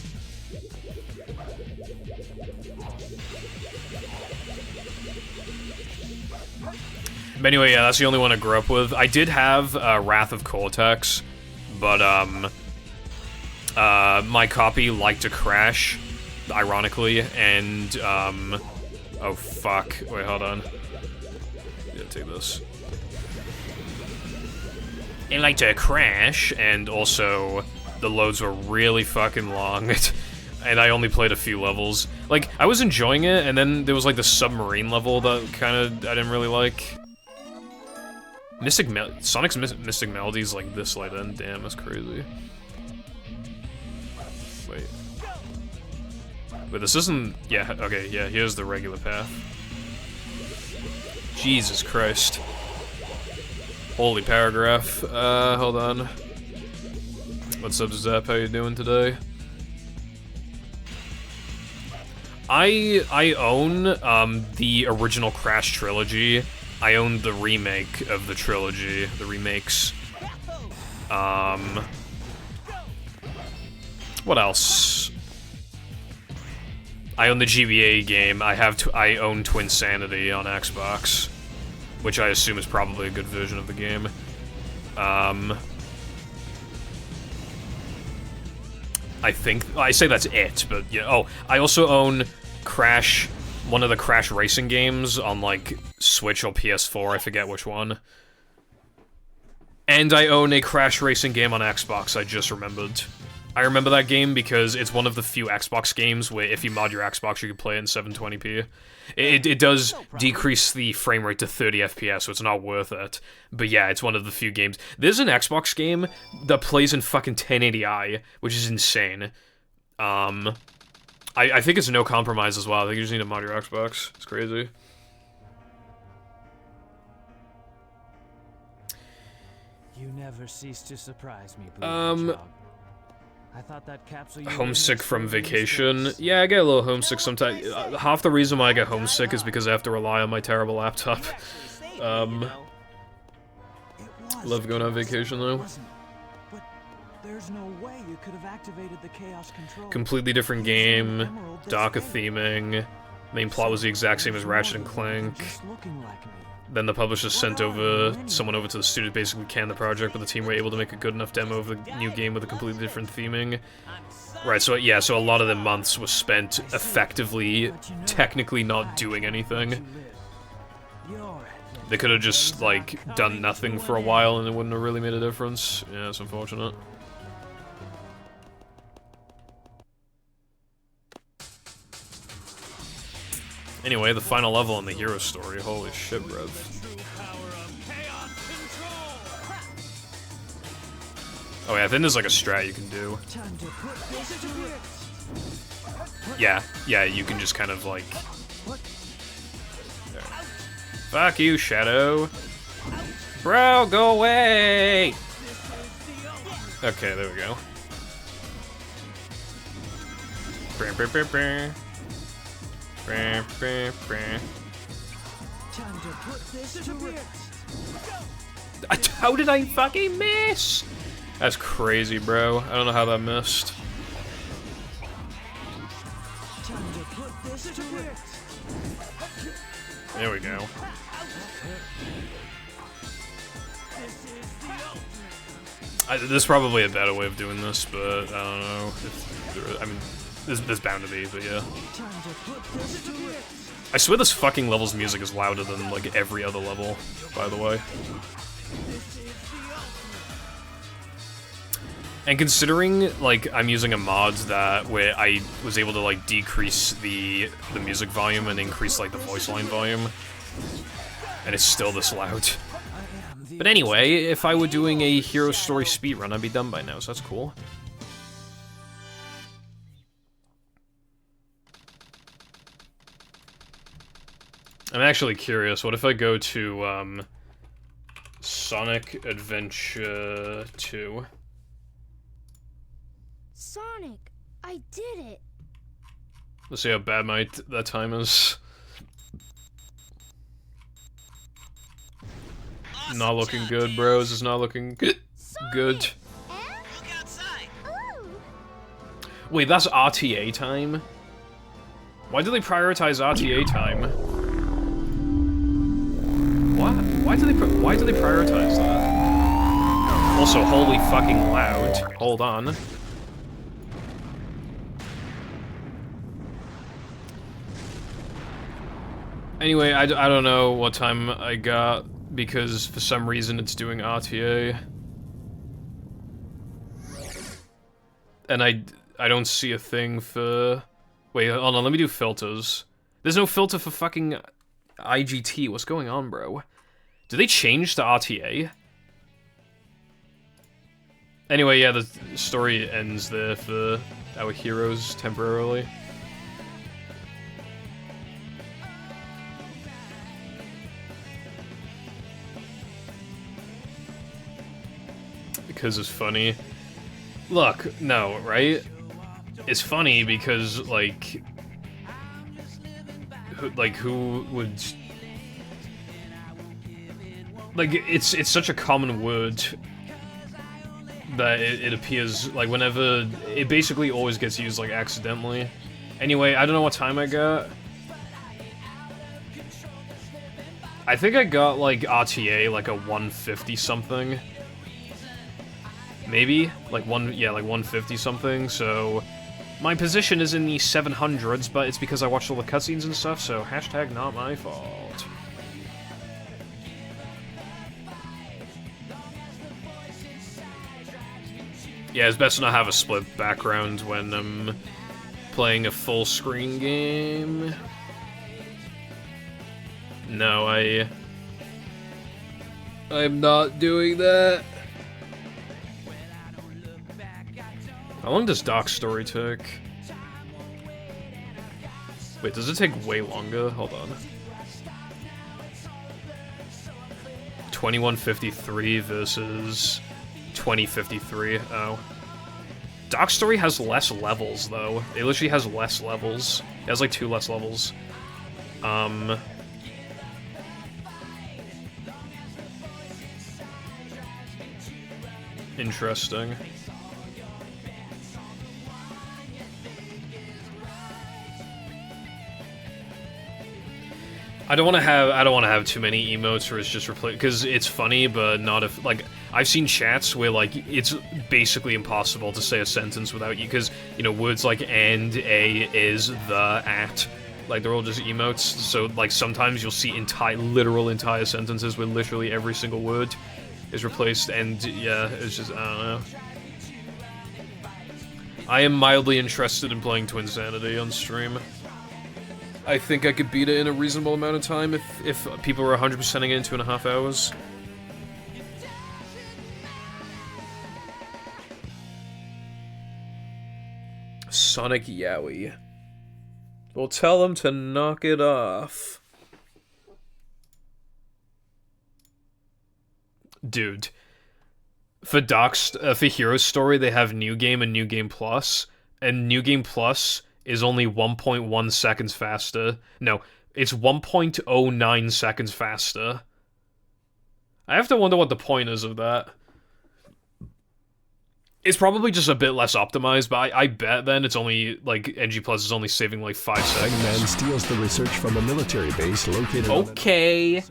A: But anyway, yeah, that's the only one I grew up with. I did have Wrath of Cortex, but my copy liked to crash, ironically, and oh fuck, wait, hold on. Yeah, take this. It liked to crash, and also the loads were really fucking long. And I only played a few levels. Like, I was enjoying it, and then there was like the submarine level that kind of I didn't really like. Sonic's Mystic Melody's like this light end. Damn, that's crazy. Wait, this isn't. Yeah, okay, yeah. Here's the regular path. Jesus Christ. Holy paragraph. Hold on. What's up, Zap? How you doing today? I own the original Crash trilogy. I own the remake of the trilogy, the remakes. What else? I own the GBA game. I own Twinsanity on Xbox, which I assume is probably a good version of the game. I think I say that's it, but yeah. Oh, I also own Crash. One of the Crash racing games on, like, Switch or PS4, I forget which one. And I own a Crash racing game on Xbox, I just remembered. I remember that game because it's one of the few Xbox games where if you mod your Xbox, you can play it in 720p. It does decrease the frame rate to 30 FPS, so it's not worth it. But yeah, it's one of the few games. There's an Xbox game that plays in fucking 1080i, which is insane. I think it's no compromise as well. I think you just need to mod your Xbox. It's crazy.
J: You never cease to surprise me, Blue. I thought that capsule you
A: homesick from vacation. Yeah, I get a little homesick sometimes. Half the reason why I get homesick is because I have to rely on my terrible laptop. Love going on vacation though.
J: There's no way you could have activated the Chaos Control.
A: Completely different game, DACA theming. Main plot was the exact same as Ratchet and Clank. Then the publisher sent someone over to the studio to basically can the project, but the team were able to make a good enough demo of the new game with a completely different theming. Right, so yeah, so a lot of the months was spent effectively, technically not doing anything. They could have just, like, done nothing for a while and it wouldn't have really made a difference. Yeah, it's unfortunate. Anyway, the final level in the hero story. Holy shit, bruv. Oh yeah, then there's like a strat you can do. Yeah, you can just kind of like... There. Fuck you, Shadow. Bro, go away! Okay, there we go. How did I fucking miss? That's crazy, bro. I don't know how that missed. There we go. There's probably a better way of doing this, but I don't know. I mean, there's bound to be, but yeah. I swear this fucking level's music is louder than, like, every other level, by the way. And considering, like, I'm using a mod where I was able to, like, decrease the music volume and increase, like, the voice line volume, and it's still this loud. But anyway, if I were doing a Hero Story speedrun, I'd be done by now, so that's cool. I'm actually curious, what if I go to, Sonic Adventure 2?
E: Sonic, I did it.
A: Let's see how bad that time is.
B: Awesome
A: Not looking
B: job,
A: good,
B: Tails.
A: bros. It's not looking good. Good.
B: Look outside.
F: Ooh.
A: Wait, that's RTA time? Why do they prioritize RTA time? What? Why do they prioritize that? Also, holy fucking loud. Hold on. Anyway, I don't know what time I got, because for some reason it's doing RTA. And I don't see a thing for... Wait, hold on, let me do filters. There's no filter for fucking IGT. What's going on, bro? Do they change to RTA? Anyway, yeah, the story ends there for our heroes temporarily. Because it's funny. Look, no, right? It's funny because, like... who would... Like, it's such a common word that it appears, like, whenever... It basically always gets used, like, accidentally. Anyway, I don't know what time I got. I think I got, like, RTA, like, a 150 something. Maybe? Like, like 150 something, so... My position is in the 700s, but it's because I watched all the cutscenes and stuff, so hashtag not my fault. Yeah, it's best to not have a split background when I'm playing a full screen game. No, I'm not doing that. How long does Doc's story take? Wait, does it take way longer? Hold on. 2153 versus 2053. Oh. Doc's story has less levels, though. It literally has less levels. It has, like, 2 less levels. Interesting. I don't want to have too many emotes where it's just replaced, because it's funny, but not if, like, I've seen chats where, like, it's basically impossible to say a sentence without you, because, you know, words like and, a, is, the, at, like, they're all just emotes, so, like, sometimes you'll see literal entire sentences where literally every single word is replaced, and, yeah, it's just, I don't know. I am mildly interested in playing Twinsanity on stream. I think I could beat it in a reasonable amount of time if people were 100%ing it in 2.5 hours. Sonic Yowie. Well, tell them to knock it off. Dude. For Hero's Story, they have New Game and New Game Plus, and New Game Plus is only 1.1 seconds faster. No, it's 1.09 seconds faster. I have to wonder what the point is of that. It's probably just a bit less optimized, but I bet then it's only, like, NG Plus is only saving, like, 5 seconds.
I: Eggman steals the research from a military base located
A: Okay.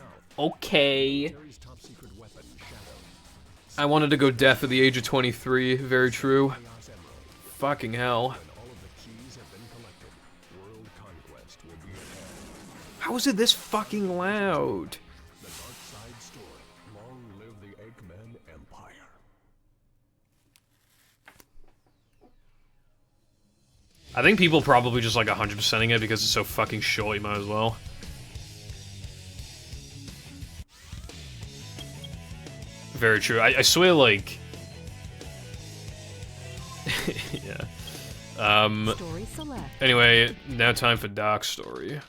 A: I wanted to go deaf at the age of 23, very true. Fucking hell. How is it this fucking loud?
I: The Dark Side Story. Long live the Eggman Empire.
A: I think people probably just like 100%ing it because it's so fucking short, you might as well. Very true. I swear, like... yeah.
H: Story select.
A: Anyway, now time for Dark Story.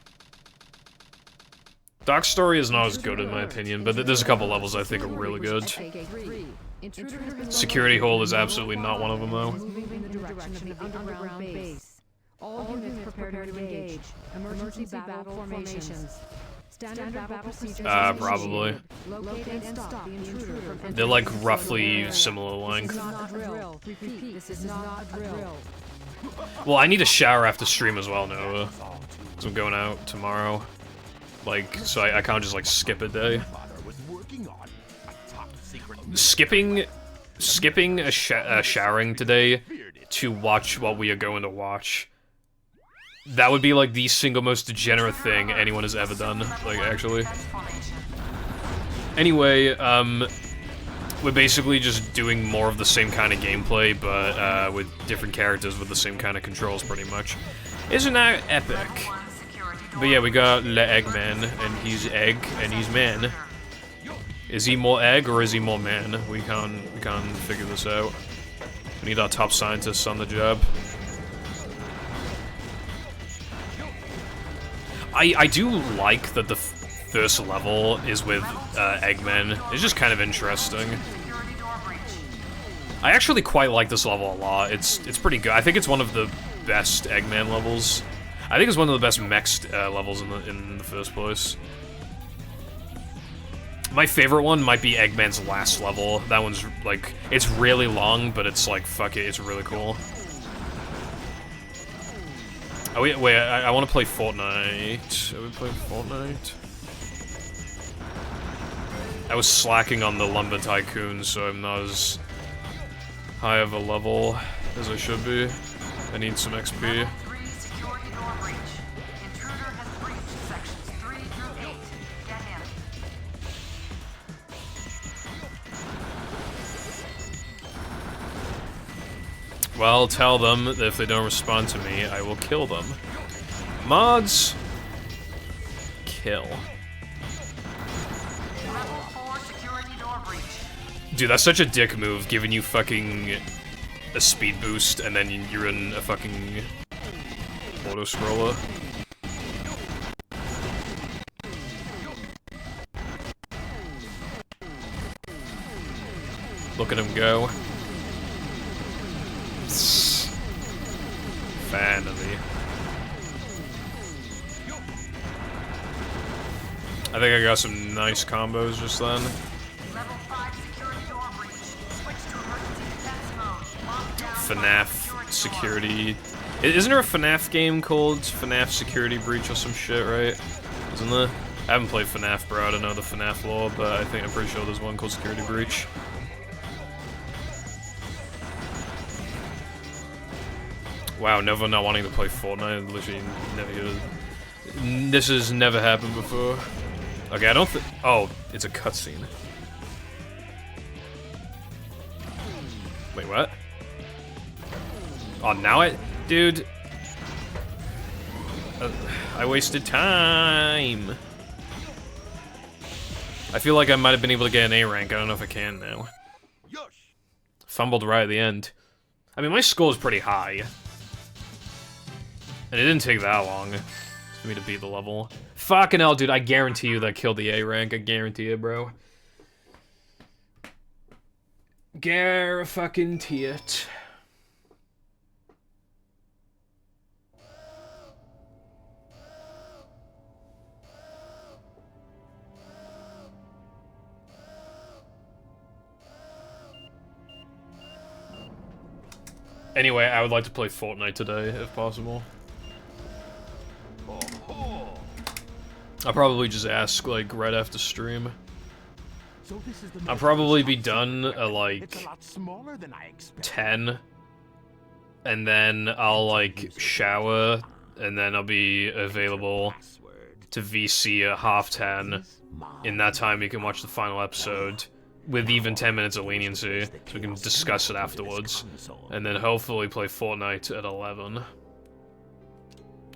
A: Dark Story is not as good in my opinion, but there's a couple levels I think are really good. Security Hole is absolutely not one of them, though.
H: Moving in the direction of the underground base. All units prepare to engage. Emergency battle formations. Standard battle procedures.
A: Probably.
H: Locate and stop the intruder from entering.
A: They're like roughly similar length.
H: This is not a drill. Repeat, this is not a drill.
A: Well, I need a shower after stream as well, Nova. So I'm going out tomorrow. Like, so I can't just like skip a day. Skipping a showering today to watch what we are going to watch. That would be like the single most degenerate thing anyone has ever done, like, actually. Anyway, we're basically just doing more of the same kind of gameplay, but with different characters with the same kind of controls, pretty much. Isn't that epic? But yeah, we got Le Eggman, and he's egg, and he's man. Is he more egg, or is he more man? We can't figure this out. We need our top scientists on the job. I do like that the first level is with Eggman. It's just kind of interesting. I actually quite like this level a lot. It's pretty good. I think it's one of the best Eggman levels. I think it's one of the best mechs levels in the first place. My favorite one might be Eggman's last level. That one's like, it's really long, but it's like, fuck it, it's really cool. Oh, wait, I want to play Fortnite. Are we playing Fortnite? I was slacking on the Lumber Tycoon, so I'm not as high of a level as I should be. I need some XP. Well, tell them that if they don't respond to me, I will kill them. Mods! Kill. Dude, that's such a dick move, giving you fucking a speed boost, and then you're in a fucking auto-scroller. Look at him go. Vanity. I think I got some nice combos just then. FNAF Security. Isn't there a FNAF game called FNAF Security Breach or some shit, right? Isn't there? I haven't played FNAF, bro. I don't know the FNAF lore, but I'm pretty sure there's one called Security Breach. Wow, Nova not wanting to play Fortnite, literally never. This has never happened before. Okay, I don't think. Oh, it's a cutscene. Wait, what? Oh, now I. Dude. I wasted time. I feel like I might have been able to get an A rank. I don't know if I can now. Fumbled right at the end. I mean, my score is pretty high. And it didn't take that long for me to beat the level. Fucking hell, dude, I guarantee you that killed the A rank. I guarantee it, bro. Fucking-tee it. Anyway, I would like to play Fortnite today, if possible. I'll probably just ask, like, right after stream. I'll probably be done at, like, 10. And then I'll, like, shower, and then I'll be available to VC at 10:30. In that time, you can watch the final episode with even 10 minutes of leniency, so we can discuss it afterwards. And then hopefully play Fortnite at 11.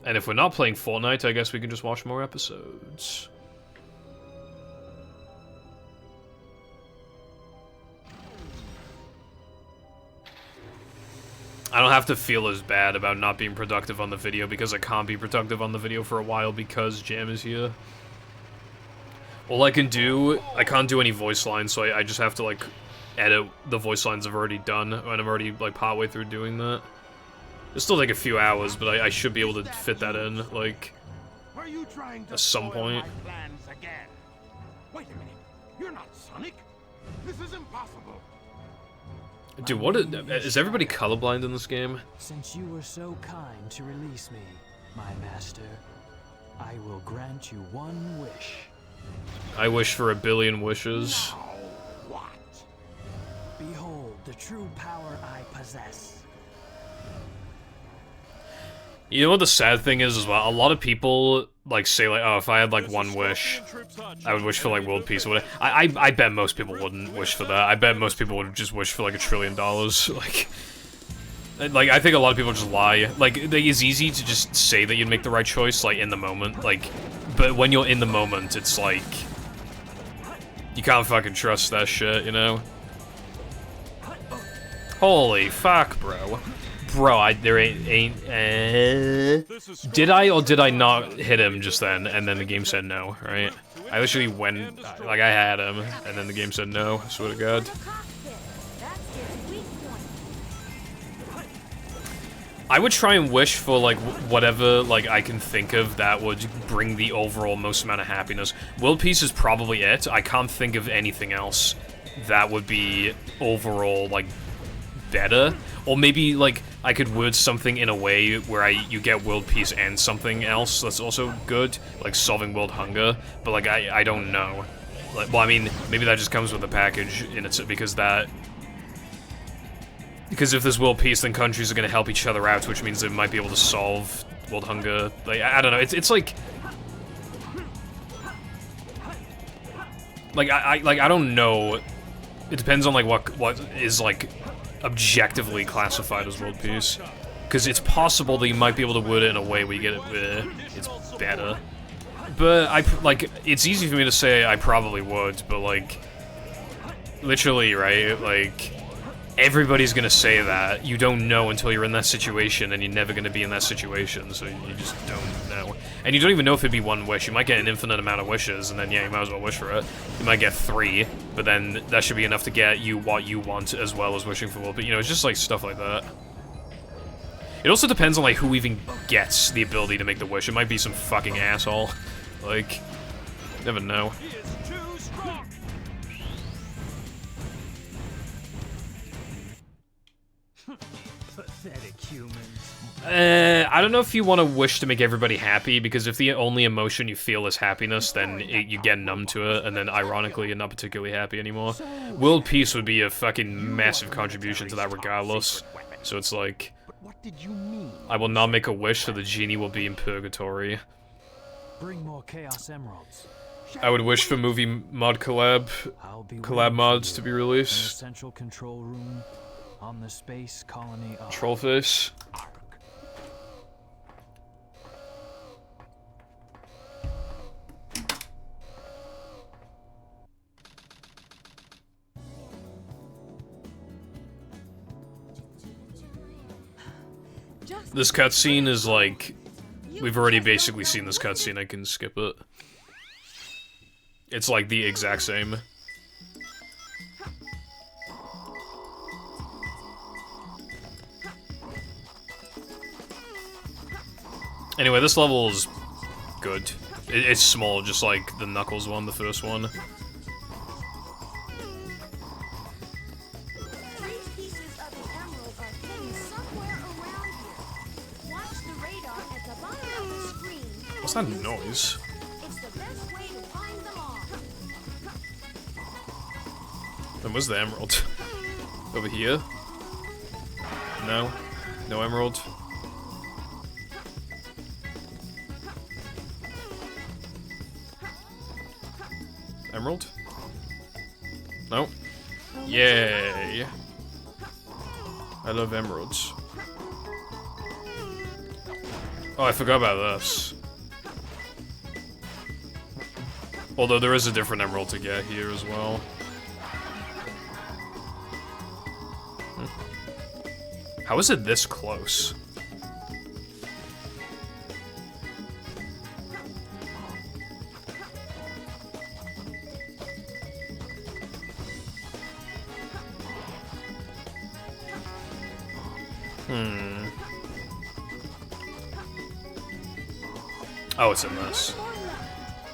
A: And if we're not playing Fortnite, I guess we can just watch more episodes. I don't have to feel as bad about not being productive on the video because I can't be productive on the video for a while because Jam is here. All I can do, I can't do any voice lines, so I just have to, like, edit the voice lines I've already done, and I'm already, like, partway through doing that. It'll still take a few hours, but I should be able to fit that in, like, at some point.
C: Wait a minute, you're not Sonic? This is impossible.
A: Dude, what is everybody colorblind in this game?
J: Since you were so kind to release me, my master, I will grant you one wish.
A: I wish for 1 billion wishes.
C: What?
J: Behold the true power I possess.
A: You know what the sad thing is as well? A lot of people, like, say, like, oh, if I had, like, one wish, I would wish for, like, world peace or whatever. I bet most people wouldn't wish for that. I bet most people would just wish for, like, $1 trillion. Like, I think a lot of people just lie. Like, it's easy to just say that you'd make the right choice, like, in the moment. Like, but when you're in the moment, it's like... You can't fucking trust that shit, you know? Holy fuck, bro. Bro, there ain't did I or did I not hit him just then, and then the game said no, right? I literally went, like, I had him, and then the game said no, I swear to God. I would try and wish for, like, whatever, like, I can think of that would bring the overall most amount of happiness. World peace is probably it. I can't think of anything else that would be overall, like, better. Or maybe, like, I could word something in a way where you get world peace and something else that's also good, like solving world hunger, but, like, I don't know. Like, well, I mean, maybe that just comes with the package in it, because if there's world peace, then countries are gonna help each other out, which means they might be able to solve world hunger. Like, I don't know, it's like... Like, I don't know. It depends on, like, what is, like, objectively classified as world peace, because it's possible that you might be able to word it in a way where you get it where it's better. But it's easy for me to say I probably would, but, like, literally, right? Like, everybody's gonna say that. You don't know until you're in that situation, and you're never gonna be in that situation, so you just don't know. And you don't even know if it'd be one wish. You might get an infinite amount of wishes, and then, yeah, you might as well wish for it. You might get 3, but then that should be enough to get you what you want, as well as wishing for world. But, you know, it's just, like, stuff like that. It also depends on, like, who even gets the ability to make the wish. It might be some fucking asshole. Like, never know.
J: Pathetic humans.
A: I don't know if you want to wish to make everybody happy, because if the only emotion you feel is happiness, then you get numb to it, and then ironically you're not particularly happy anymore. World peace would be a fucking massive contribution to that regardless. So it's like, I will not make a wish, so the genie will be in purgatory.
J: Bring more Chaos Emeralds.
A: I would wish for movie mod collab mods to be released.
J: In the central control room on the space colony of
A: Trollface. This cutscene is like, we've already basically seen this cutscene, I can skip it. It's like the exact same. Anyway, this level is good. It's small, just like the Knuckles one, the first one. What's that noise? And where's the emerald? Over here? No? No emerald? Emerald? No? Yay! I love emeralds. Oh, I forgot about this. Although there is a different emerald to get here as well. How is it this close? Oh, it's in this.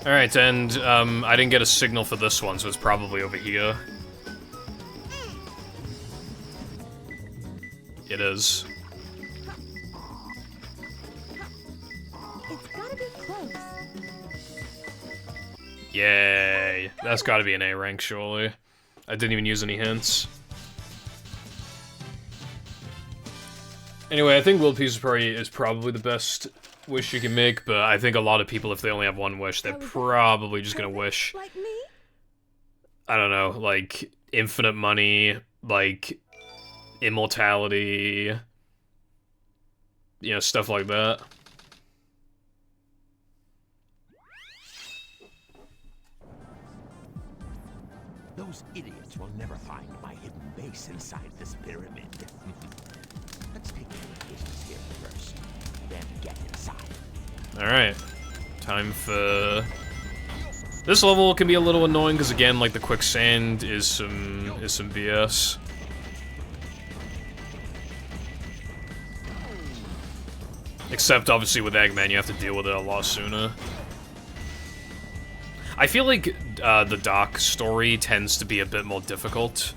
A: Alright, and, I didn't get a signal for this one, so it's probably over here. It is.
G: It's gotta be close.
A: Yay. That's gotta be an A rank, surely. I didn't even use any hints. Anyway, I think World Peace is probably the best wish you can make, but I think a lot of people, if they only have one wish, they're probably just gonna wish,
G: Like me?
A: I don't know, like, infinite money, like, immortality, you know, stuff like that.
C: Those idiots will never find my hidden base inside this pyramid. Let's take care of business here first, then get inside.
A: Alright. Time for... This level can be a little annoying, because again, like, the quicksand is some BS. Except, obviously, with Eggman, you have to deal with it a lot sooner. I feel like the Doc story tends to be a bit more difficult.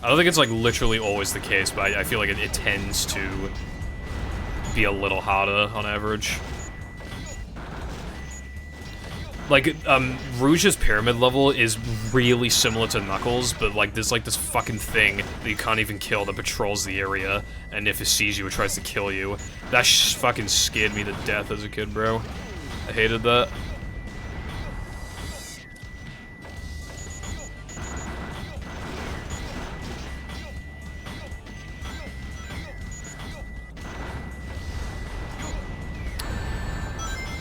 A: I don't think it's, like, literally always the case, but I feel like it tends to be a little harder on average. Like, Rouge's pyramid level is really similar to Knuckles, but, like, there's, like, this fucking thing that you can't even kill that patrols the area, and if it sees you, it tries to kill you. That fucking scared me to death as a kid, bro. I hated that.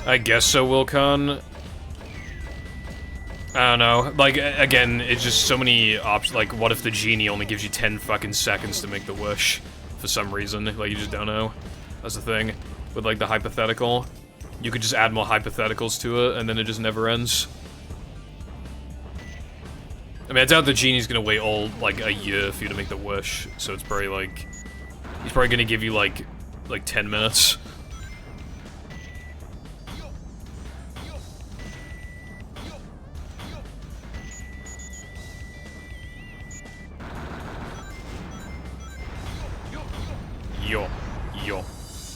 A: I guess so, Wilcon. I don't know. Like, again, it's just so many options. Like, what if the genie only gives you 10 fucking seconds to make the wish? For some reason. Like, you just don't know. That's the thing. With, like, the hypothetical. You could just add more hypotheticals to it, and then it just never ends. I mean, I doubt the genie's gonna wait like, a year for you to make the wish. So it's probably, like... He's probably gonna give you, like 10 minutes.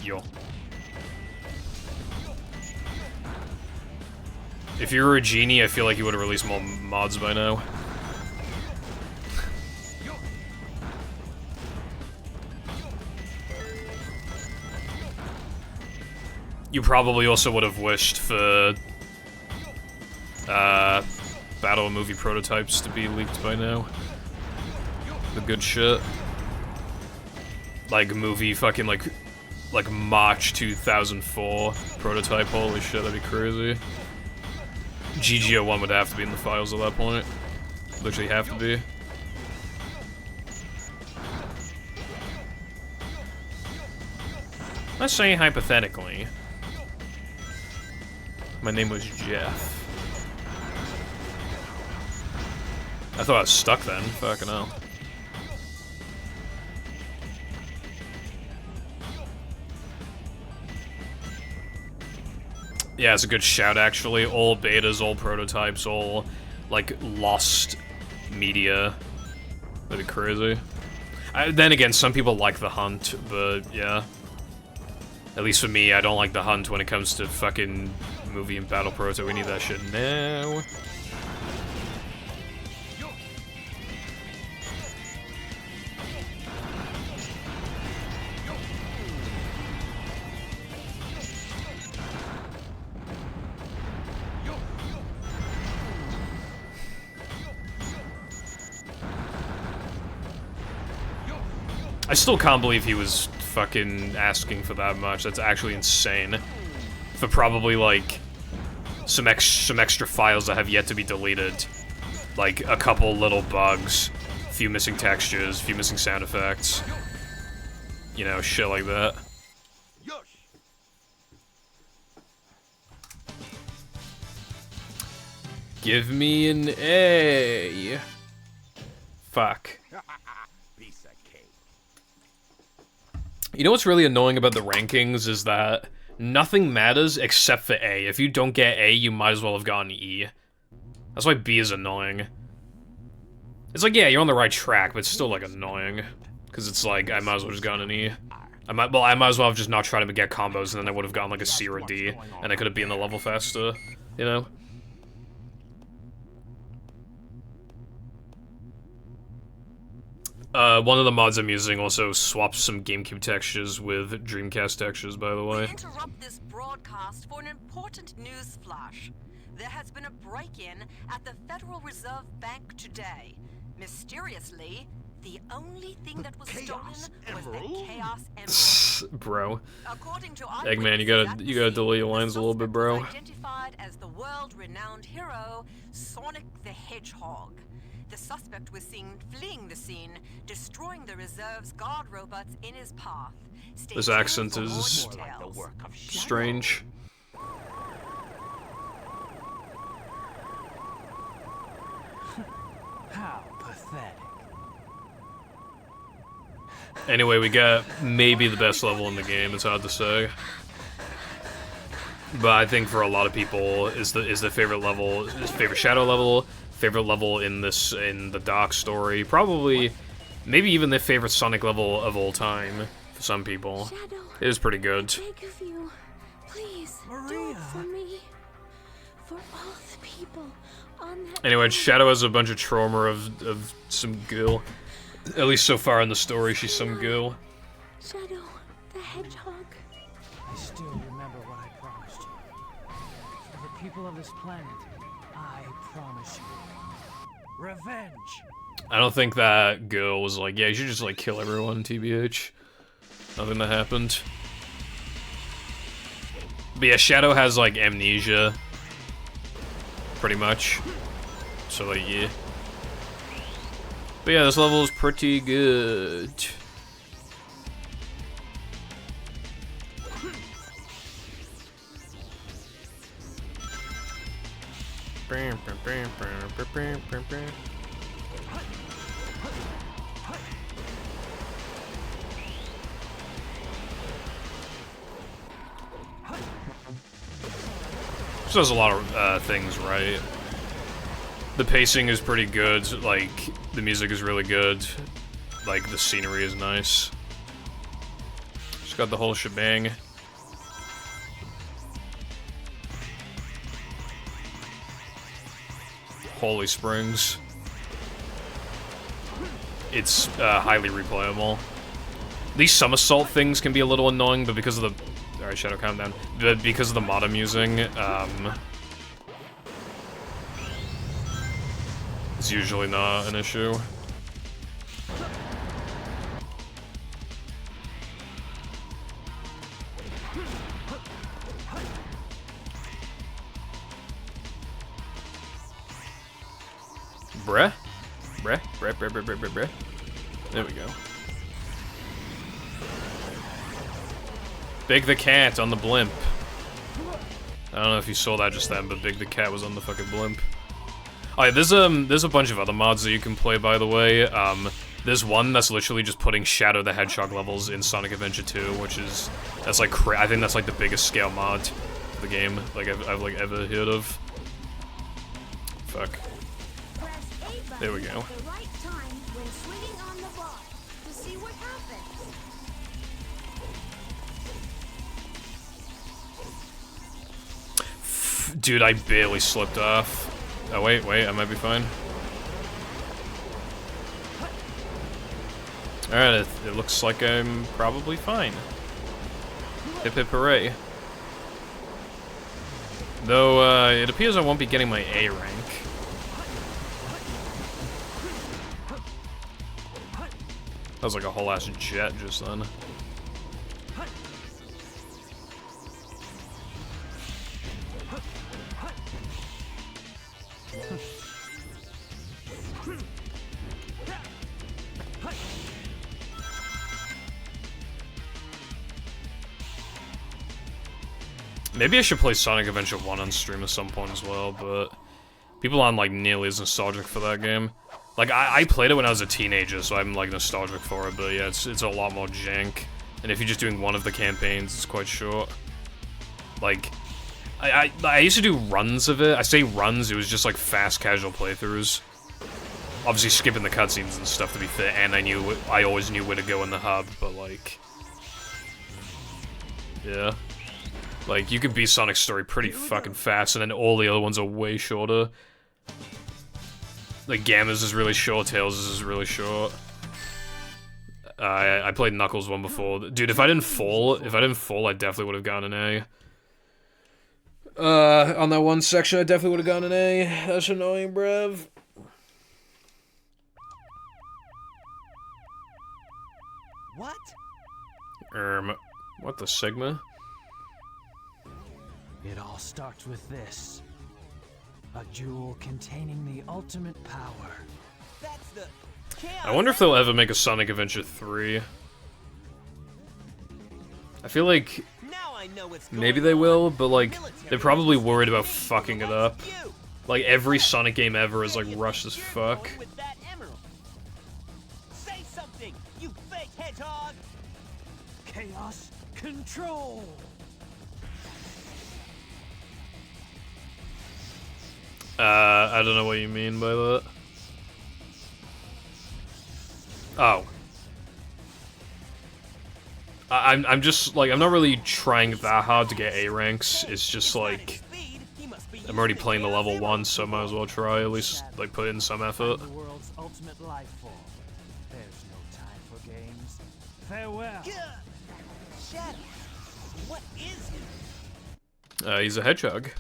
A: Yo. If you were a genie, I feel like you would have released more mods by now. You probably also would have wished for Battle of Movie prototypes to be leaked by now. The good shit. Like, movie fucking, like March 2004 prototype, holy shit, that'd be crazy. GGO1 would have to be in the files at that point. Literally have to be. Let's say hypothetically. My name was Jeff. I thought I was stuck then, fucking hell. Yeah, it's a good shout, actually. All betas, all prototypes, all, like, lost media. That'd be crazy. Then again, some people like the hunt, but, yeah. At least for me, I don't like the hunt when it comes to fucking movie and battle proto. We need that shit now. I still can't believe he was fucking asking for that much. That's actually insane. For probably, like, some extra files that have yet to be deleted. Like, a couple little bugs few missing textures, few missing sound effects. You know, shit like that. Give me an A. Fuck.
C: Piece of cake.
A: You know what's really annoying about the rankings is that nothing matters except for A. If you don't get A, you might as well have gotten E. That's why B is annoying. It's like, yeah, you're on the right track, but it's still, like, annoying. Because it's like, I might as well just gotten an E. I might as well have just not tried to get combos, and then I would have gotten, like, a C or a D, and I could have been the level faster, you know? One of the mods I'm using also swaps some GameCube textures with Dreamcast textures, by the way.
K: We interrupt this broadcast for an important news flash. There has been a break-in at the Federal Reserve Bank today. Mysteriously, the only thing that was stolen was the Chaos Emerald.
A: Bro.
K: According to
A: Eggman, you gotta delay your lines a little bit, bro.
K: Identified as the world-renowned hero, Sonic the Hedgehog. The suspect was seen fleeing the scene, destroying the reserve's guard robots in his path.
A: This accent is strange.
J: How pathetic.
A: Anyway, we got maybe the best level in the game. It's hard to say, but I think for a lot of people, is the favorite level, favorite Shadow level, favorite level in the Doc story. Probably, maybe even the favorite Sonic level of all time for some people.
E: Shadow,
A: it is pretty good.
E: I beg of you, please, do it for me, for all the people on that.
A: Anyway, Shadow has a bunch of trauma of some girl. At least so far in the story, she's some girl.
E: Shadow, the Hedgehog.
J: I still remember what I promised you. For the people of this planet, I promise you revenge.
A: I don't think that girl was like, yeah, you should just like kill everyone, TBH. Nothing that happened. But yeah, Shadow has like amnesia. Pretty much. So like, yeah. But yeah, this level is pretty good. This does a lot of things right. The pacing is pretty good, like, the music is really good, like, the scenery is nice. Just got the whole shebang. Holy Springs. It's highly replayable. These somersault things can be a little annoying, but because of the... Alright, Shadow, calm down. But because of the mod I'm using, it's usually not an issue. Bruh? Bruh. There we go. Big the Cat on the blimp. I don't know if you saw that just then, but Big the Cat was on the fucking blimp. Oh yeah, there's a bunch of other mods that you can play, by the way. There's one that's literally just putting Shadow the Hedgehog levels in Sonic Adventure 2, that's like I think that's like the biggest scale mod for the game, like I've like ever heard of. Fuck. There we go. Dude, I barely slipped off. Oh, wait, I might be fine. Alright, it looks like I'm probably fine. Hip hip hooray. Though, it appears I won't be getting my A rank. That was like a whole ass jet just then. Maybe I should play Sonic Adventure 1 on stream at some point as well, but people aren't like nearly as nostalgic for that game. Like, I played it when I was a teenager, so I'm like nostalgic for it, but yeah, it's a lot more jank. And if you're just doing one of the campaigns, it's quite short. Like, I used to do runs of it. I say runs, it was just like fast casual playthroughs. Obviously skipping the cutscenes and stuff to be fair, and I always knew where to go in the hub, but like... Yeah. Like, you can beat Sonic's story pretty fucking fast, and then all the other ones are way shorter. Like, Gamma's is really short, Tails' is really short. I played Knuckles one before. Dude, if I didn't fall, I definitely would have gotten an A. On that one section, I definitely would have gotten an A. That's annoying, bruv.
B: What?
A: What the Sigma?
J: It all starts with this. A jewel containing the ultimate power.
B: That's the...
A: I wonder if they'll ever make a Sonic Adventure 3. I feel like maybe they will, but like they're probably worried about fucking it up. Like every Sonic game ever is like rushed as fuck.
B: Say something, you fake hedgehog!
J: Chaos control.
A: I don't know what you mean by that. Oh. I'm just, like, I'm not really trying that hard to get A ranks, it's just, like, I'm already playing the level 1, so I might as well try, at least, like, put in some effort.
J: The world's ultimate life form. There's no time for games. Farewell.
B: Shadow, what is he?
A: He's a hedgehog.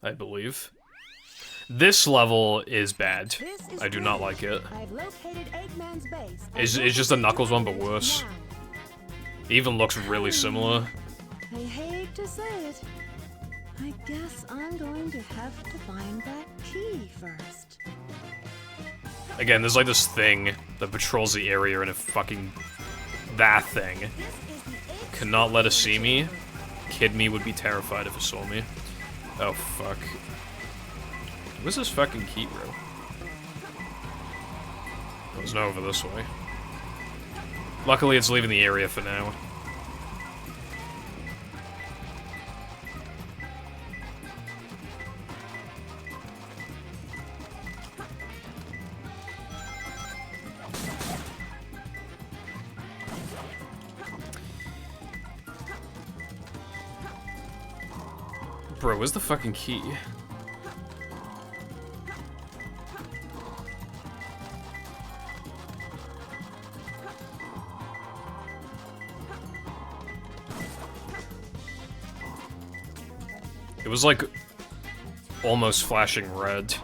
A: I believe. This level is bad. I do not like it.
G: I've located Eggman's base.
A: It's just a Knuckles one, but worse. It even looks really similar.
G: I hate to say it. I guess I'm going to have to find that key first.
A: Again, there's like this thing that patrols the area and it fucking... That thing. Cannot let it see me. Kid me would be terrified if it saw me. Oh, fuck. Where's this fucking key, bro? There's no over this way. Luckily, it's leaving the area for now. Bro, where's the fucking key? It was like almost flashing red.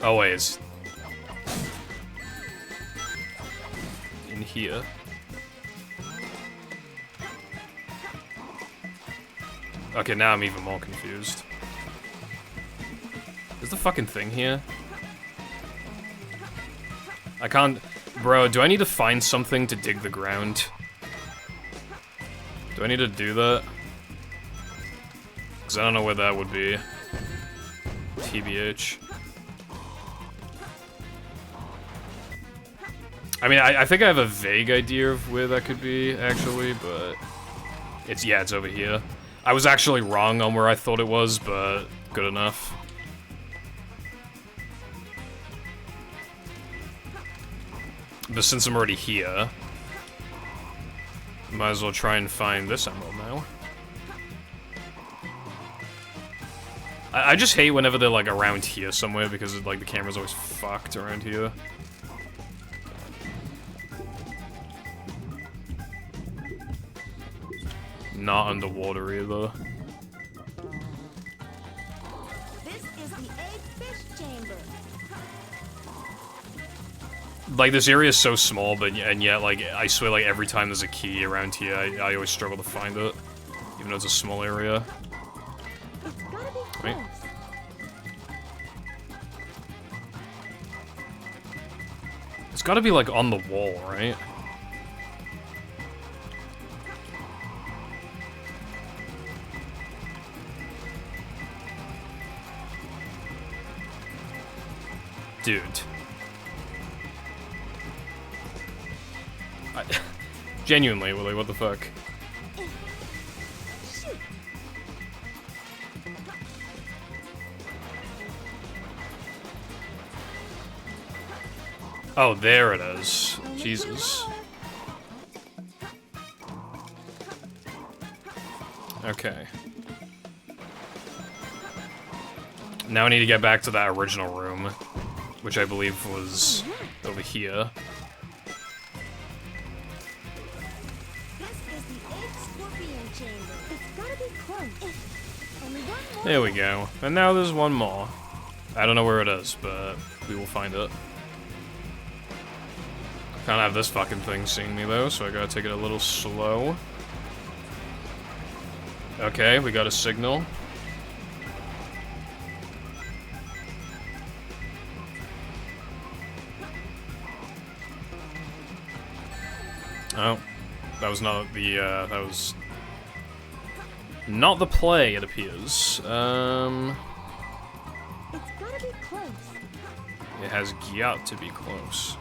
A: Oh wait, it's in here. Okay, now I'm even more confused. Is the fucking thing here? I can't... Bro, do I need to find something to dig the ground? Do I need to do that? Because I don't know where that would be. TBH. I mean, I think I have a vague idea of where that could be, actually, but... It's over here. I was actually wrong on where I thought it was, but good enough. But since I'm already here, might as well try and find this emerald now. I just hate whenever they're like around here somewhere because like the camera's always fucked around here. Not underwater either.
F: This is the Eggfish Chamber.
A: Like this area is so small, but and yet like I swear like every time there's a key around here, I always struggle to find it, even though it's a small area.
G: It's gotta be close.
A: Wait. It's gotta be like on the wall, right? Dude. Genuinely, Willie, what the fuck? Oh, there it is. Jesus. Okay. Now I need to get back to that original room, which I believe was over here. There we go. And now there's one more. I don't know where it is, but we will find it. Can't have this fucking thing seeing me though, so I gotta take it a little slow. Okay, we got a signal. Oh, that was not the, that was not the play, it appears.
F: It's gotta be close.
A: It has got to be close.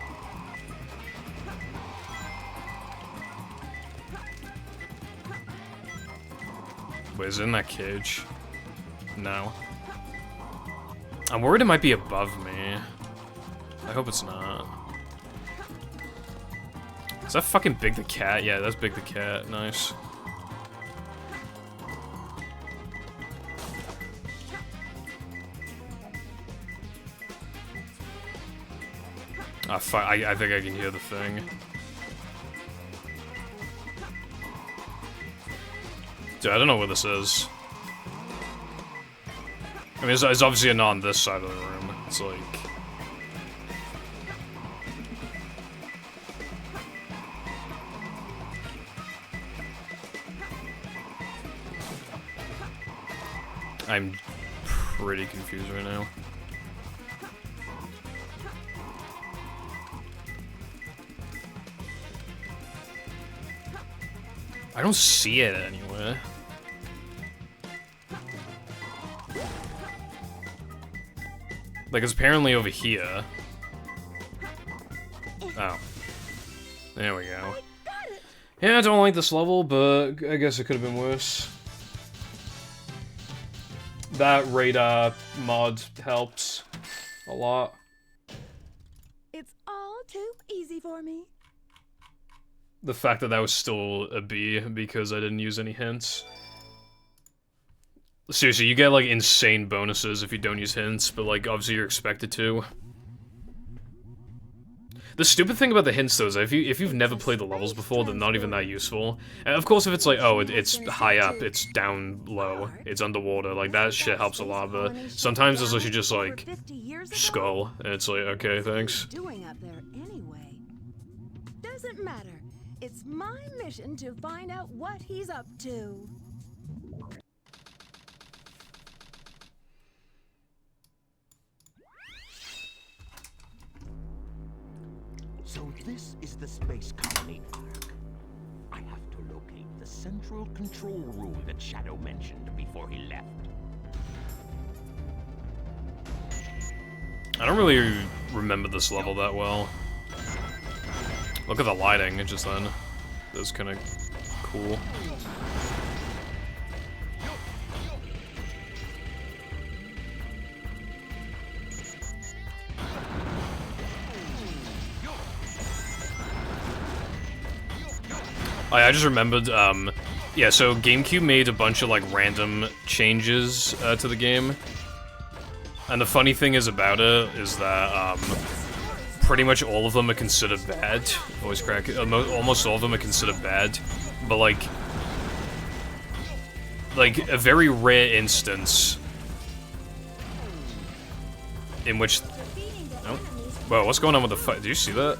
A: Wait, is it in that cage? No. I'm worried it might be above me. I hope it's not. Is that fucking Big the Cat? Yeah, that's Big the Cat. Nice. Ah, fuck. I think I can hear the thing. Dude, I don't know where this is. I mean, it's obviously not on this side of the room. It's like... I'm pretty confused right now. I don't see it anywhere. Like, it's apparently over here. Oh. There we go. Yeah, I don't like this level, but I guess it could have been worse. That radar mod helps a lot.
G: It's all too easy for me.
A: The fact that that was still a B because I didn't use any hints. Seriously, you get like insane bonuses if you don't use hints, but like obviously you're expected to. The stupid thing about the hints though is if you've never played the levels before, they're not even that useful. And of course if it's like, oh, it's high up, it's down low, it's underwater, like that shit helps a lot, but sometimes it's literally just like skull, and it's like, okay, thanks.
G: Doing up there anyway. Doesn't matter. It's my mission to find out what he's up to.
C: So this is the space colony ark. I have to locate the central control room that Shadow mentioned before he left.
A: I don't really remember this level that well. Look at the lighting, it just then. That's kind of cool. I just remembered, yeah, so GameCube made a bunch of, like, random changes to the game. And the funny thing is about it is that, pretty much all of them are considered bad. Voice crack. Almost all of them are considered bad. But, like, a very rare instance in which... Oh. Whoa, what's going on with the fight? Do you see that?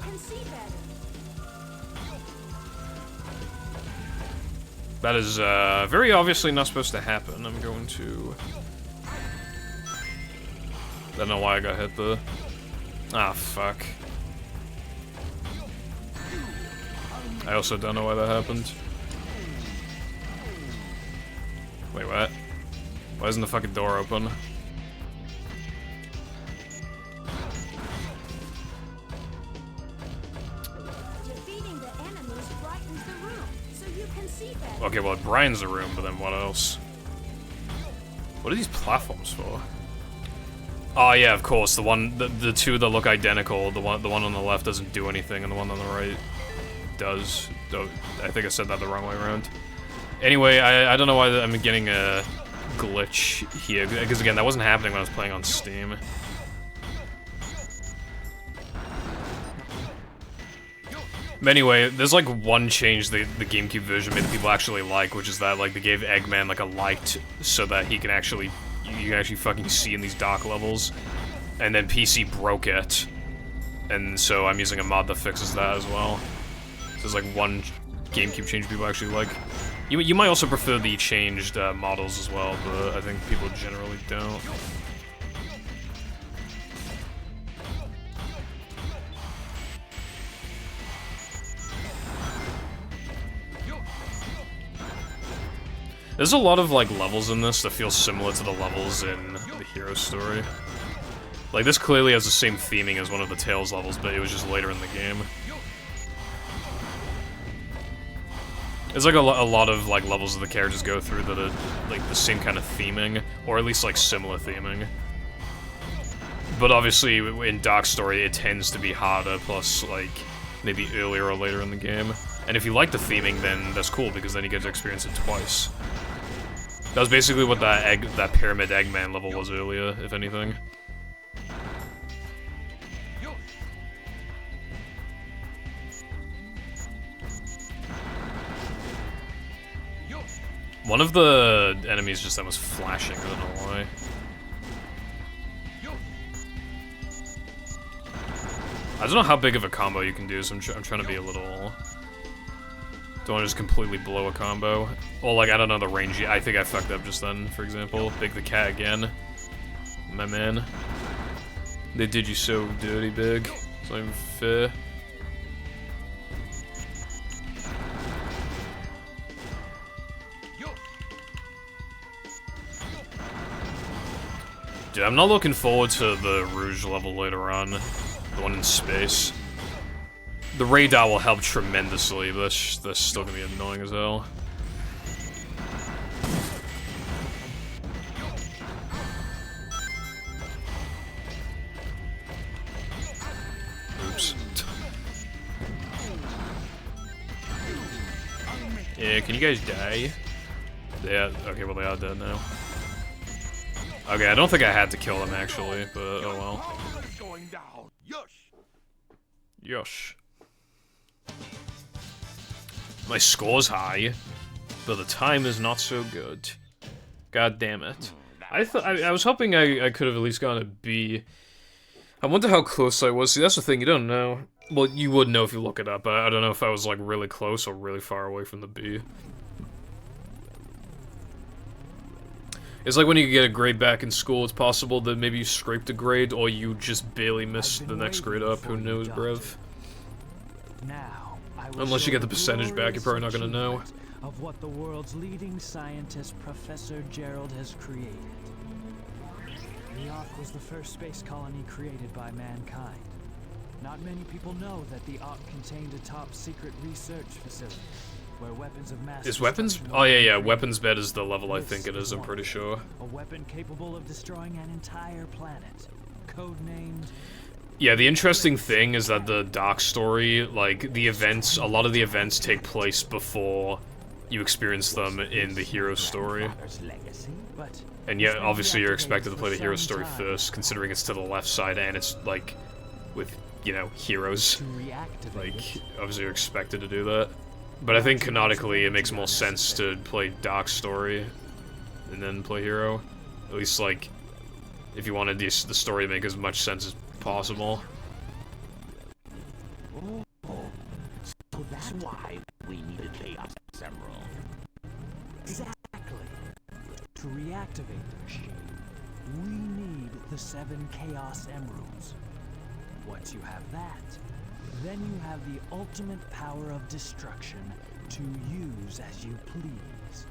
A: That is, very obviously not supposed to happen. I'm going to... I don't know why I got hit there. Ah, fuck. I also don't know why that happened. Wait, what? Why isn't the fucking door open? Okay, well, Brian's a room, but then what else? What are these platforms for? Oh yeah, of course. The two that look identical. The one on the left doesn't do anything, and the one on the right does. Though I think I said that the wrong way around. Anyway, I don't know why I'm getting a glitch here, because again, that wasn't happening when I was playing on Steam. But anyway, there's like one change the GameCube version made that people actually like, which is that like they gave Eggman like a light so that he can actually, you can actually fucking see in these dark levels. And then PC broke it, and so I'm using a mod that fixes that as well. So there's like one GameCube change people actually like. You might also prefer the changed models as well, but I think people generally don't. There's a lot of like levels in this that feel similar to the levels in the Hero story. Like this clearly has the same theming as one of the Tales levels, but it was just later in the game. There's like a lot of like levels that the characters go through that are like the same kind of theming, or at least like similar theming. But obviously in Dark Story it tends to be harder, plus like maybe earlier or later in the game. And if you like the theming, then that's cool, because then you get to experience it twice. That was basically what that Pyramid Eggman level was earlier, if anything. One of the enemies just that was flashing, I don't know why. I don't know how big of a combo you can do, so I'm trying to be a little... Don't want to just completely blow a combo. Or like, I don't know the range. I think I fucked up just then, for example. Big the Cat again. My man. They did you so dirty, Big. It's not even fair. Dude, I'm not looking forward to the Rouge level later on. The one in space. The radar will help tremendously, but that's still gonna be annoying as hell. Oops. Yeah, can you guys die? Yeah, okay, well they are dead now. Okay, I don't think I had to kill them actually, but oh well. Yosh. My score's high, but the time is not so good. God damn it. I was hoping I could have at least gotten a B. I wonder how close I was. See, that's the thing, you don't know. Well, you would know if you look it up, but I don't know if I was like really close or really far away from the B. It's like when you get a grade back in school, it's possible that maybe you scraped a grade or you just barely missed the next grade up. Who knows, bruv?
J: Now,
A: unless you get the percentage back, you're probably not gonna know.
J: Of what the world's leading scientist, Professor Gerald, has created. The Ark was the first space colony created by mankind. Not many people know that the Ark contained a top-secret research facility. Where weapons of mass
A: is weapons? Oh yeah, weapons bed is the level I think it is, I'm pretty sure.
J: A weapon capable of destroying an entire planet. Codenamed...
A: Yeah, the interesting thing is that the Dark Story, like, the events, a lot of the events take place before you experience them in the Hero story. And yet, obviously you're expected to play the Hero story first, considering it's to the left side and it's, like, with, you know, heroes. Like, obviously you're expected to do that. But I think canonically it makes more sense to play Dark Story and then play Hero. At least, like, if you wanted the story to make as much sense as possible.
C: So that's why we need a Chaos Emerald.
J: Exactly. To reactivate the machine, we need the 7 Chaos Emeralds. Once you have that, then you have the ultimate power of destruction to use as you please.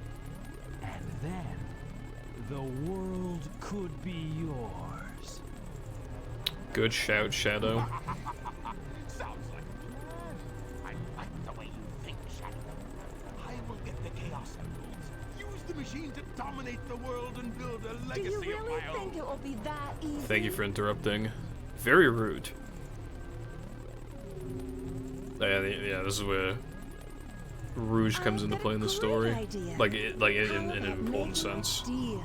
J: And then, the world could be yours.
A: Good shout, Shadow.
C: Sounds like a plan. I like the way you think, Shadow. I will get the Chaos machine to dominate the world and build a
G: Do
C: legacy
G: you
C: of
G: really
C: my
G: think
C: own.
G: it will be that easy?
A: Thank you for interrupting. Very rude. Yeah, this is where Rouge comes into play in the story. Like, in an important sense.
G: Deal.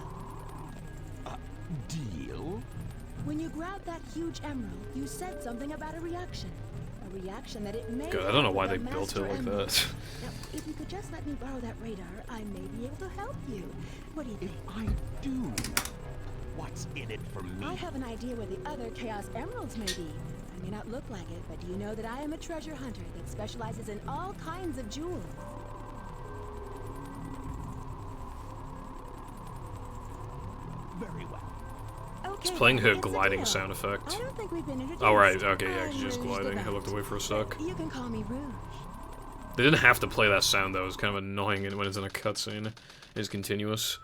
C: Deal?
G: When you grabbed that huge emerald, you said something about a reaction. A reaction that it may
A: God, I don't know
G: have
A: why
G: with
A: they
G: the
A: built it
G: Master
A: like
G: Emerald.
A: that.
G: Now, if you could just let me borrow that radar, I may be able to help you. What do you think?
C: I do know what's in it for me.
G: I have an idea where the other Chaos Emeralds may be. I may not look like it, but do you know that I am a treasure hunter that specializes in all kinds of jewels?
C: Very well.
G: Okay,
A: It's playing her
G: it's a
A: gliding
G: deal.
A: sound effect.
G: I don't think we've been introduced.
A: Oh, right, okay, yeah,
G: I'm
A: she's just
G: Rouge
A: gliding. I
G: Devant.
A: looked away for a sec.
G: You can call me Rouge.
A: They didn't have to play that sound, though. It was kind of annoying when it's in a cutscene. It's continuous.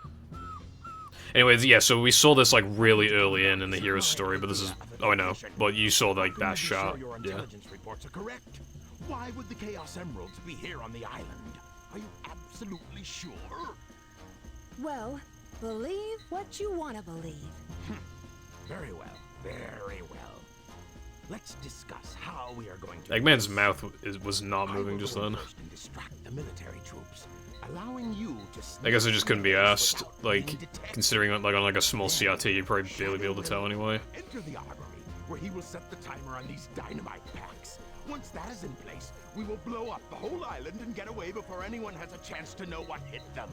A: Anyways, yeah, so we saw this, like, really early in the hero's story, but this is... Oh, I know. But you saw, like, that shot.
C: Your
A: Yeah.
C: intelligence reports are correct. Why would the Chaos Emeralds be here on the island? Are you absolutely sure?
G: Well, believe what you want to believe.
C: Very well. Very well. Let's discuss how we are going to...
A: Eggman's mouth was not moving just
C: I will
A: then.
C: go first and distract the military troops, allowing you to...
A: I guess it just couldn't be
C: sneak
A: asked.
C: without
A: Like,
C: being detected.
A: considering, like, on, like, a small CRT, you'd probably barely be able to tell anyway.
C: Enter the armory, where he will set the timer on these dynamite packs. Once that is in place, we will blow up the whole island and get away before anyone has a chance to know what hit them.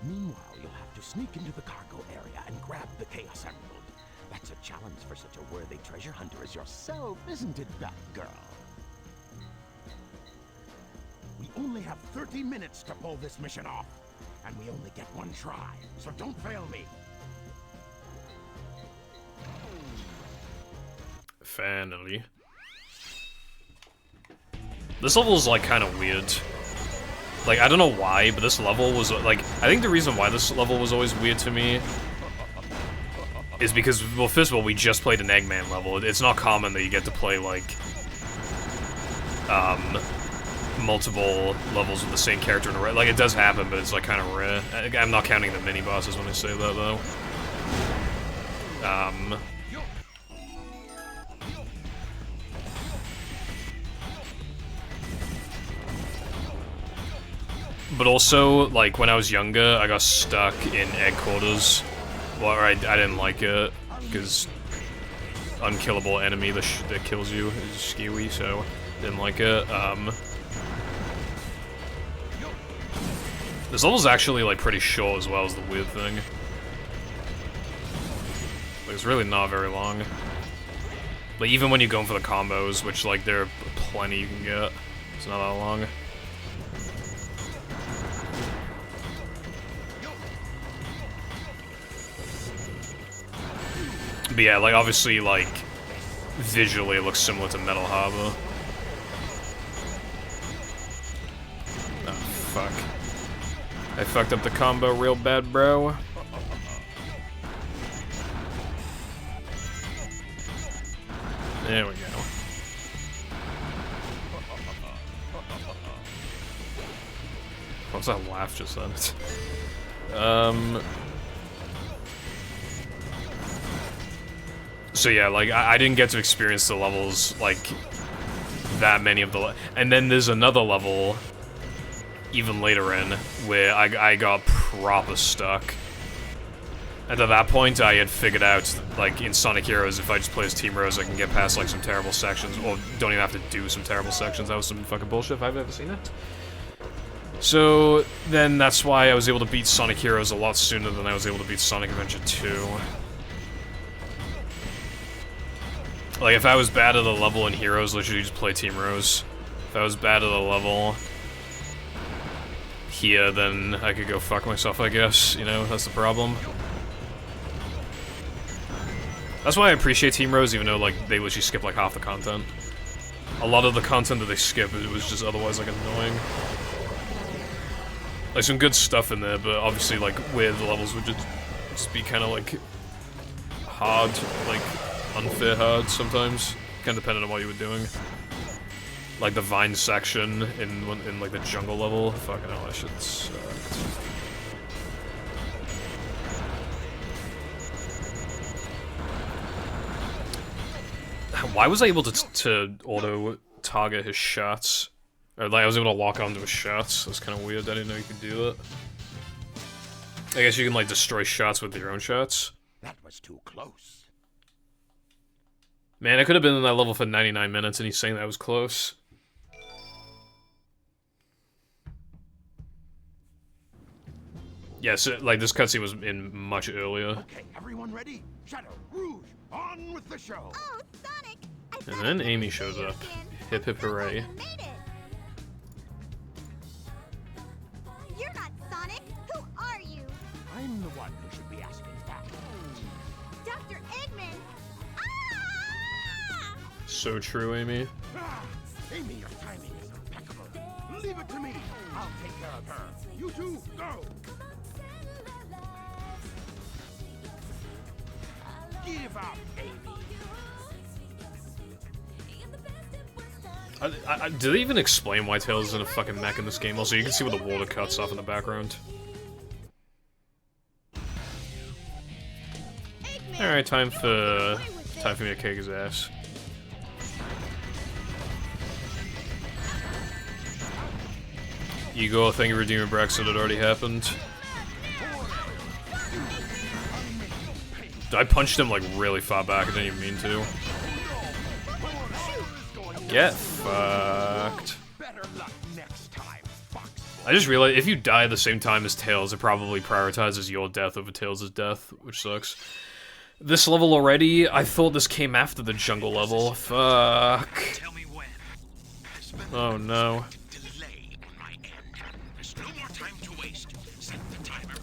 C: Meanwhile, you'll have to sneak into the cargo area and grab the Chaos Emerald. That's a challenge for such a worthy treasure hunter as yourself, isn't it, Batgirl? We only have 30 minutes to pull this mission off, and we only get one try, so don't fail me.
A: Finally. This level is, like, kind of weird. Like, I don't know why, but this level was, like... I think the reason why this level was always weird to me is because, well, first of all, we just played an Eggman level. It's not common that you get to play, like, multiple levels with the same character in a row. Like, it does happen, but it's, like, kind of rare. I'm not counting the mini-bosses when I say that, though. But also, like, when I was younger, I got stuck in egg quarters. Well, I didn't like it, because unkillable enemy that kills you is skewy, so didn't like it. This level's actually, like, pretty short as well, is the weird thing. Like, it's really not very long. Like, even when you're going for the combos, which, like, there are plenty you can get, it's not that long. But yeah, like, obviously, like, visually it looks similar to Metal Harbor. Oh, fuck. I fucked up the combo real bad, bro. There we go. What was that laugh just then? So yeah, like, I didn't get to experience the levels, like, that many of the... And then there's another level, even later in, where I got proper stuck. And at that point, I had figured out, like, in Sonic Heroes, if I just play as Team Rose, I can get past, like, some terrible sections, or don't even have to do some terrible sections. That was some fucking bullshit if I've ever seen it. So, then that's why I was able to beat Sonic Heroes a lot sooner than I was able to beat Sonic Adventure 2. Like, if I was bad at a level in Heroes, literally just play Team Rose. If I was bad at a level here, then I could go fuck myself, I guess. You know, that's the problem. That's why I appreciate Team Rose, even though, like, they literally skip, like, half the content. A lot of the content that they skip, it was just otherwise, like, annoying. Like, some good stuff in there, but obviously, like, weird levels would just be kind of, like, hard, like, unfair hard sometimes, kind of depending on what you were doing. Like the vine section in like the jungle level. Fucking hell, that shit sucked. Why was I able to auto target his shots? Or like I was able to lock onto his shots. That's kind of weird. I didn't know you could do that. I guess you can like destroy shots with your own shots.
C: That was too close.
A: Man, I could have been in that level for 99 minutes, and he's saying that was close. Yes, like this cutscene was in much earlier.
C: Okay, everyone ready? Shadow, Rouge, on with the show.
F: Oh, Sonic!
A: And then Amy shows up. Hip hip hooray.
F: You're not Sonic. Who are you?
C: I'm the one who should be asking that.
F: Dr. Eggman. Ah!
A: So true, Amy.
C: Ah, Amy, your timing is impeccable. Leave it to me. I'll take care of her. You two, go. Give up, Amy.
A: Do they even explain why Tails is in a fucking mech in this game? Also, you can see where the water cuts off in the background. Alright, time for me to kick his ass. Igor, thank you for redeeming Brexit, it already happened. I punched him like really far back, I didn't even mean to. Get fucked. I just realized if you die at the same time as Tails, it probably prioritizes your death over Tails' death, which sucks. This level already? I thought this came after the jungle level. Fuck. Oh no.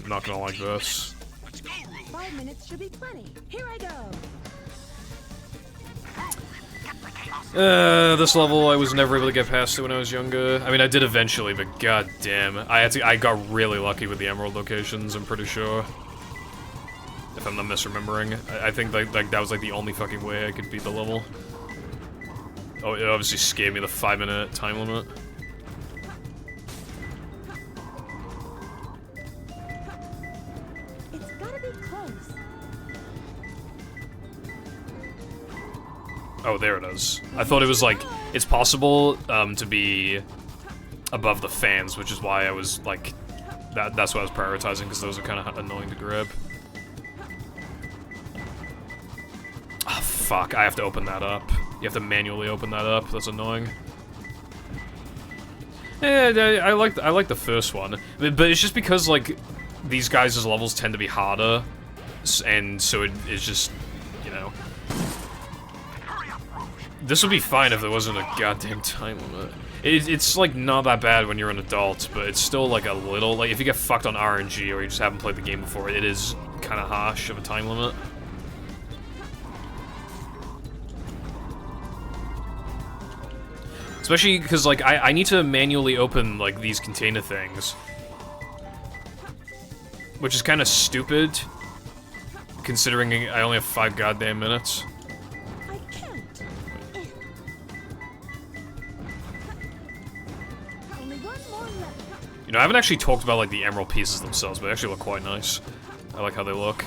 A: I'm not gonna like this.
G: 5 minutes should be plenty. Here I go.
A: This level I was never able to get past it when I was younger. I mean, I did eventually, but goddamn, I got really lucky with the emerald locations. I'm pretty sure, if I'm not misremembering. I think like that was like the only fucking way I could beat the level. Oh, it obviously scared me the 5-minute time limit.
G: It's gotta be close.
A: Oh, there it is. I thought it was like, it's possible to be above the fans, which is why I was like, that's what I was prioritizing, because those are kind of annoying to grab. Oh, fuck, I have to open that up. You have to manually open that up, that's annoying. Yeah, I like the first one, but it's just because, like, these guys' levels tend to be harder, and so it's just, you know. This would be fine if there wasn't a goddamn time limit. It's like not that bad when you're an adult, but it's still like a little, like if you get fucked on RNG or you just haven't played the game before, it is kind of harsh of a time limit. Especially because like I need to manually open like these container things, which is kind of stupid, considering I only have 5 goddamn minutes. You know, I haven't actually talked about like the emerald pieces themselves, but they actually look quite nice. I like how they look.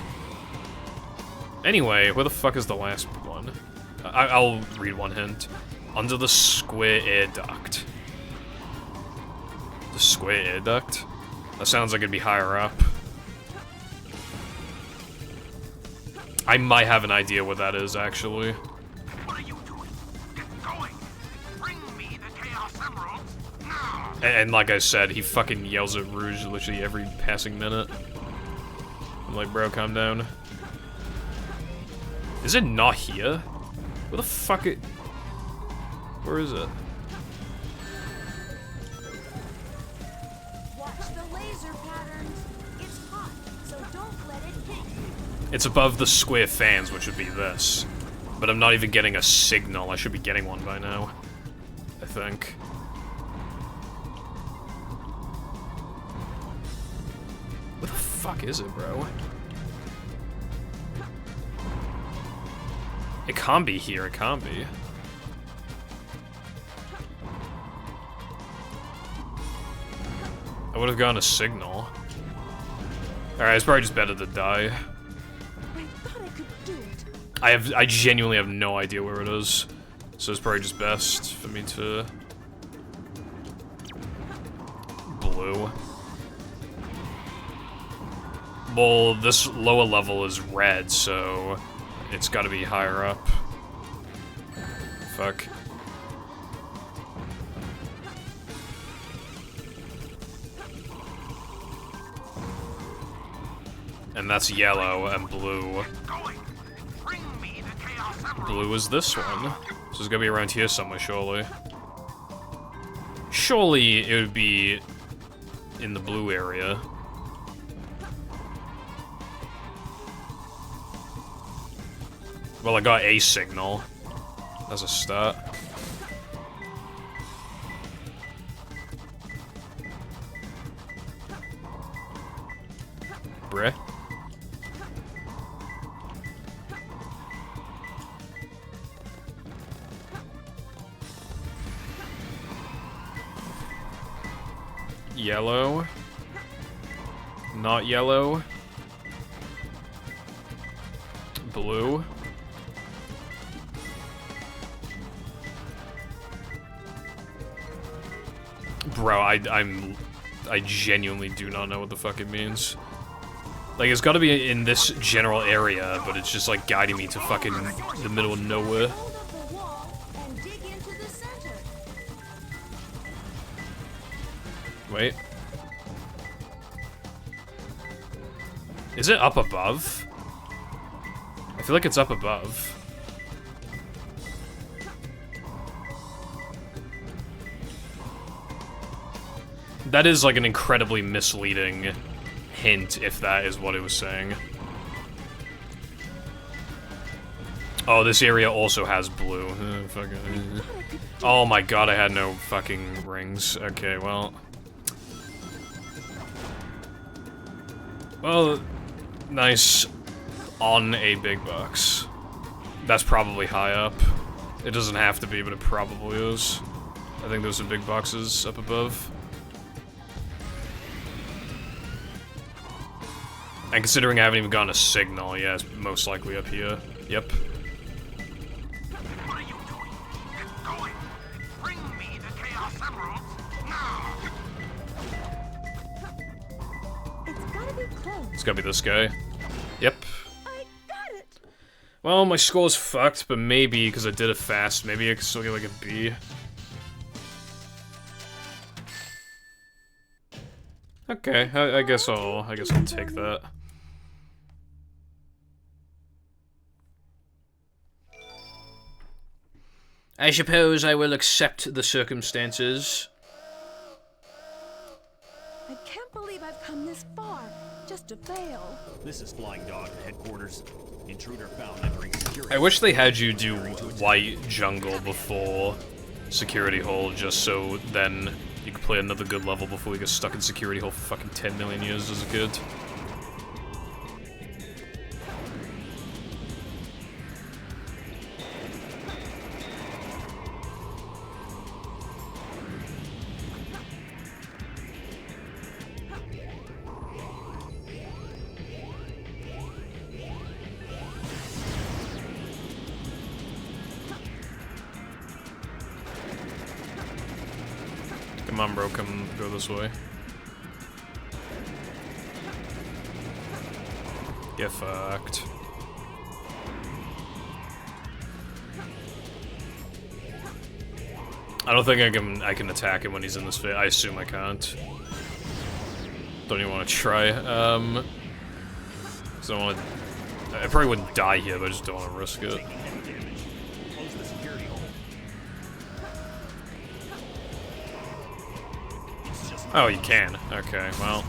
A: Anyway, where the fuck is the last one? I'll read one hint. Under the square air duct. The square air duct? That sounds like it'd be higher up. I might have an idea what that is, actually.
C: What are you doing? Get going! Bring me the Chaos Emeralds now!
A: And like I said, he fucking yells at Rouge literally every passing minute. I'm like, bro, calm down. Is it not here? Where the fuck it... Where is it?
G: Watch the laser patterns. It's hot, so don't let it hit you.
A: It's above the square fans, which would be this. But I'm not even getting a signal. I should be getting one by now, I think. What the fuck is it, bro? It can't be here, it can't be. I would have gotten a signal. Alright, it's probably just better to die.
G: I thought I could do it.
A: I genuinely have no idea where it is. So it's probably just best for me to... Blue. Well, this lower level is red, so it's gotta be higher up. Fuck. And that's yellow, and blue. Blue is this one. So it's gonna be around here somewhere, surely. Surely it would be in the blue area. Well, I got a signal. That's a start. Bruh. Yellow. Not yellow. Blue. Bro, I genuinely do not know what the fuck it means. Like, it's gotta be in this general area, but it's just like guiding me to fucking the middle of nowhere. Wait. Is it up above? I feel like it's up above. That is like an incredibly misleading hint, if that is what it was saying. Oh, this area also has blue. Oh my god, I had no fucking rings. Okay, well... Well, nice on a big box. That's probably high up. It doesn't have to be, but it probably is. I think there's some big boxes up above. And considering I haven't even gotten a signal, yeah, it's most likely up here. Yep.
C: What are you doing? Get going! Bring me the Chaos Emeralds now!
G: It's gotta be close.
A: It's gotta be this guy. Yep.
G: I got it.
A: Well, my score's fucked, but maybe, because I did it fast, maybe I can still get like a B. Okay, I guess I'll take that. I suppose I will accept the circumstances.
G: I can't believe I've come this far, just to fail.
D: This is Flying Dog headquarters. Intruder found entering security.
A: I wish they had you do White Jungle before Security Hole, just so then you could play another good level before you get stuck in Security Hole for fucking 10 million years as a kid. Come on, bro, come go this way. Get fucked. I don't think I can attack him when he's in this phase. I assume I can't. Don't even want to try. So I probably wouldn't die here, but I just don't want to risk it. Oh, you can. Okay, well.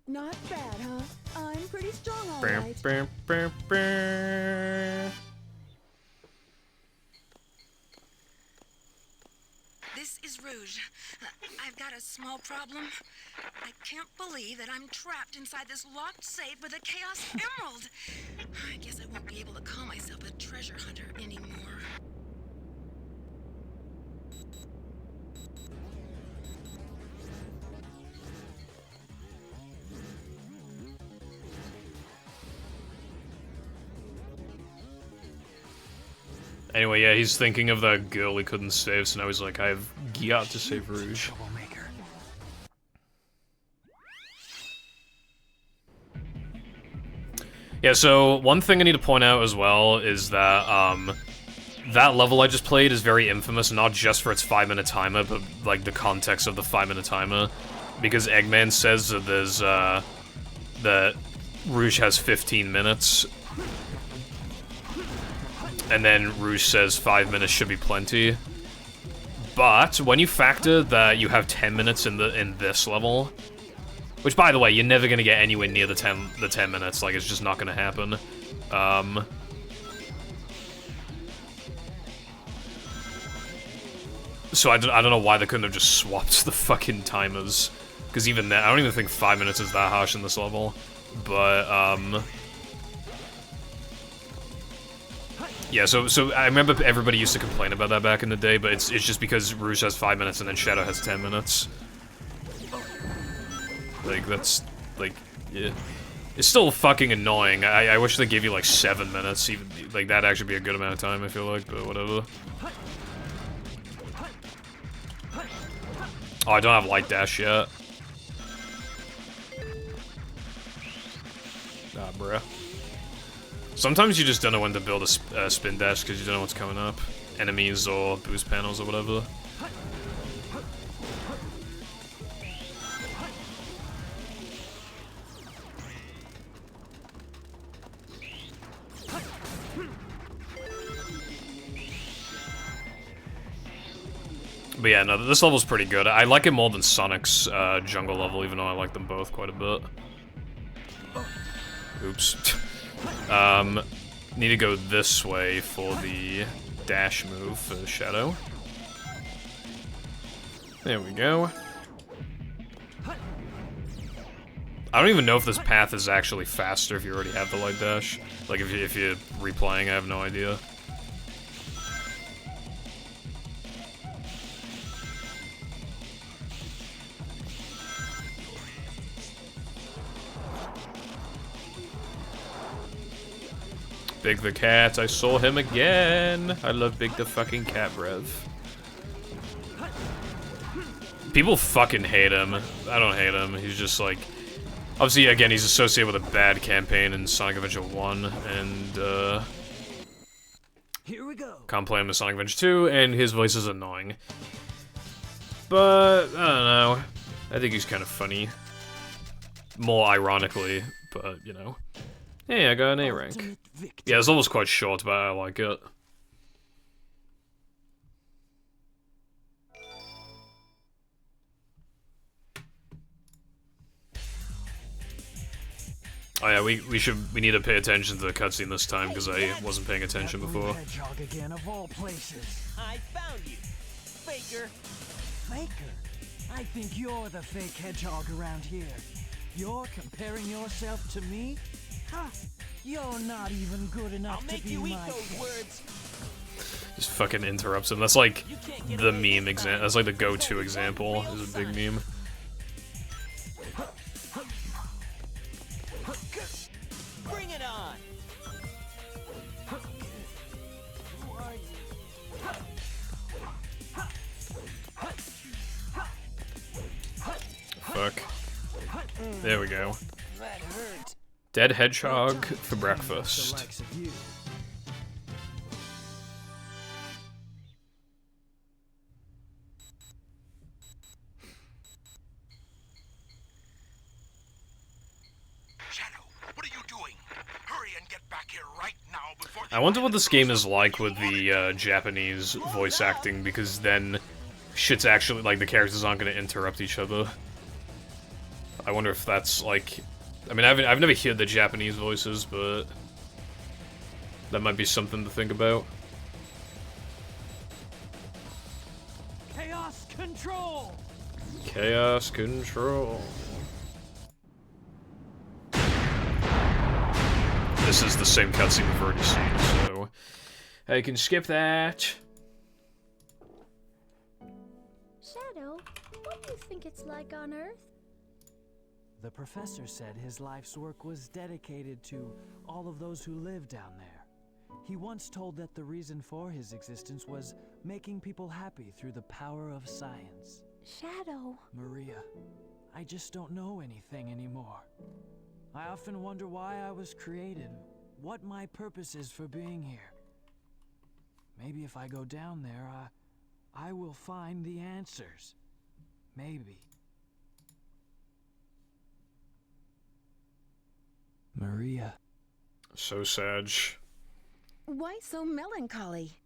G: Not bad, huh? I'm pretty strong, all
A: Bam,
G: right.
A: bam, bam, bam.
K: This is Rouge. I've got a small problem. I can't believe that I'm trapped inside this locked safe with a Chaos Emerald. I guess I won't be able to call myself a treasure hunter anymore.
A: Anyway, yeah, he's thinking of that girl he couldn't save, so now he's like, I've got to save Rouge. Yeah, so one thing I need to point out as well is that, that level I just played is very infamous, not just for its 5-minute timer, but, like, the context of the 5-minute timer. Because Eggman says that there's, that Rouge has 15 minutes. And then Rouge says 5 minutes should be plenty. But, when you factor that you have 10 minutes in this level... Which, by the way, you're never gonna get anywhere near the 10 minutes, like, it's just not gonna happen. So I don't know why they couldn't have just swapped the fucking timers. Because even then, I don't even think 5 minutes is that harsh in this level. But, yeah, so I remember everybody used to complain about that back in the day, but it's just because Rouge has 5 minutes and then Shadow has 10 minutes. Like, that's, like, yeah. It's still fucking annoying. I wish they gave you, like, 7 minutes. Even, like, that'd actually be a good amount of time, I feel like, but whatever. Oh, I don't have Light Dash yet. Nah, bruh. Sometimes you just don't know when to build a spin dash because you don't know what's coming up. Enemies or boost panels or whatever. But yeah, no, this level's pretty good. I like it more than Sonic's jungle level, even though I like them both quite a bit. Oops. Need to go this way for the dash move for Shadow. There we go. I don't even know if this path is actually faster if you already have the light dash. Like, if you're replaying, I have no idea. Big the Cat, I saw him again. I love Big the fucking Cat, bruv. People fucking hate him. I don't hate him. He's just like... Obviously, again, he's associated with a bad campaign in Sonic Adventure 1, and,
J: Here we go.
A: can't play him in Sonic Adventure 2, and his voice is annoying. But, I don't know. I think he's kind of funny. More ironically, but, you know. Hey, I got an A rank. Yeah, it's almost quite short, but I like it. Oh yeah, we need to pay attention to the cutscene this time because I wasn't paying attention before.
J: Hedgehog again, of all places.
B: I found you, Faker.
J: Faker? I think you're the fake hedgehog around here. You're comparing yourself to me? Huh? You're not even good enough to be my
B: those words.
A: Just fucking interrupts him. That's like the meme example. That's like the go-to example. Is a big meme.
B: Bring it on.
A: Fuck. There we go.
B: That hurt.
A: Dead hedgehog for breakfast.
C: Shadow, what are you doing? Hurry and get back here right now before
A: I wonder what this game is like with the Japanese voice acting, because then shit's actually, like, the characters aren't gonna interrupt each other. I wonder if that's, like... I mean, I've never heard the Japanese voices, but... that might be something to think about.
J: Chaos Control!
A: Chaos Control. This is the same cutscene we've already seen, so... I can skip that.
E: Shadow, what do you think it's like on Earth?
J: The professor said his life's work was dedicated to all of those who live down there. He once told that the reason for his existence was making people happy through the power of science.
G: Shadow.
J: Maria, I just don't know anything anymore. I often wonder why I was created, what my purpose is for being here. Maybe if I go down there, I will find the answers. Maybe. Maria.
A: So sad.
G: Why so melancholy?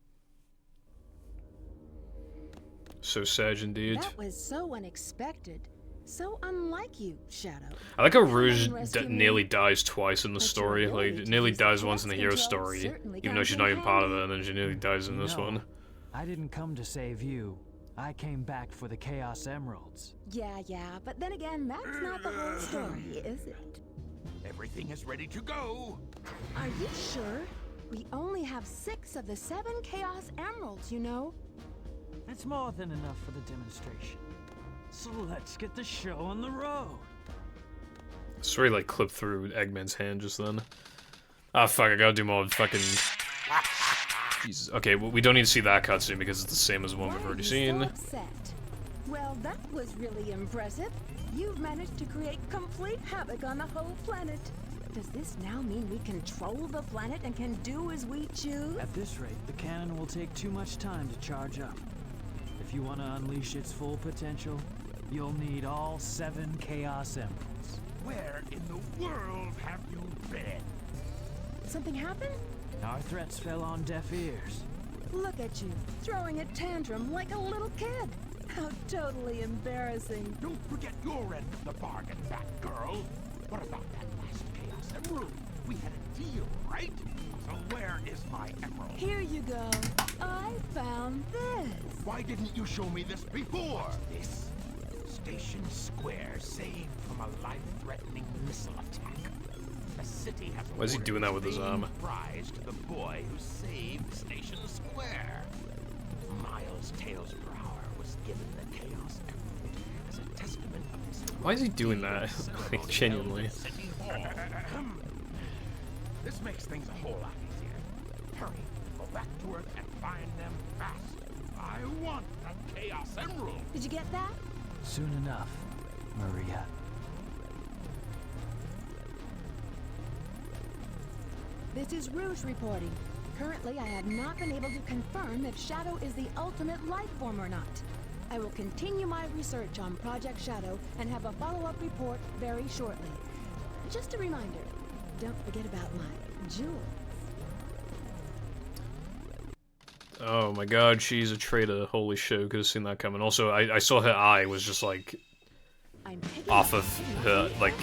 A: So sad indeed.
G: That was so unexpected. So unlike you, Shadow.
A: I like how Rouge nearly dies twice in the story. Like, nearly dies once in the hero story, even though she's not even part of it, and then she nearly dies in this one.
J: I didn't come to save you. I came back for the Chaos Emeralds.
G: Yeah, but then again, that's not the whole story, is it?
C: Everything is ready to go.
G: Are you sure? We only have 6 of the 7 Chaos Emeralds, you know.
J: That's more than enough for the demonstration. So let's get the show on the road.
A: Sorry, like, clipped through Eggman's hand just then. Ah, fuck, I gotta do more fucking... Jesus. Okay, well, we don't need to see that cutscene because it's the same as the one we've already seen.
G: So upset? Well, that was really impressive. You've managed to create complete havoc on the whole planet. Does this now mean we control the planet and can do as we choose?
J: At this rate, the cannon will take too much time to charge up. If you want to unleash its full potential, you'll need all 7 Chaos Emeralds.
C: Where in the world have you been?
G: Something happened?
J: Our threats fell on deaf ears.
G: Look at you, throwing a tantrum like a little kid. How totally embarrassing.
C: Don't forget your end of the bargain, Batgirl. What about that last Chaos Emerald? We had a deal, right? So where is my emerald?
G: Here you go. I found this.
C: Why didn't you show me this before? This Station Square saved from a life-threatening missile attack. The city has
A: Why is he doing that with his arm?
C: Prize to the boy who saved Station Square. Miles Tails Brower was given the Chaos Emerald as a testament of his.
A: Why is he doing that? Like, genuinely.
C: This makes things a whole lot easier. Hurry, go back to Earth and find them fast. I want that Chaos Emerald.
G: Did you get that?
J: Soon enough, Maria.
G: This is Rouge reporting. Currently, I have not been able to confirm if Shadow is the ultimate life form or not. I will continue my research on Project Shadow and have a follow-up report very shortly. Just a reminder, don't forget about my jewels.
A: Oh my god, she's a traitor. Holy shit, could have seen that coming. Also, I saw her eye was just like off of her, like,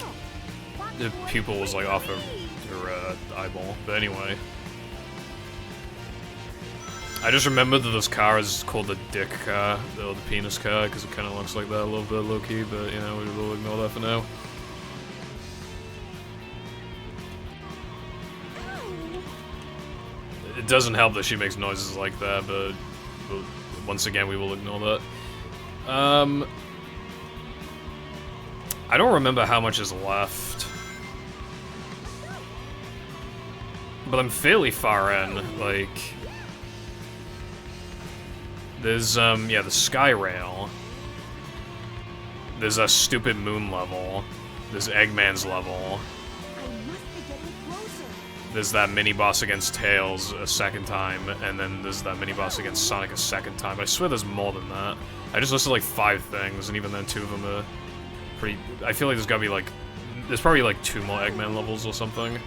A: the pupil was like off of her eyeball. But anyway. I just remembered that this car is called the dick car, or the penis car, because it kind of looks like that a little bit low-key, but, you know, we'll ignore that for now. It doesn't help that she makes noises like that, but once again, we will ignore that. I don't remember how much is left. But I'm fairly far in, like... There's, yeah, the Sky Rail. There's a stupid moon level. There's Eggman's level. There's that mini-boss against Tails a second time, and then there's that mini-boss against Sonic a second time. I swear there's more than that. I just listed like 5 things, and even then 2 of them are pretty... I feel like there's gotta be like... There's probably like 2 more Eggman levels or something.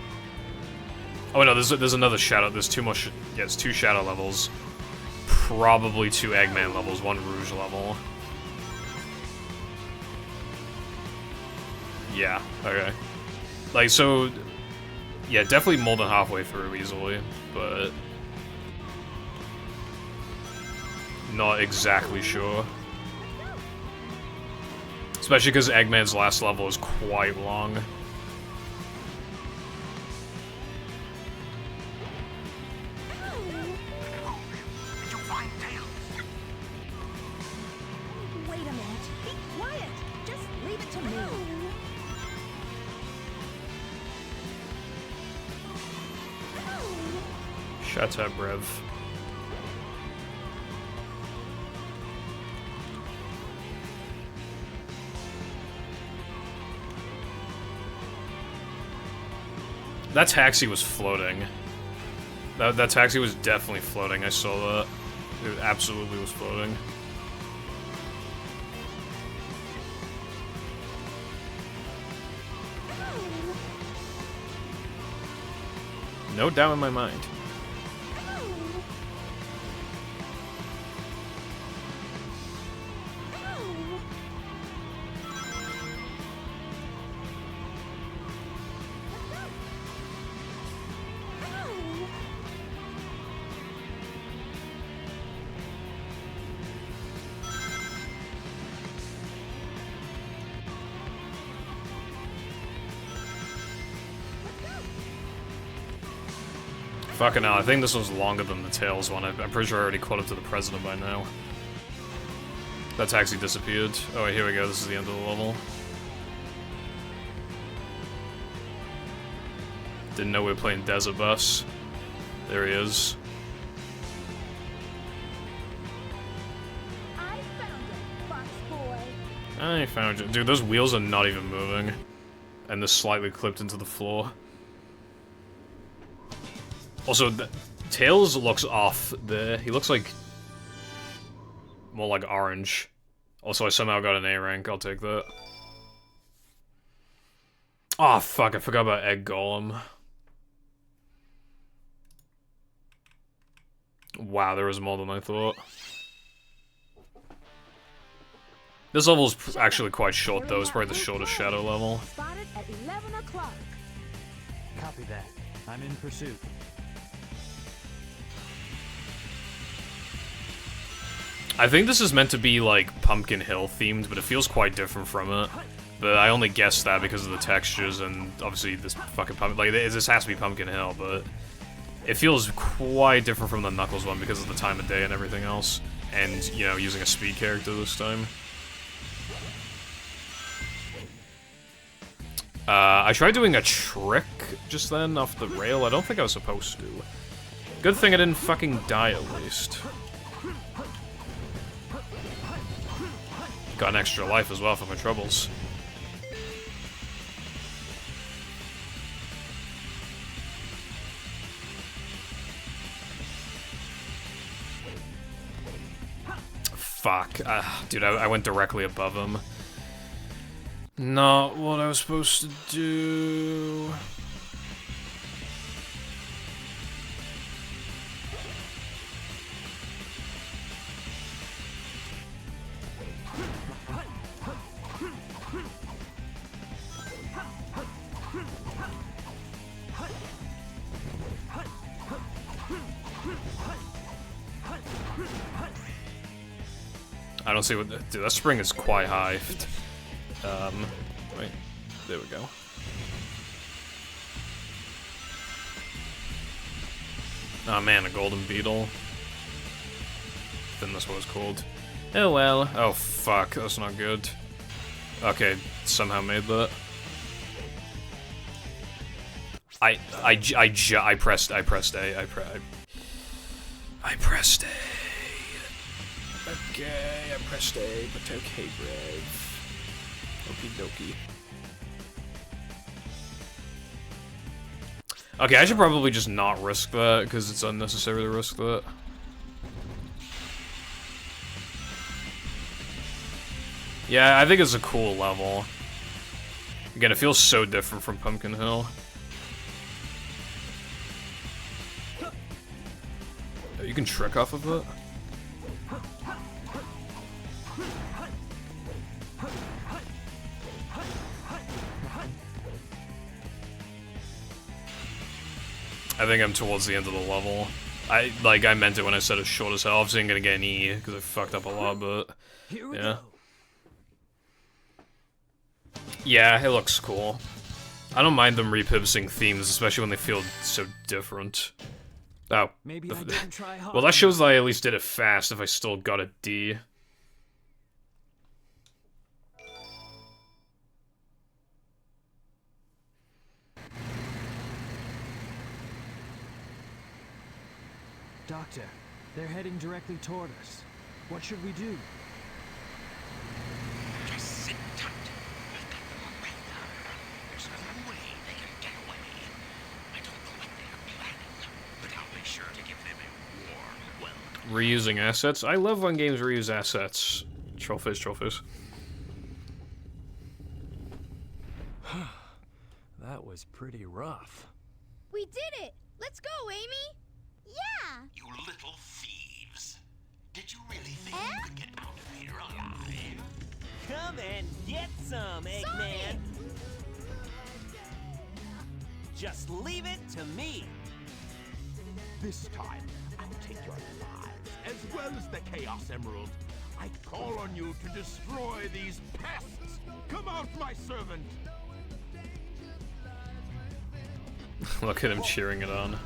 A: Oh no, there's another Shadow. There's 2 more... Yeah, it's 2 Shadow levels. Probably 2 Eggman levels, 1 Rouge level. Yeah, okay. Like, so... Yeah, definitely more than halfway through easily, but... Not exactly sure. Especially because Eggman's last level is quite long.
G: Wait a minute. Be quiet. Just leave it to me.
A: Chateaubriand. That taxi was floating. That taxi was definitely floating, I saw that. It absolutely was floating. No doubt in my mind. Fucking hell, I think this was longer than the Tails one. I'm pretty sure I already caught up to the President by now. That taxi disappeared. Oh, wait, here we go. This is the end of the level. Didn't know we were playing Desert Bus. There he is.
E: I found it, Fox Boy.
A: I found you. Dude, those wheels are not even moving. And they're slightly clipped into the floor. Also, Tails looks off there. He looks like... more like orange. Also, I somehow got an A rank. I'll take that. Oh, fuck. I forgot about Egg Golem. Wow, there was more than I thought. This level is actually quite short, though. It's probably the shortest Shadow level.
G: Spotted at 11 o'clock.
J: Copy that. I'm in pursuit.
A: I think this is meant to be, like, Pumpkin Hill themed, but it feels quite different from it. But I only guessed that because of the textures and, obviously, this fucking pumpkin... Like, this has to be Pumpkin Hill, but... It feels quite different from the Knuckles one because of the time of day and everything else. And, you know, using a speed character this time. I tried doing a trick just then off the rail. I don't think I was supposed to. Good thing I didn't fucking die, at least. Got an extra life as well for my troubles. Fuck. Dude, I went directly above him. Not what I was supposed to do. I don't see what... Dude, that spring is quite high. Wait. There we go. Oh man, a golden beetle. Then that's what it's called. Oh well. Oh fuck, that's not good. Okay, somehow made that. I pressed A. I pressed A. Okay, I pressed A, but okay, Brev. Okie dokie. Okay, I should probably just not risk that, because it's unnecessary to risk that. Yeah, I think it's a cool level. Again, it feels so different from Pumpkin Hill. Oh, you can trick off of it? I think I'm towards the end of the level. I meant it when I said it's short as hell. Obviously I'm gonna get an E, because I fucked up a lot, but... yeah. Yeah, it looks cool. I don't mind them repurposing themes, especially when they feel so different. Oh.
J: Maybe I didn't try hard.
A: Well, that shows that I at least did it fast if I still got a D.
J: Doctor, they're heading directly toward us. What should we do?
C: Just sit tight. We've got them on radar. There's no way they can get away. I don't know what they're planning, but I'll be sure to give them a warm welcome.
A: Reusing assets? I love when games reuse assets. Trollface.
J: That was pretty rough.
E: We did it! Let's go, Amy!
F: Yeah!
C: You little thieves. Did you really think you could get out of here alive?
B: Come and get some, Eggman! Just leave it to me!
C: This time, I'll take your lives as well as the Chaos Emerald. I call on you to destroy these pests. Come out, my servant.
A: Look at him cheering it on.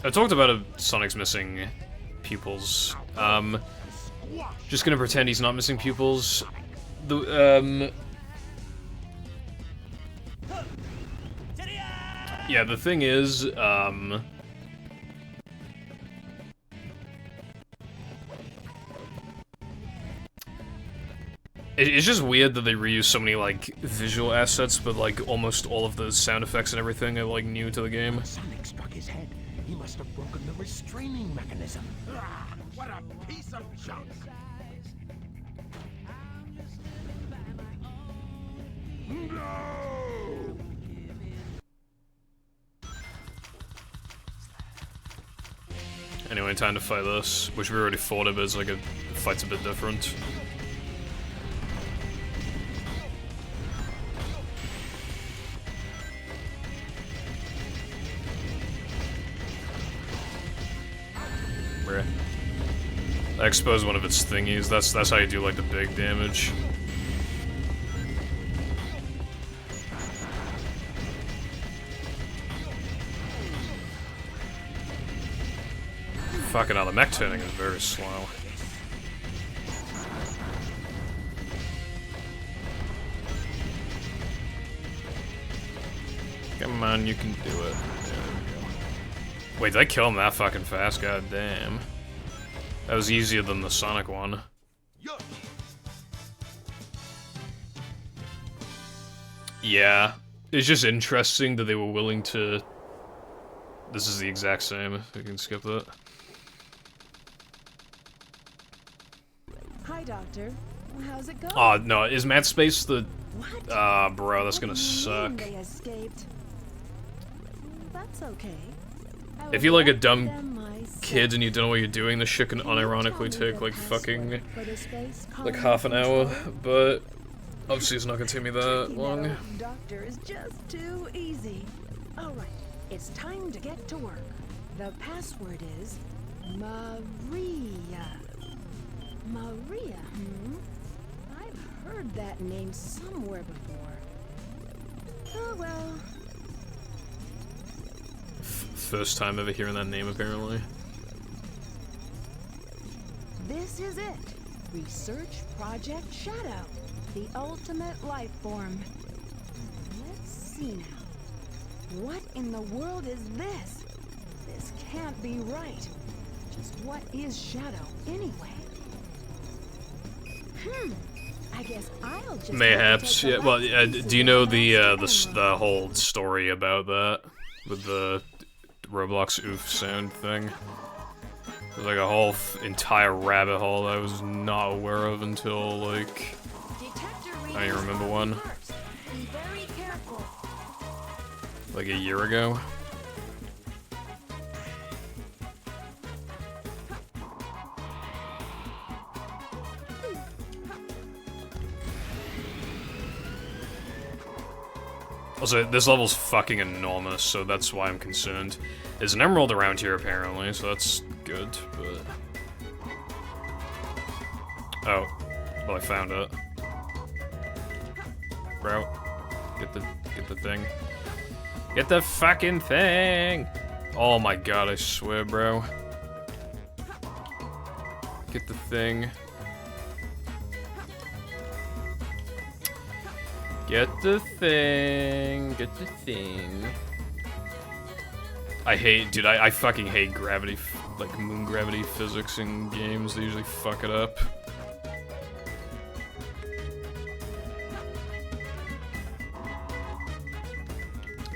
A: I talked about Sonic's missing pupils. Just gonna pretend he's not missing pupils. Yeah, the thing is, it's just weird that they reuse so many, like, visual assets, but, like, almost all of the sound effects and everything are, like, new to the game.
C: Sonic struck his head. He must have broken the restraining mechanism. Ah, what a piece of junk! No!
A: Anyway, time to fight this, which we already fought it, but it's like the fight's a bit different. Bruh. I exposed one of its thingies, that's how you do like the big damage. Fucking hell, the mech turning is very slow. Come on, you can do it. There we go. Wait, did I kill him that fucking fast? God damn. That was easier than the Sonic one. Yeah. It's just interesting that they were willing to... This is the exact same. You can skip that.
G: Hi, Doctor. How's it going?
A: Oh, no. Is Mad Space the...
G: What?
A: Bro, that's
G: What
A: gonna
G: do you
A: suck.
G: mean they escaped? That's okay. I
A: If
G: will
A: you're like a
G: get
A: dumb
G: them myself.
A: kid and you don't know what you're doing, this shit can unironically take like fucking like half an hour, but obviously it's not gonna take me that long.
G: That doctor is just too easy. Alright, it's time to get to work. The password is Maria. Maria, I've heard that name somewhere before. Oh well.
A: First time ever hearing that name, apparently.
G: This is it. Research Project Shadow. The ultimate life form. Let's see now. What in the world is this? This can't be right. Just what is Shadow, anyway? I guess I'll just
A: Mayhaps, yeah. Well, do you know the whole story about that with the Roblox oof sound thing? There's like a whole entire rabbit hole I was not aware of until like I don't even remember one. Like a year ago. Also, this level's fucking enormous, so that's why I'm concerned. There's an emerald around here, apparently, so that's good, but... Oh. Well, I found it. Bro. Get the thing. Get the fucking thing! Oh my god, I swear, bro. Get the thing. Get the thing. Get the thing. I hate, dude, I fucking hate gravity, like moon gravity physics in games. They usually fuck it up.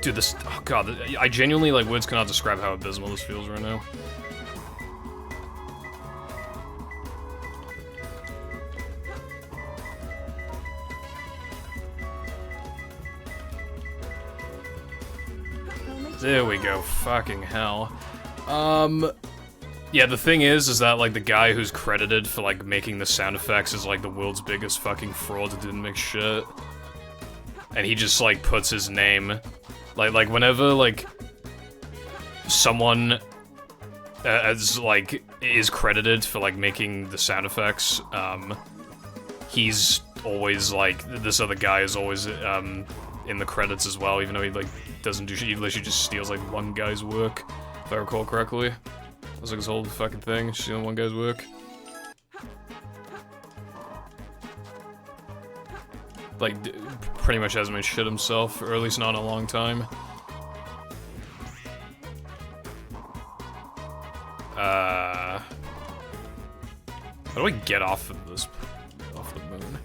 A: Dude, this, oh god, I genuinely, like, words cannot describe how abysmal this feels right now. There we go, fucking hell. Yeah, the thing is that, like, the guy who's credited for, like, making the sound effects is, like, the world's biggest fucking fraud that didn't make shit. And he just, like, puts his name. Like, whenever, like, someone, as, like, is credited for, like, making the sound effects, he's always, like, this other guy is always, in the credits as well, even though he, like, doesn't do shit, he literally just steals, like, one guy's work, if I recall correctly. That's like his whole fucking thing, stealing one guy's work. Like, pretty much hasn't made shit himself, or at least not in a long time. How do I get off of this, off the moon?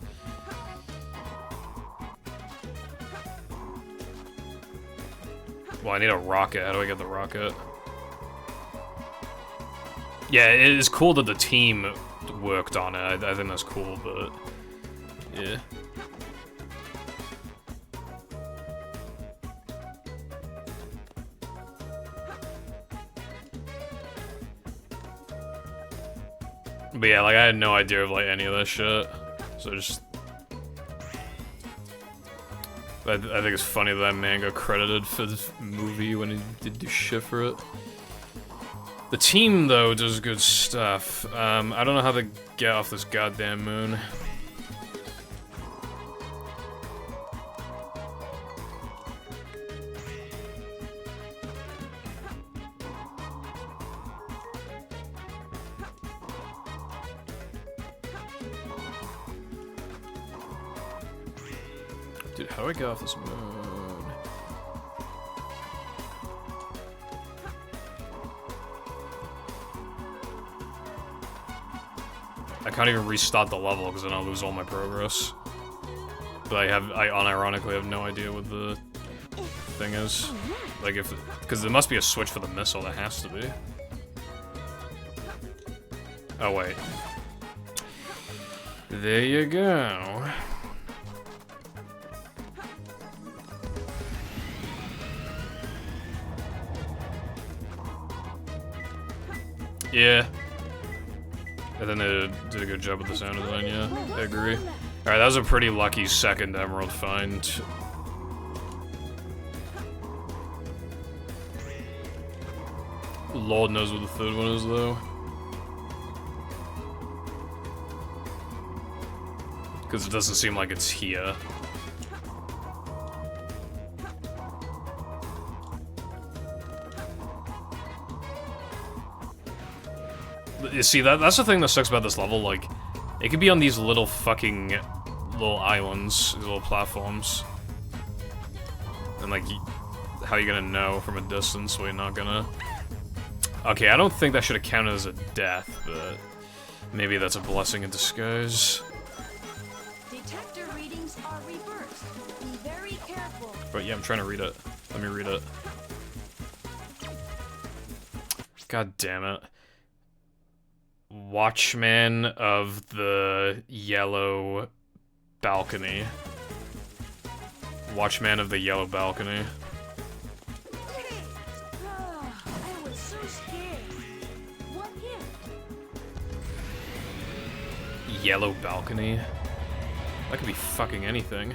A: Well, I need a rocket. How do I get the rocket? Yeah, it is cool that the team worked on it. I think that's cool, but yeah. But yeah, like, I had no idea of, like, any of that shit. So just... I think it's funny that man got credited for this movie when he did do shit for it. The team, though, does good stuff. I don't know how to get off this goddamn moon. Dude, how do I get off this moon? I can't even restart the level because then I'll lose all my progress. But I unironically have no idea what the thing is. Like if, because there must be a switch for the missile, there has to be. Oh wait. There you go. Yeah. And then they did a good job with the sound design, yeah. I agree. Alright, that was a pretty lucky second emerald find. Lord knows what the third one is, though. Because it doesn't seem like it's here. You see, that's the thing that sucks about this level, like, it could be on these little fucking little islands, these little platforms. And, like, how are you gonna know from a distance when you're not gonna... Okay, I don't think that should have counted as a death, but maybe that's a blessing in disguise.
G: Detector readings are reversed. Be very careful.
A: But yeah, I'm trying to read it. Let me read it. God damn it. Watchman of the Yellow Balcony. Watchman of the Yellow Balcony.
G: I was so scared. What hit?
A: Yellow Balcony? That could be fucking anything.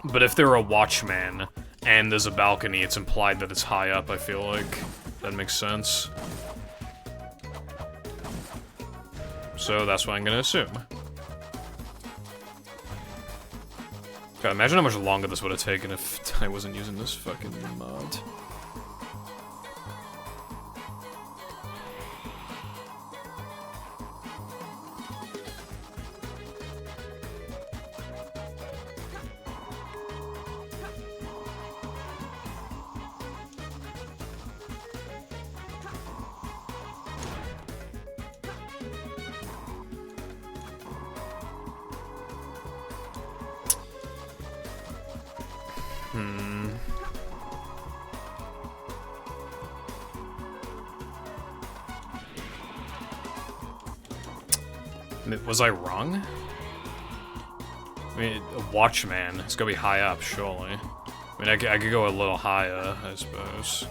A: But if they're a watchman, and there's a balcony, it's implied that it's high up, I feel like. That makes sense. So that's what I'm gonna assume. God, imagine how much longer this would have taken if I wasn't using this fucking mod. Was I wrong? I mean, a Watchman. It's gonna be high up, surely. I mean, I could go a little higher, I suppose.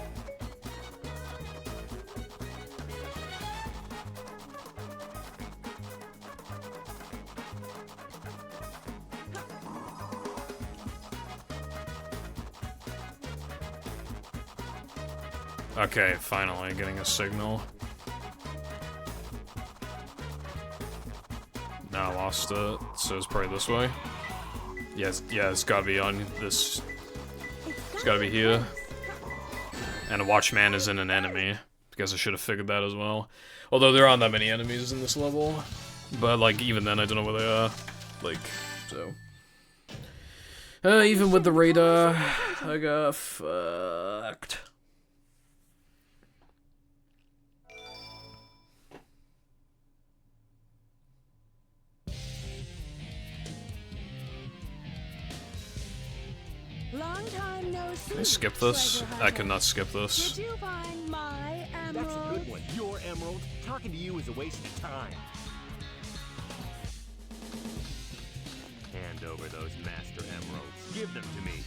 A: Okay, finally getting a signal. Now I lost it, so it's probably this way. Yes, yeah, it's gotta be on this. It's gotta be here. And a Watchman isn't an enemy. Guess I should have figured that as well. Although there aren't that many enemies in this level. But, like, even then, I don't know where they are. Like, so. Even with the radar, I got fucked.
G: Long time no see.
A: Can I skip this? I cannot skip this.
G: Did you find my emerald?
D: That's a good one. Your emerald. Talking to you is a waste of time. Hand over those master emeralds. Give them to me.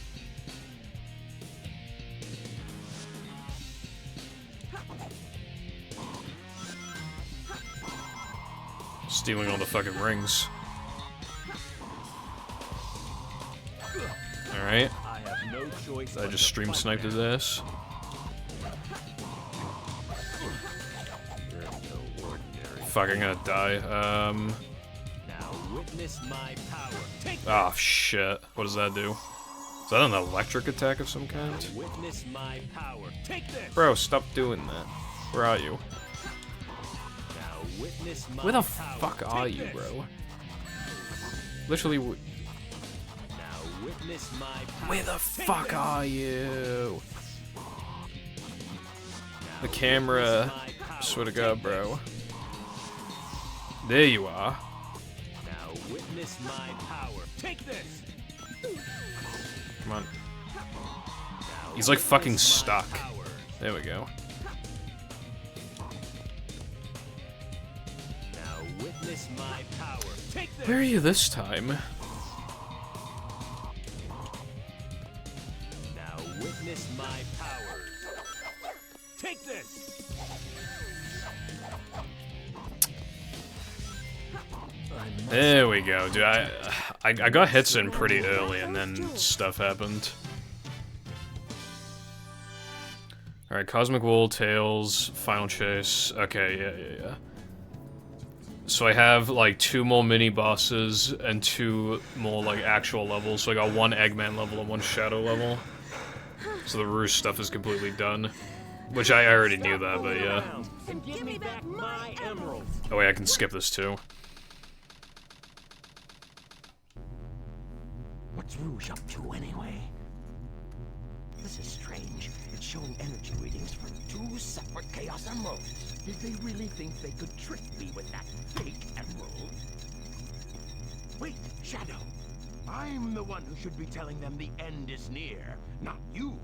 A: Stealing all the fucking rings. Alright.
D: I have no choice.
A: I just stream sniped his ass. Fuck, I'm gonna die.
D: Now witness my power. Take
A: Oh shit. What does that do? Is that an electric attack of some kind?
D: Witness my power. Take this.
A: Bro, stop doing that. Where are you?
D: Now witness my
A: Where the
D: power.
A: fuck are
D: Take
A: you,
D: this.
A: bro? Literally,
D: Now witness my power.
A: where the
D: Take
A: fuck
D: this.
A: are you?
D: Now
A: The camera.
D: witness my power.
A: Swear to God,
D: Take
A: bro.
D: this.
A: There you are.
D: Now witness my power. Take this.
A: Come on.
D: Now
A: He's like fucking
D: witness my
A: stuck.
D: power.
A: There we go.
D: Now witness my power. Take this.
A: Where are you this time?
D: Now witness my powers. Take this.
A: There we go, dude. I got hits in pretty early, and then stuff happened. All right, Cosmic Wall, Tails, Final Chase. Okay, yeah. So I have like 2 more mini bosses and 2 more like actual levels. So I got 1 Eggman level and 1 Shadow level. So the Rouge stuff is completely done, which I already knew that, but yeah.
D: And give me back my emeralds.
A: Oh wait, I can skip this too.
C: What's Rouge up to, anyway? This is strange. It's showing energy readings for 2 separate Chaos Emeralds. Did they really think they could trick me with that fake emerald? Wait, Shadow. I'm the one who should be telling them the end is near, not you.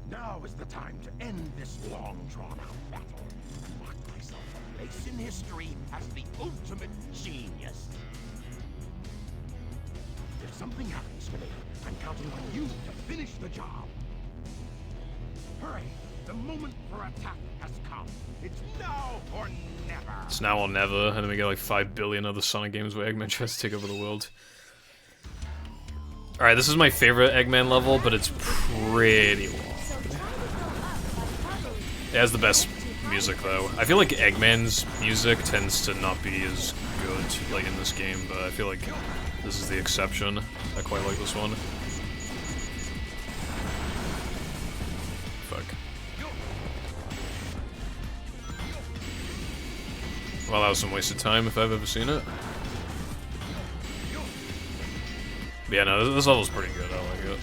C: Now is the time to end this long, drawn-out battle. Mark myself a place in history as the ultimate genius. If something happens to me, I'm counting on you to finish the job. Hurry! The moment for attack has come. It's now or never.
A: It's now or never, and then we get like 5 billion other Sonic games where Eggman tries to take over the world. Alright, this is my favorite Eggman level, but it's pretty long. It has the best music, though. I feel like Eggman's music tends to not be as good, like, in this game, but I feel like this is the exception. I quite like this one. Fuck. Well, that was some wasted time if I've ever seen it. But yeah, no, this level's pretty good. I like it.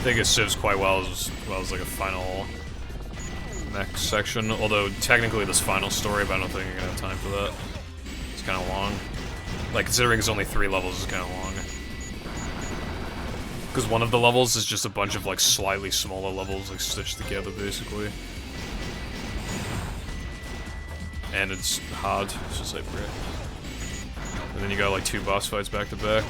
A: think it serves quite well as like a final mech section. Although technically this final story, but I don't think I'm gonna have time for that. It's kind of long. Like considering it's only 3 levels, it's kind of long. Because one of the levels is just a bunch of like slightly smaller levels like stitched together basically. And it's hard, it's just like brick. And then you got like 2 boss fights back to back.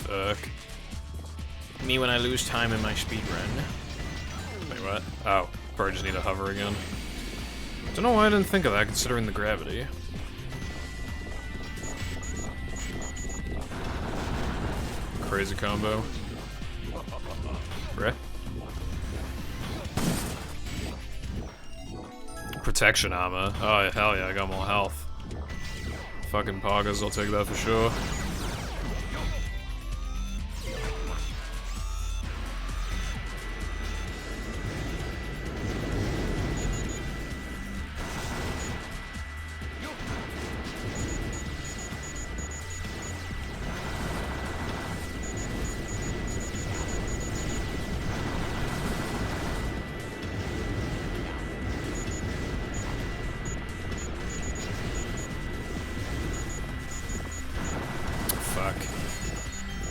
A: Fuck. Me when I lose time in my speed run. Wait, what? Oh, probably just need to hover again. Don't know why I didn't think of that, considering the gravity. Crazy combo. Right? Protection armor. Oh, hell yeah, I got more health. Fucking poggers, I'll take that for sure.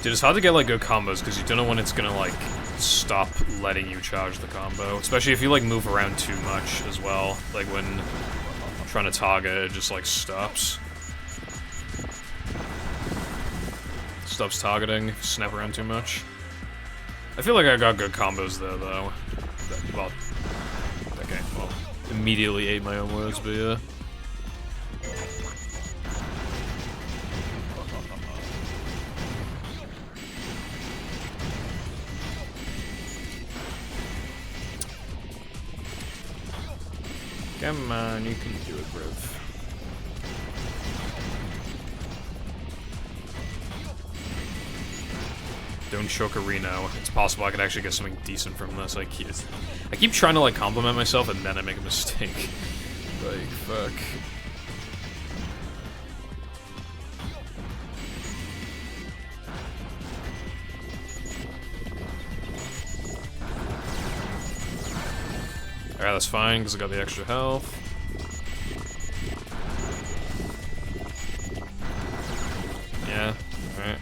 A: Dude, it's hard to get like good combos because you don't know when it's gonna like stop letting you charge the combo. Especially if you like move around too much as well. Like when trying to target, it just like stops. Stops targeting if you snap around too much. I feel like I got good combos there though. Well, okay, well, immediately ate my own words, but yeah. Come on, you can do it, Briv. Don't choke a Reno. It's possible I could actually get something decent from this. I keep trying to like compliment myself and then I make a mistake. Like, fuck. Alright, that's fine, because I got the extra health. Yeah, alright.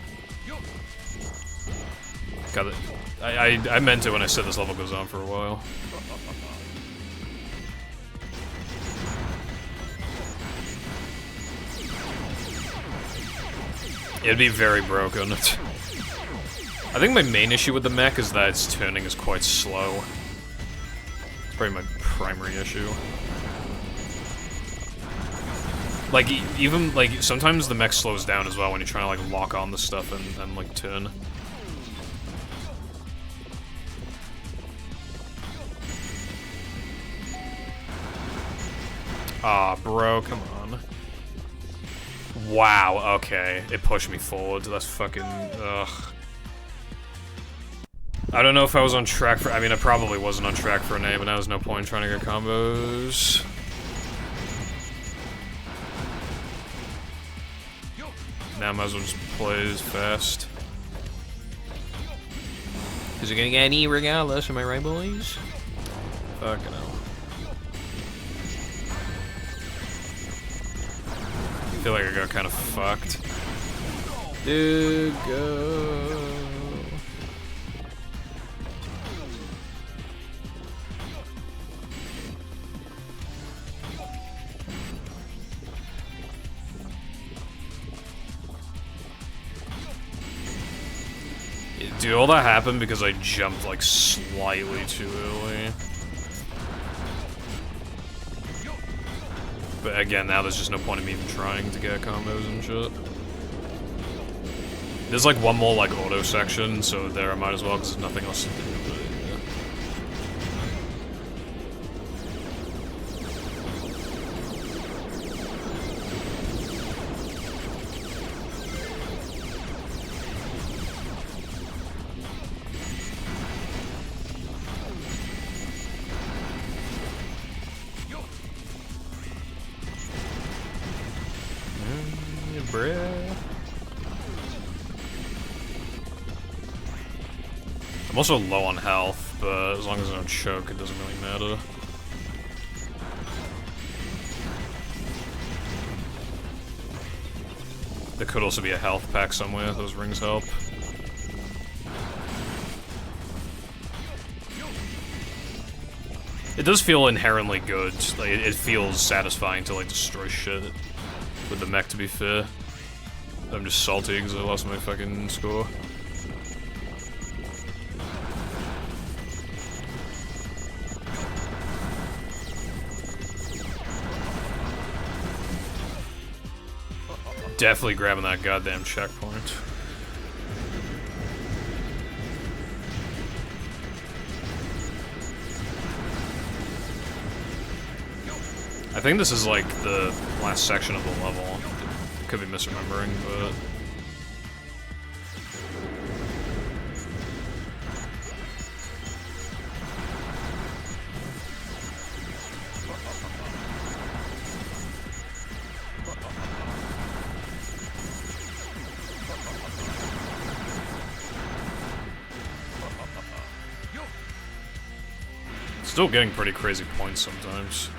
A: Got it. I meant it when I said this level goes on for a while. It'd be very broken. I think my main issue with the mech is that its turning is quite slow. Probably my primary issue. Like, even, like, sometimes the mech slows down as well when you're trying to, like, lock on the stuff and like, turn. Ah, bro, come on. Wow, okay. It pushed me forward. That's fucking... ugh. I don't know if I was on track for... I mean, I probably wasn't on track for an A, but now there's no point in trying to get combos. Now I might as well just play as fast. Is it gonna get any regardless, am I right, boys? Fucking hell. I feel like I got kind of fucked. Dude, go. Dude, all that happened because I jumped, like, slightly too early. But again, now there's just no point in me even trying to get combos and shit. There's like one more like auto section, so there I might as well because there's nothing else to do. But, I'm also low on health, but as long as I don't choke, it doesn't really matter. There could also be a health pack somewhere, those rings help. It does feel inherently good, like, it feels satisfying to like destroy shit with the mech, to be fair. I'm just salty because I lost my fucking score. Definitely grabbing that goddamn checkpoint. I think this is like the last section of the level. Could be misremembering, but... Still getting pretty crazy points sometimes.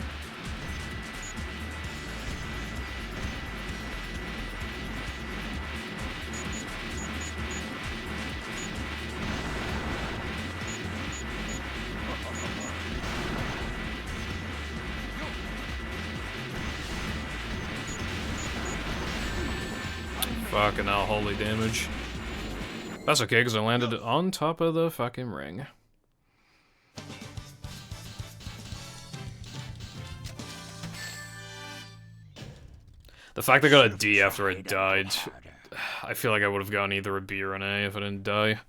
A: Fucking hell, holy damage. That's okay, because I landed on top of the fucking ring. The fact I got a D after I died, I feel like I would have gotten either a B or an A if I didn't die.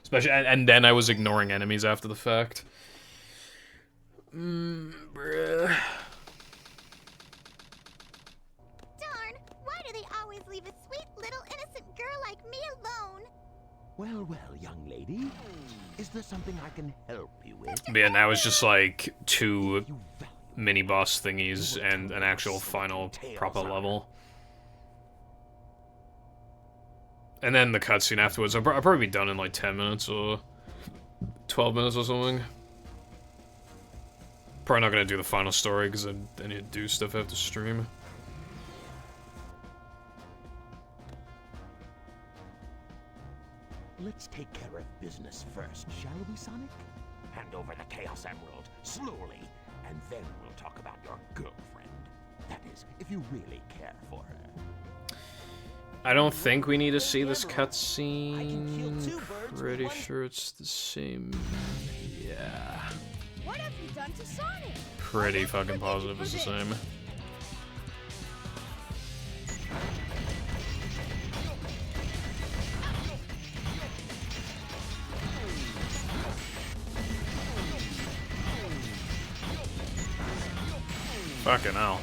A: Especially, and then I was ignoring enemies after the fact. Bruh.
F: Darn, why do they always leave a sweet little innocent girl like me alone?
C: Well, well, young lady. Is there something I can help you with?
A: But yeah, now it's just like 2 mini-boss thingies and an actual final proper level. And then the cutscene afterwards. I'll probably be done in like 10 minutes or 12 minutes or something. Probably not gonna do the final story because I need to do stuff after stream.
C: Let's take care of business first, shall we, Sonic? Hand over the Chaos Emerald, slowly, and then we'll talk about your girlfriend. That is, if you really care for her.
A: I don't think we need to see this cutscene. Pretty sure it's the same. Yeah.
E: What have you done to Sonic?
A: Pretty fucking positive it's the same. Fucking hell.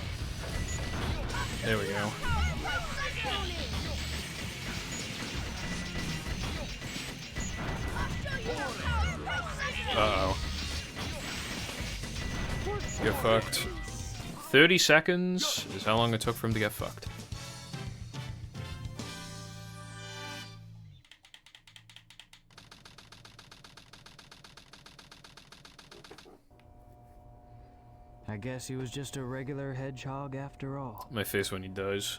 A: There we go. Uh-oh. Get fucked. 30 seconds is how long it took for him to get fucked.
J: I guess he was just a regular hedgehog after all.
A: My face when he dies.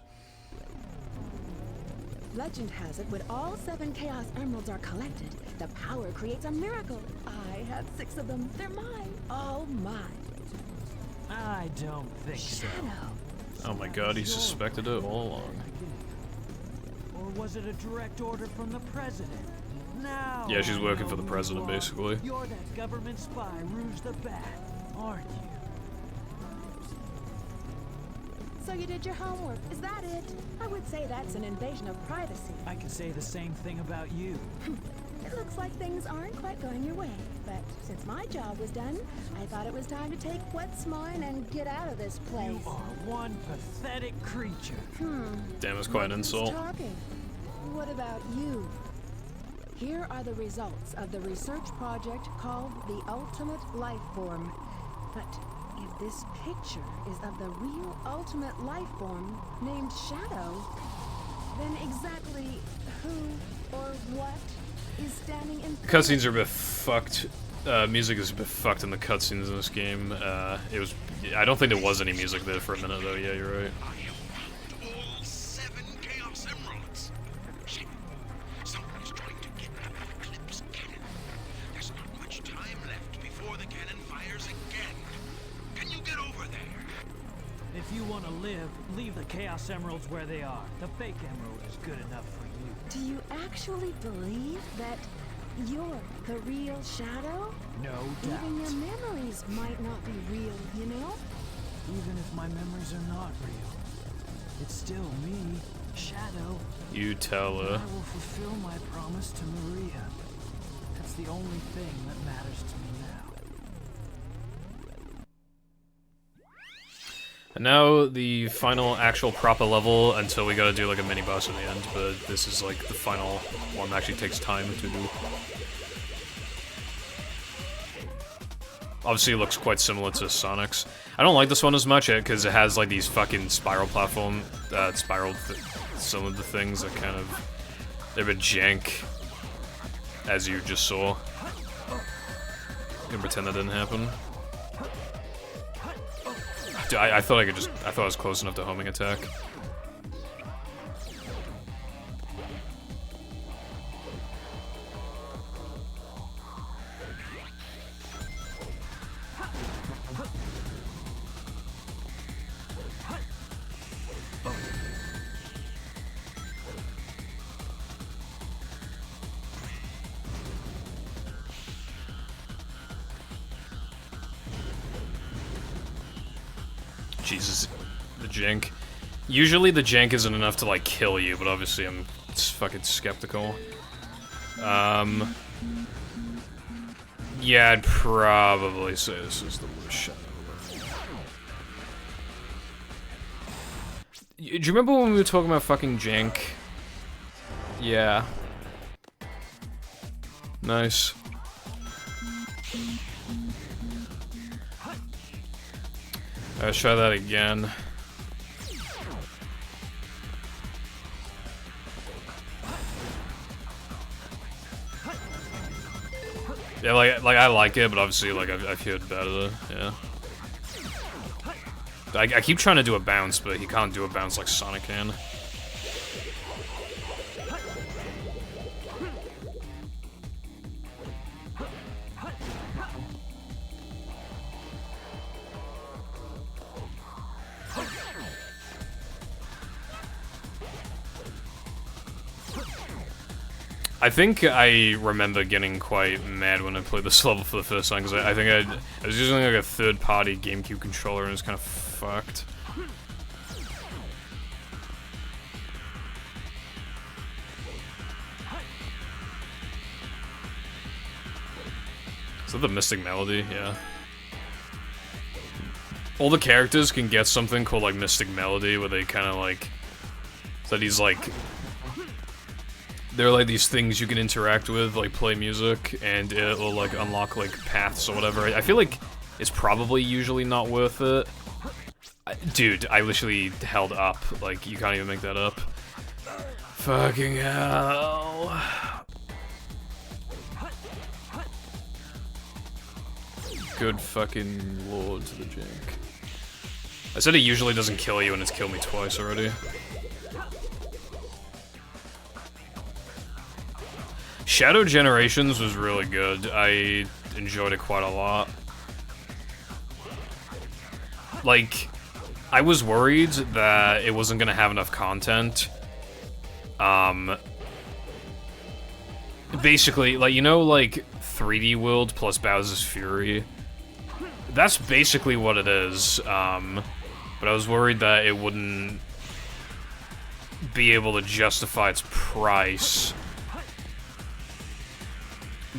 G: Legend has it, when all 7 Chaos Emeralds are collected, the power creates a miracle. I have 6 of them. They're mine. All mine.
J: I don't think so.
A: Oh my god, he suspected it all along.
J: Or was it a direct order from the president? Now
A: Yeah, she's working for the president, basically.
J: You're that government spy, Rouge the Bat, aren't you?
G: So you did your homework, is that it? I would say that's an invasion of privacy.
J: I can say the same thing about you.
G: It looks like things aren't quite going your way, but since my job was done, I thought it was time to take what's mine and get out of this place.
J: You are one pathetic creature.
A: Damn, it's quite an insult.
G: Talking. What about you? Here are the results of the research project called the Ultimate Life Form. But if this picture is of the real Ultimate Life Form named Shadow, then exactly who or what is standing in
A: The cutscenes are a bit fucked. Music is a bit fucked in the cutscenes in this game. It was. I don't think there was any music there for a minute though. Yeah, you're right.
C: All 7 Chaos Emeralds. Shit. Someone is trying to kidnap Eclipse Cannon. There's not much time left before the cannon fires again. Can you get over there?
J: If you want to live, leave the Chaos Emeralds where they are. The fake emerald is good enough for you.
G: Do you actually believe that you're the real Shadow?
J: No doubt.
G: Even your memories might not be real, you know?
J: Even if my memories are not real, it's still me, Shadow.
A: You tell her.
J: I will fulfill my promise to Maria. That's the only thing that matters to me now.
A: And now the final actual proper level until we gotta do like a mini boss in the end, but this is like the final one that actually takes time to do. Obviously it looks quite similar to Sonic's. I don't like this one as much because it has like these fucking spiral platform, cylinder things that kind of, they're a bit jank, as you just saw. I'm gonna pretend that didn't happen. Dude, I thought I thought I was close enough to homing attack. Jesus, the jank. Usually the jank isn't enough to like kill you, but obviously I'm fucking skeptical. Yeah, I'd probably say this is the worst Shadow. Do you remember when we were talking about fucking jank? Yeah. Nice. Let's try that again. Yeah, like I like it, but obviously like I've heard better. Yeah. I keep trying to do a bounce, but he can't do a bounce like Sonic can. I think I remember getting quite mad when I played this level for the first time, because I think I was using like a third-party GameCube controller and it was kind of fucked. Is that the Mystic Melody? Yeah. All the characters can get something called like Mystic Melody, where they kind of like... So these like... There are like these things you can interact with, like play music, and it will like unlock like paths or whatever. I feel like it's probably usually not worth it. Dude, I literally held up. Like, you can't even make that up. Fucking hell. Good fucking lord to the jank. I said it usually doesn't kill you, and it's killed me twice already. Shadow Generations was really good. I enjoyed it quite a lot. Like, I was worried that it wasn't gonna have enough content. Basically, like, you know, like, 3D World plus Bowser's Fury? That's basically what it is, but but I was worried that it wouldn't be able to justify its price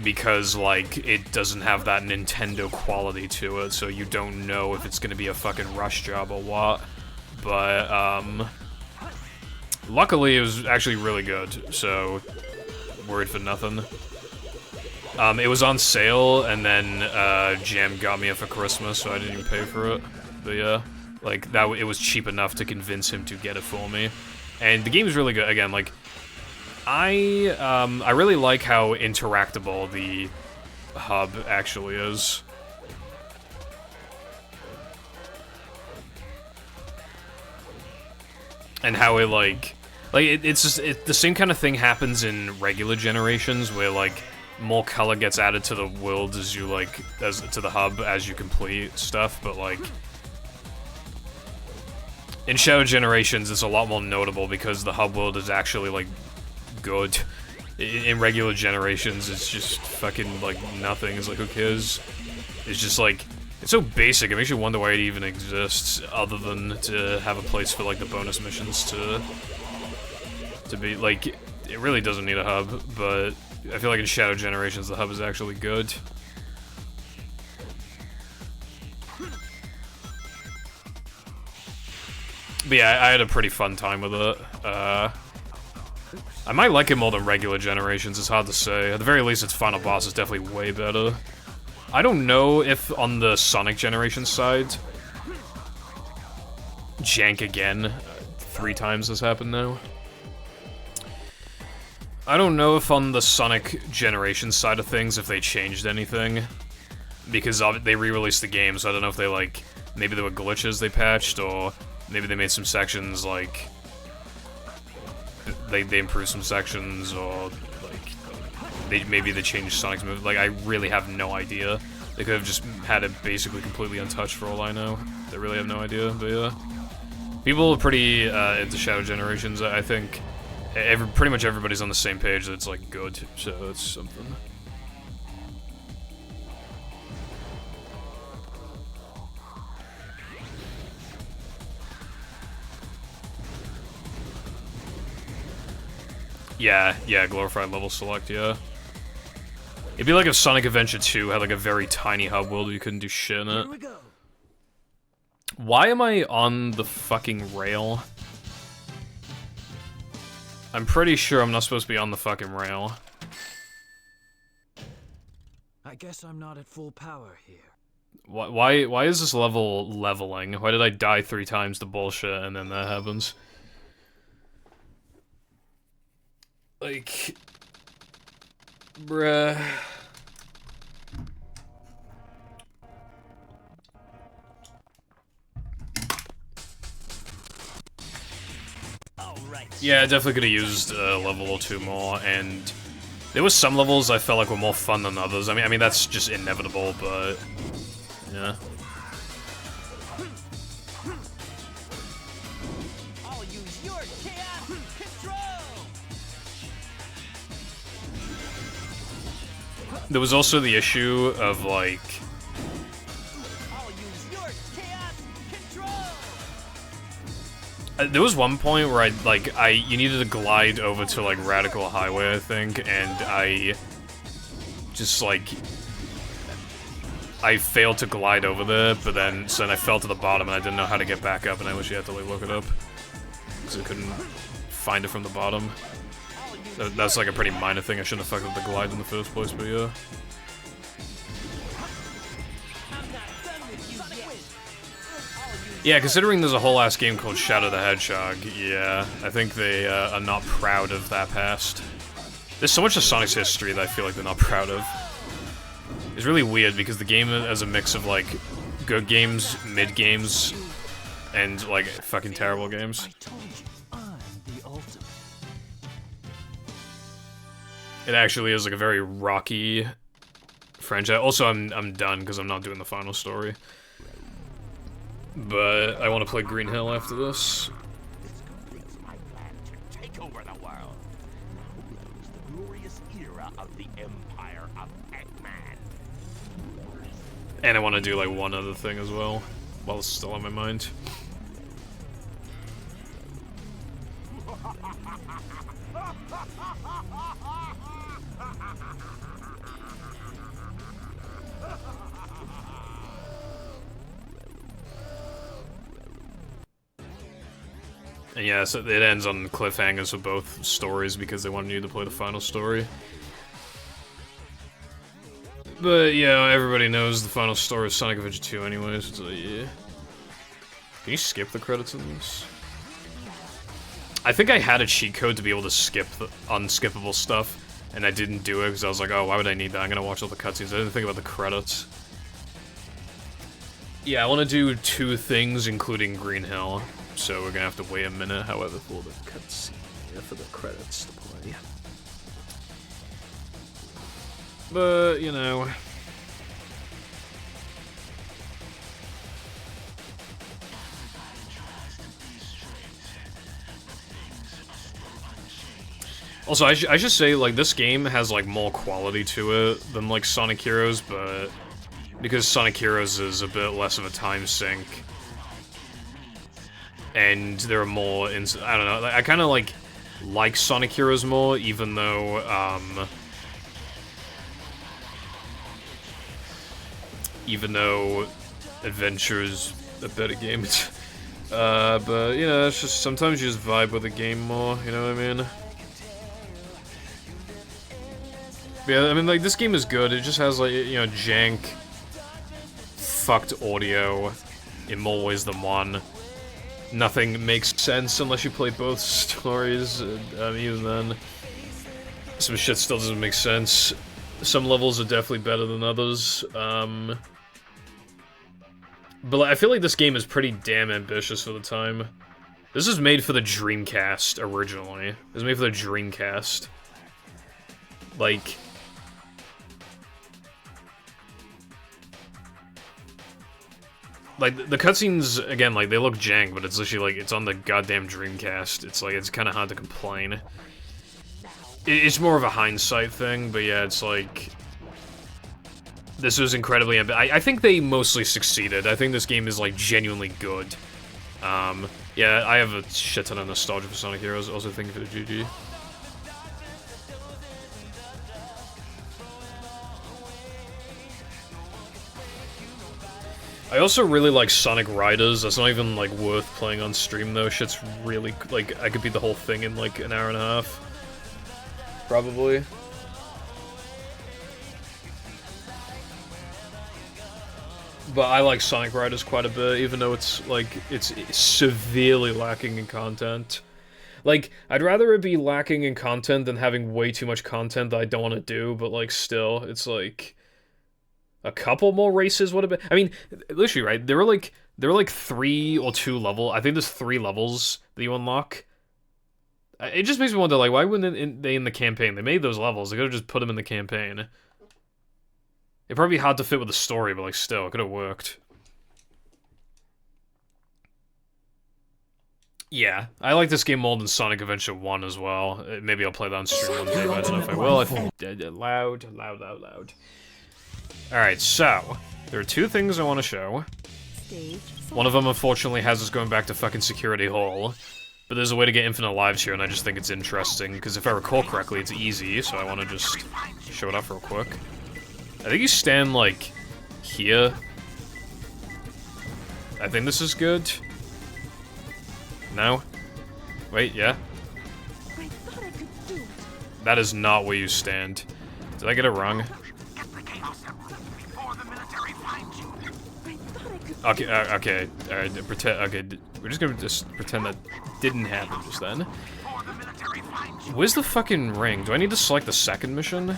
A: because, like, it doesn't have that Nintendo quality to it, so you don't know if it's gonna be a fucking rush job or what. But, luckily it was actually really good, so worried for nothing. It was on sale, and then, Jam got me it for Christmas, so I didn't even pay for it. But yeah, like, it was cheap enough to convince him to get it for me. And the game is really good. Again, like, I really like how interactable the hub actually is. And how it, it's just, the same kind of thing happens in regular generations, where, like, more color gets added to the world as you, like, to the hub as you complete stuff, but, like, in Shadow Generations, it's a lot more notable because the hub world is actually, like, good. In regular Generations, it's just fucking, like, nothing. It's like, who cares? It's just, like, it's so basic, it makes you wonder why it even exists, other than to have a place for, like, the bonus missions to be, like, it really doesn't need a hub, but I feel like in Shadow Generations, the hub is actually good. But yeah, I had a pretty fun time with it. I might like it more than regular Generations, it's hard to say. At the very least, its final boss is definitely way better. I don't know if on the Sonic Generations side, jank again. 3 times this happened now. I don't know if on the Sonic Generations side of things, if they changed anything. Because they re-released the game, so I don't know if they, like, maybe there were glitches they patched, or maybe they made some sections, like, they improved some sections, or, like, maybe they changed Sonic's move. Like, I really have no idea. They could have just had it basically completely untouched for all I know. They really have no idea, but yeah. People are pretty into Shadow Generations, I think. Pretty much everybody's on the same page that it's, like, good, so it's something. Yeah, glorified level select, yeah. It'd be like if Sonic Adventure 2 had, like, a very tiny hub world where you couldn't do shit in it. Why am I on the fucking rail? I'm pretty sure I'm not supposed to be on the fucking rail.
J: I guess I'm not at full power here.
A: Why is this level leveling? Why did I die 3 times to bullshit and then that happens? Like, bruh. Yeah, I definitely could have used a level or 2 more, and there was some levels I felt like were more fun than others. I mean that's just inevitable, but yeah.
B: I'll use your chaos control.
A: There was also the issue of, like,
B: I'll use your chaos control.
A: there was one point where you needed to glide over to, like, Radical Highway, I think, and I just, like, I failed to glide over there, but then, so then I fell to the bottom and I didn't know how to get back up, and I wish you had to, like, look it up, because I couldn't find it from the bottom. That's, like, a pretty minor thing. I shouldn't have fucked with the glide in the first place, but yeah. Yeah, considering there's a whole ass game called Shadow the Hedgehog, yeah, I think they are not proud of that past. There's so much of Sonic's history that I feel like they're not proud of. It's really weird because the game has a mix of, like, good games, mid games, and, like, fucking terrible games. It actually is, like, a very rocky franchise. Also, I'm done because I'm not doing the final story. But I want to play Green Hill after this.
C: This completes my plan to take over the world. The glorious era of the Empire of Eggman.
A: And I want to do, like, one other thing as well, while it's still on my mind. And yeah, so it ends on cliffhangers for both stories because they wanted you to play the final story. But yeah, everybody knows the final story of Sonic Adventure 2 anyways, so yeah. Can you skip the credits in this? I think I had a cheat code to be able to skip the unskippable stuff, and I didn't do it because I was like, oh, why would I need that? I'm gonna watch all the cutscenes. I didn't think about the credits. Yeah, I want to do 2 things, including Green Hill, so we're gonna have to wait a minute, however, for the cutscene, for the credits to play. But, you know... Also, I should say, like, this game has, like, more quality to it than, like, Sonic Heroes, but because Sonic Heroes is a bit less of a time sink, and there are more, I don't know, I kind of, like Sonic Heroes more, even though, Adventure's a better game. But, you know, it's just, sometimes you just vibe with the game more, you know what I mean? Yeah, I mean, like, this game is good, it just has, like, you know, jank, fucked audio in more ways than one. Nothing makes sense unless you play both stories, even then. Some shit still doesn't make sense. Some levels are definitely better than others, but I feel like this game is pretty damn ambitious for the time. This is made for the Dreamcast, originally. It was made for the Dreamcast. Like... Like, the cutscenes, again, like, they look jank, but it's literally, like, it's on the goddamn Dreamcast. It's, like, it's kind of hard to complain. It's more of a hindsight thing, but yeah, it's, like... This was incredibly I think they mostly succeeded. I think this game is, like, genuinely good. Yeah, I have a shit ton of nostalgia for Sonic Heroes, also thank you for the GG. I also really like Sonic Riders. That's not even, like, worth playing on stream, though. Shit's really, like, I could beat the whole thing in, like, an hour and a half. Probably. But I like Sonic Riders quite a bit, even though it's, like, it's severely lacking in content. Like, I'd rather it be lacking in content than having way too much content that I don't want to do, but, like, still, it's, like... A couple more races would have been... I mean, literally, right? There were like 3 or 2 levels. I think there's 3 levels that you unlock. It just makes me wonder, like, why wouldn't they in the campaign? They made those levels. They could have just put them in the campaign. It'd probably be hard to fit with the story, but, like, still, it could have worked. Yeah, I like this game more than Sonic Adventure 1 as well. Maybe I'll play that on stream one day, but I don't know if I will. I think loud. Alright, so, there are 2 things I want to show. One of them, unfortunately, has us going back to fucking Security Hall. But there's a way to get infinite lives here, and I just think it's interesting, because if I recall correctly, it's easy, so I want to just show it off real quick. I think you stand, like, here. I think this is good. No? Wait, yeah? That is not where you stand. Did I get it wrong? Okay, alright, pretend, okay, we're just gonna pretend that didn't happen just then. Where's the fucking ring? Do I need to select the second mission?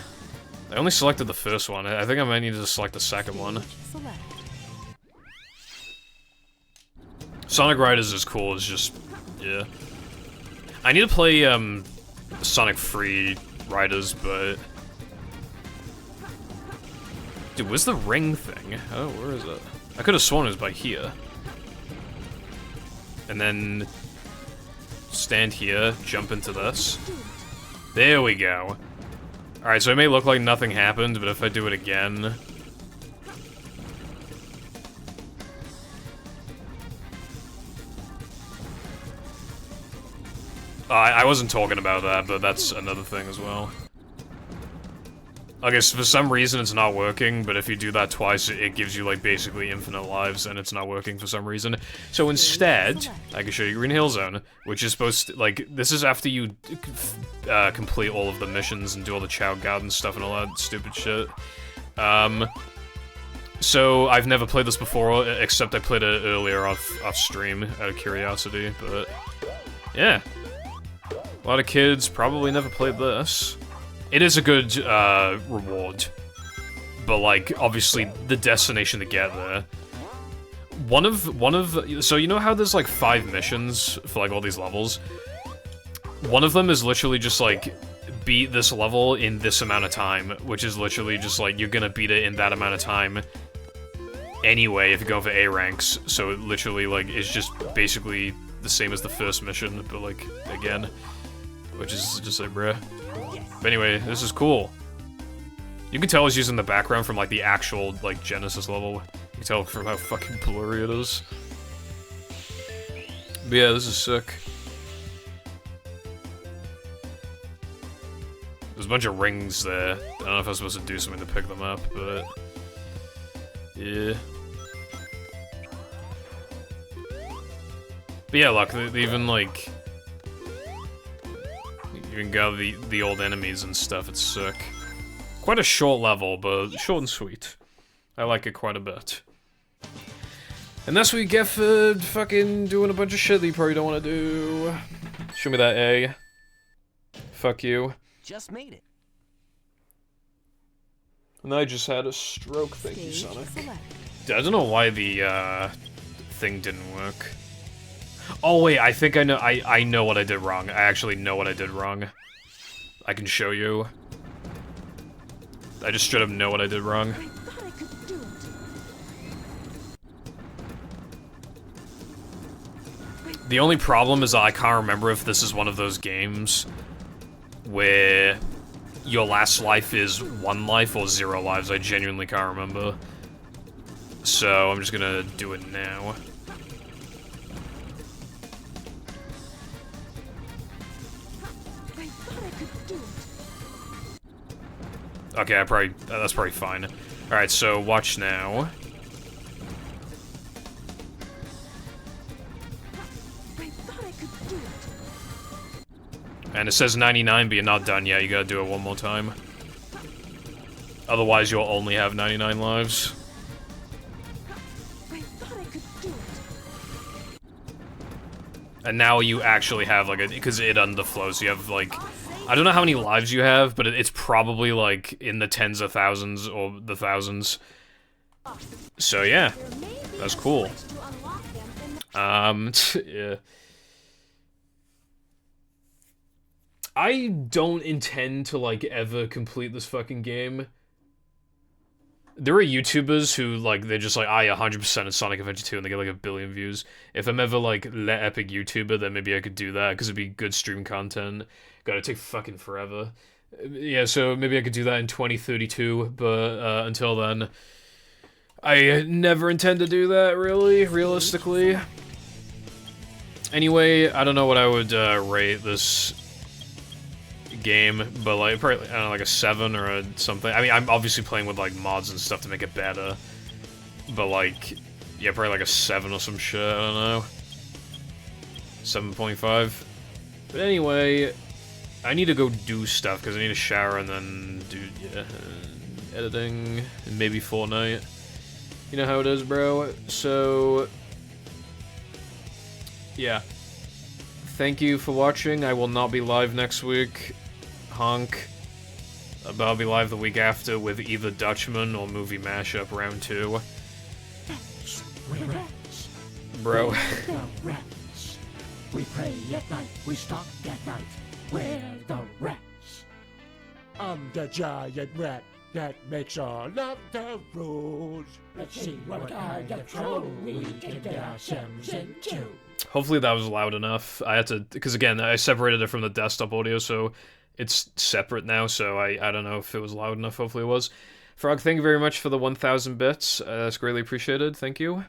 A: I only selected the first one. I think I might need to select the second one. Sonic Riders is cool, it's just, yeah. I need to play, Sonic Free Riders, but... Dude, where's the ring thing? Oh, where is it? I could have sworn it was by here. And then... stand here, jump into this. There we go. Alright, so it may look like nothing happened, but if I do it again... I wasn't talking about that, but that's another thing as well. I guess for some reason it's not working, but if you do that twice, it gives you, like, basically infinite lives, and it's not working for some reason. So instead, I can show you Green Hill Zone, which is supposed to, like, this is after you complete all of the missions and do all the Chow Garden stuff and all that stupid shit. So I've never played this before, except I played it earlier off stream out of curiosity, but yeah. A lot of kids probably never played this. It is a good, reward. But, like, obviously, the destination to get there. So you know how there's, like, 5 missions for, like, all these levels? One of them is literally just, like, beat this level in this amount of time, which is literally just, like, you're gonna beat it in that amount of time anyway if you go for A ranks, so it literally, like, is just basically the same as the first mission, but, like, again. Which is just, like, bruh. But anyway, this is cool. You can tell I was using the background from, like, the actual, like, Genesis level. You can tell from how fucking blurry it is. But yeah, this is sick. There's a bunch of rings there. I don't know if I was supposed to do something to pick them up, but... yeah. But yeah, look, they even, like... you can gather the old enemies and stuff, it's sick. Quite a short level, but short and sweet. I like it quite a bit. And that's what you get for fucking doing a bunch of shit that you probably don't want to do. Show me that A. Fuck you.
B: Just made it.
A: And I just had a stroke, thank you, Sonic. I don't know why the, thing didn't work. Oh wait, I think I know what I did wrong. I actually know what I did wrong. I can show you. I just straight up know what I did wrong. The only problem is I can't remember if this is one of those games where your last life is 1 life or 0 lives. I genuinely can't remember. So I'm just gonna do it now. Okay, that's probably fine. Alright, so watch now. And it says 99, but you're not done yet. You gotta do it one more time. Otherwise, you'll only have 99 lives. And now you actually have, like, because it underflows, you have, like... I don't know how many lives you have, but it's probably, like, in the tens of thousands or the thousands. So, yeah. That's cool. Yeah. I don't intend to, like, ever complete this fucking game. There are YouTubers who, like, they're just like, I 100% in Sonic Adventure 2, and they get, like, 1 billion views. If I'm ever, like, Let Epic YouTuber, then maybe I could do that, because it'd be good stream content. God, it'd take fucking forever. Yeah, so maybe I could do that in 2032, but, until then, I never intend to do that, really, realistically. Anyway, I don't know what I would, rate this game, but, like, probably, I don't know, like a 7 or a something. I mean, I'm obviously playing with, like, mods and stuff to make it better, but, like, yeah, probably like a 7 or some shit, I don't know. 7.5. But anyway, I need to go do stuff, because I need to shower and then do, yeah, editing, and maybe Fortnite. You know how it is, bro. So, yeah. Thank you for watching. I will not be live next week. Honk. But I'll be live the week after with either Dutchman or Movie Mashup Round 2. Bro.
L: We pray at night, we stalk at night. We're the rats. I'm the giant rat that makes all of the rules. Let's see what kind of trouble we can get ourselves into.
A: Hopefully that was loud enough. I had to, because again, I separated it from the desktop audio, so it's separate now, so I don't know if it was loud enough. Hopefully it was. Frog, thank you very much for the 1,000 bits. That's greatly appreciated. Thank you.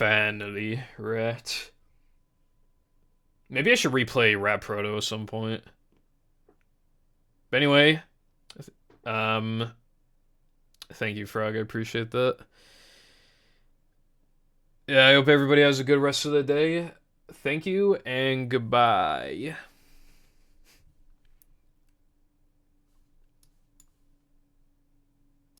A: Profanity, Rat. Maybe I should replay Rat Proto at some point. But anyway, thank you, Frog. I appreciate that. Yeah, I hope everybody has a good rest of the day. Thank you, and goodbye.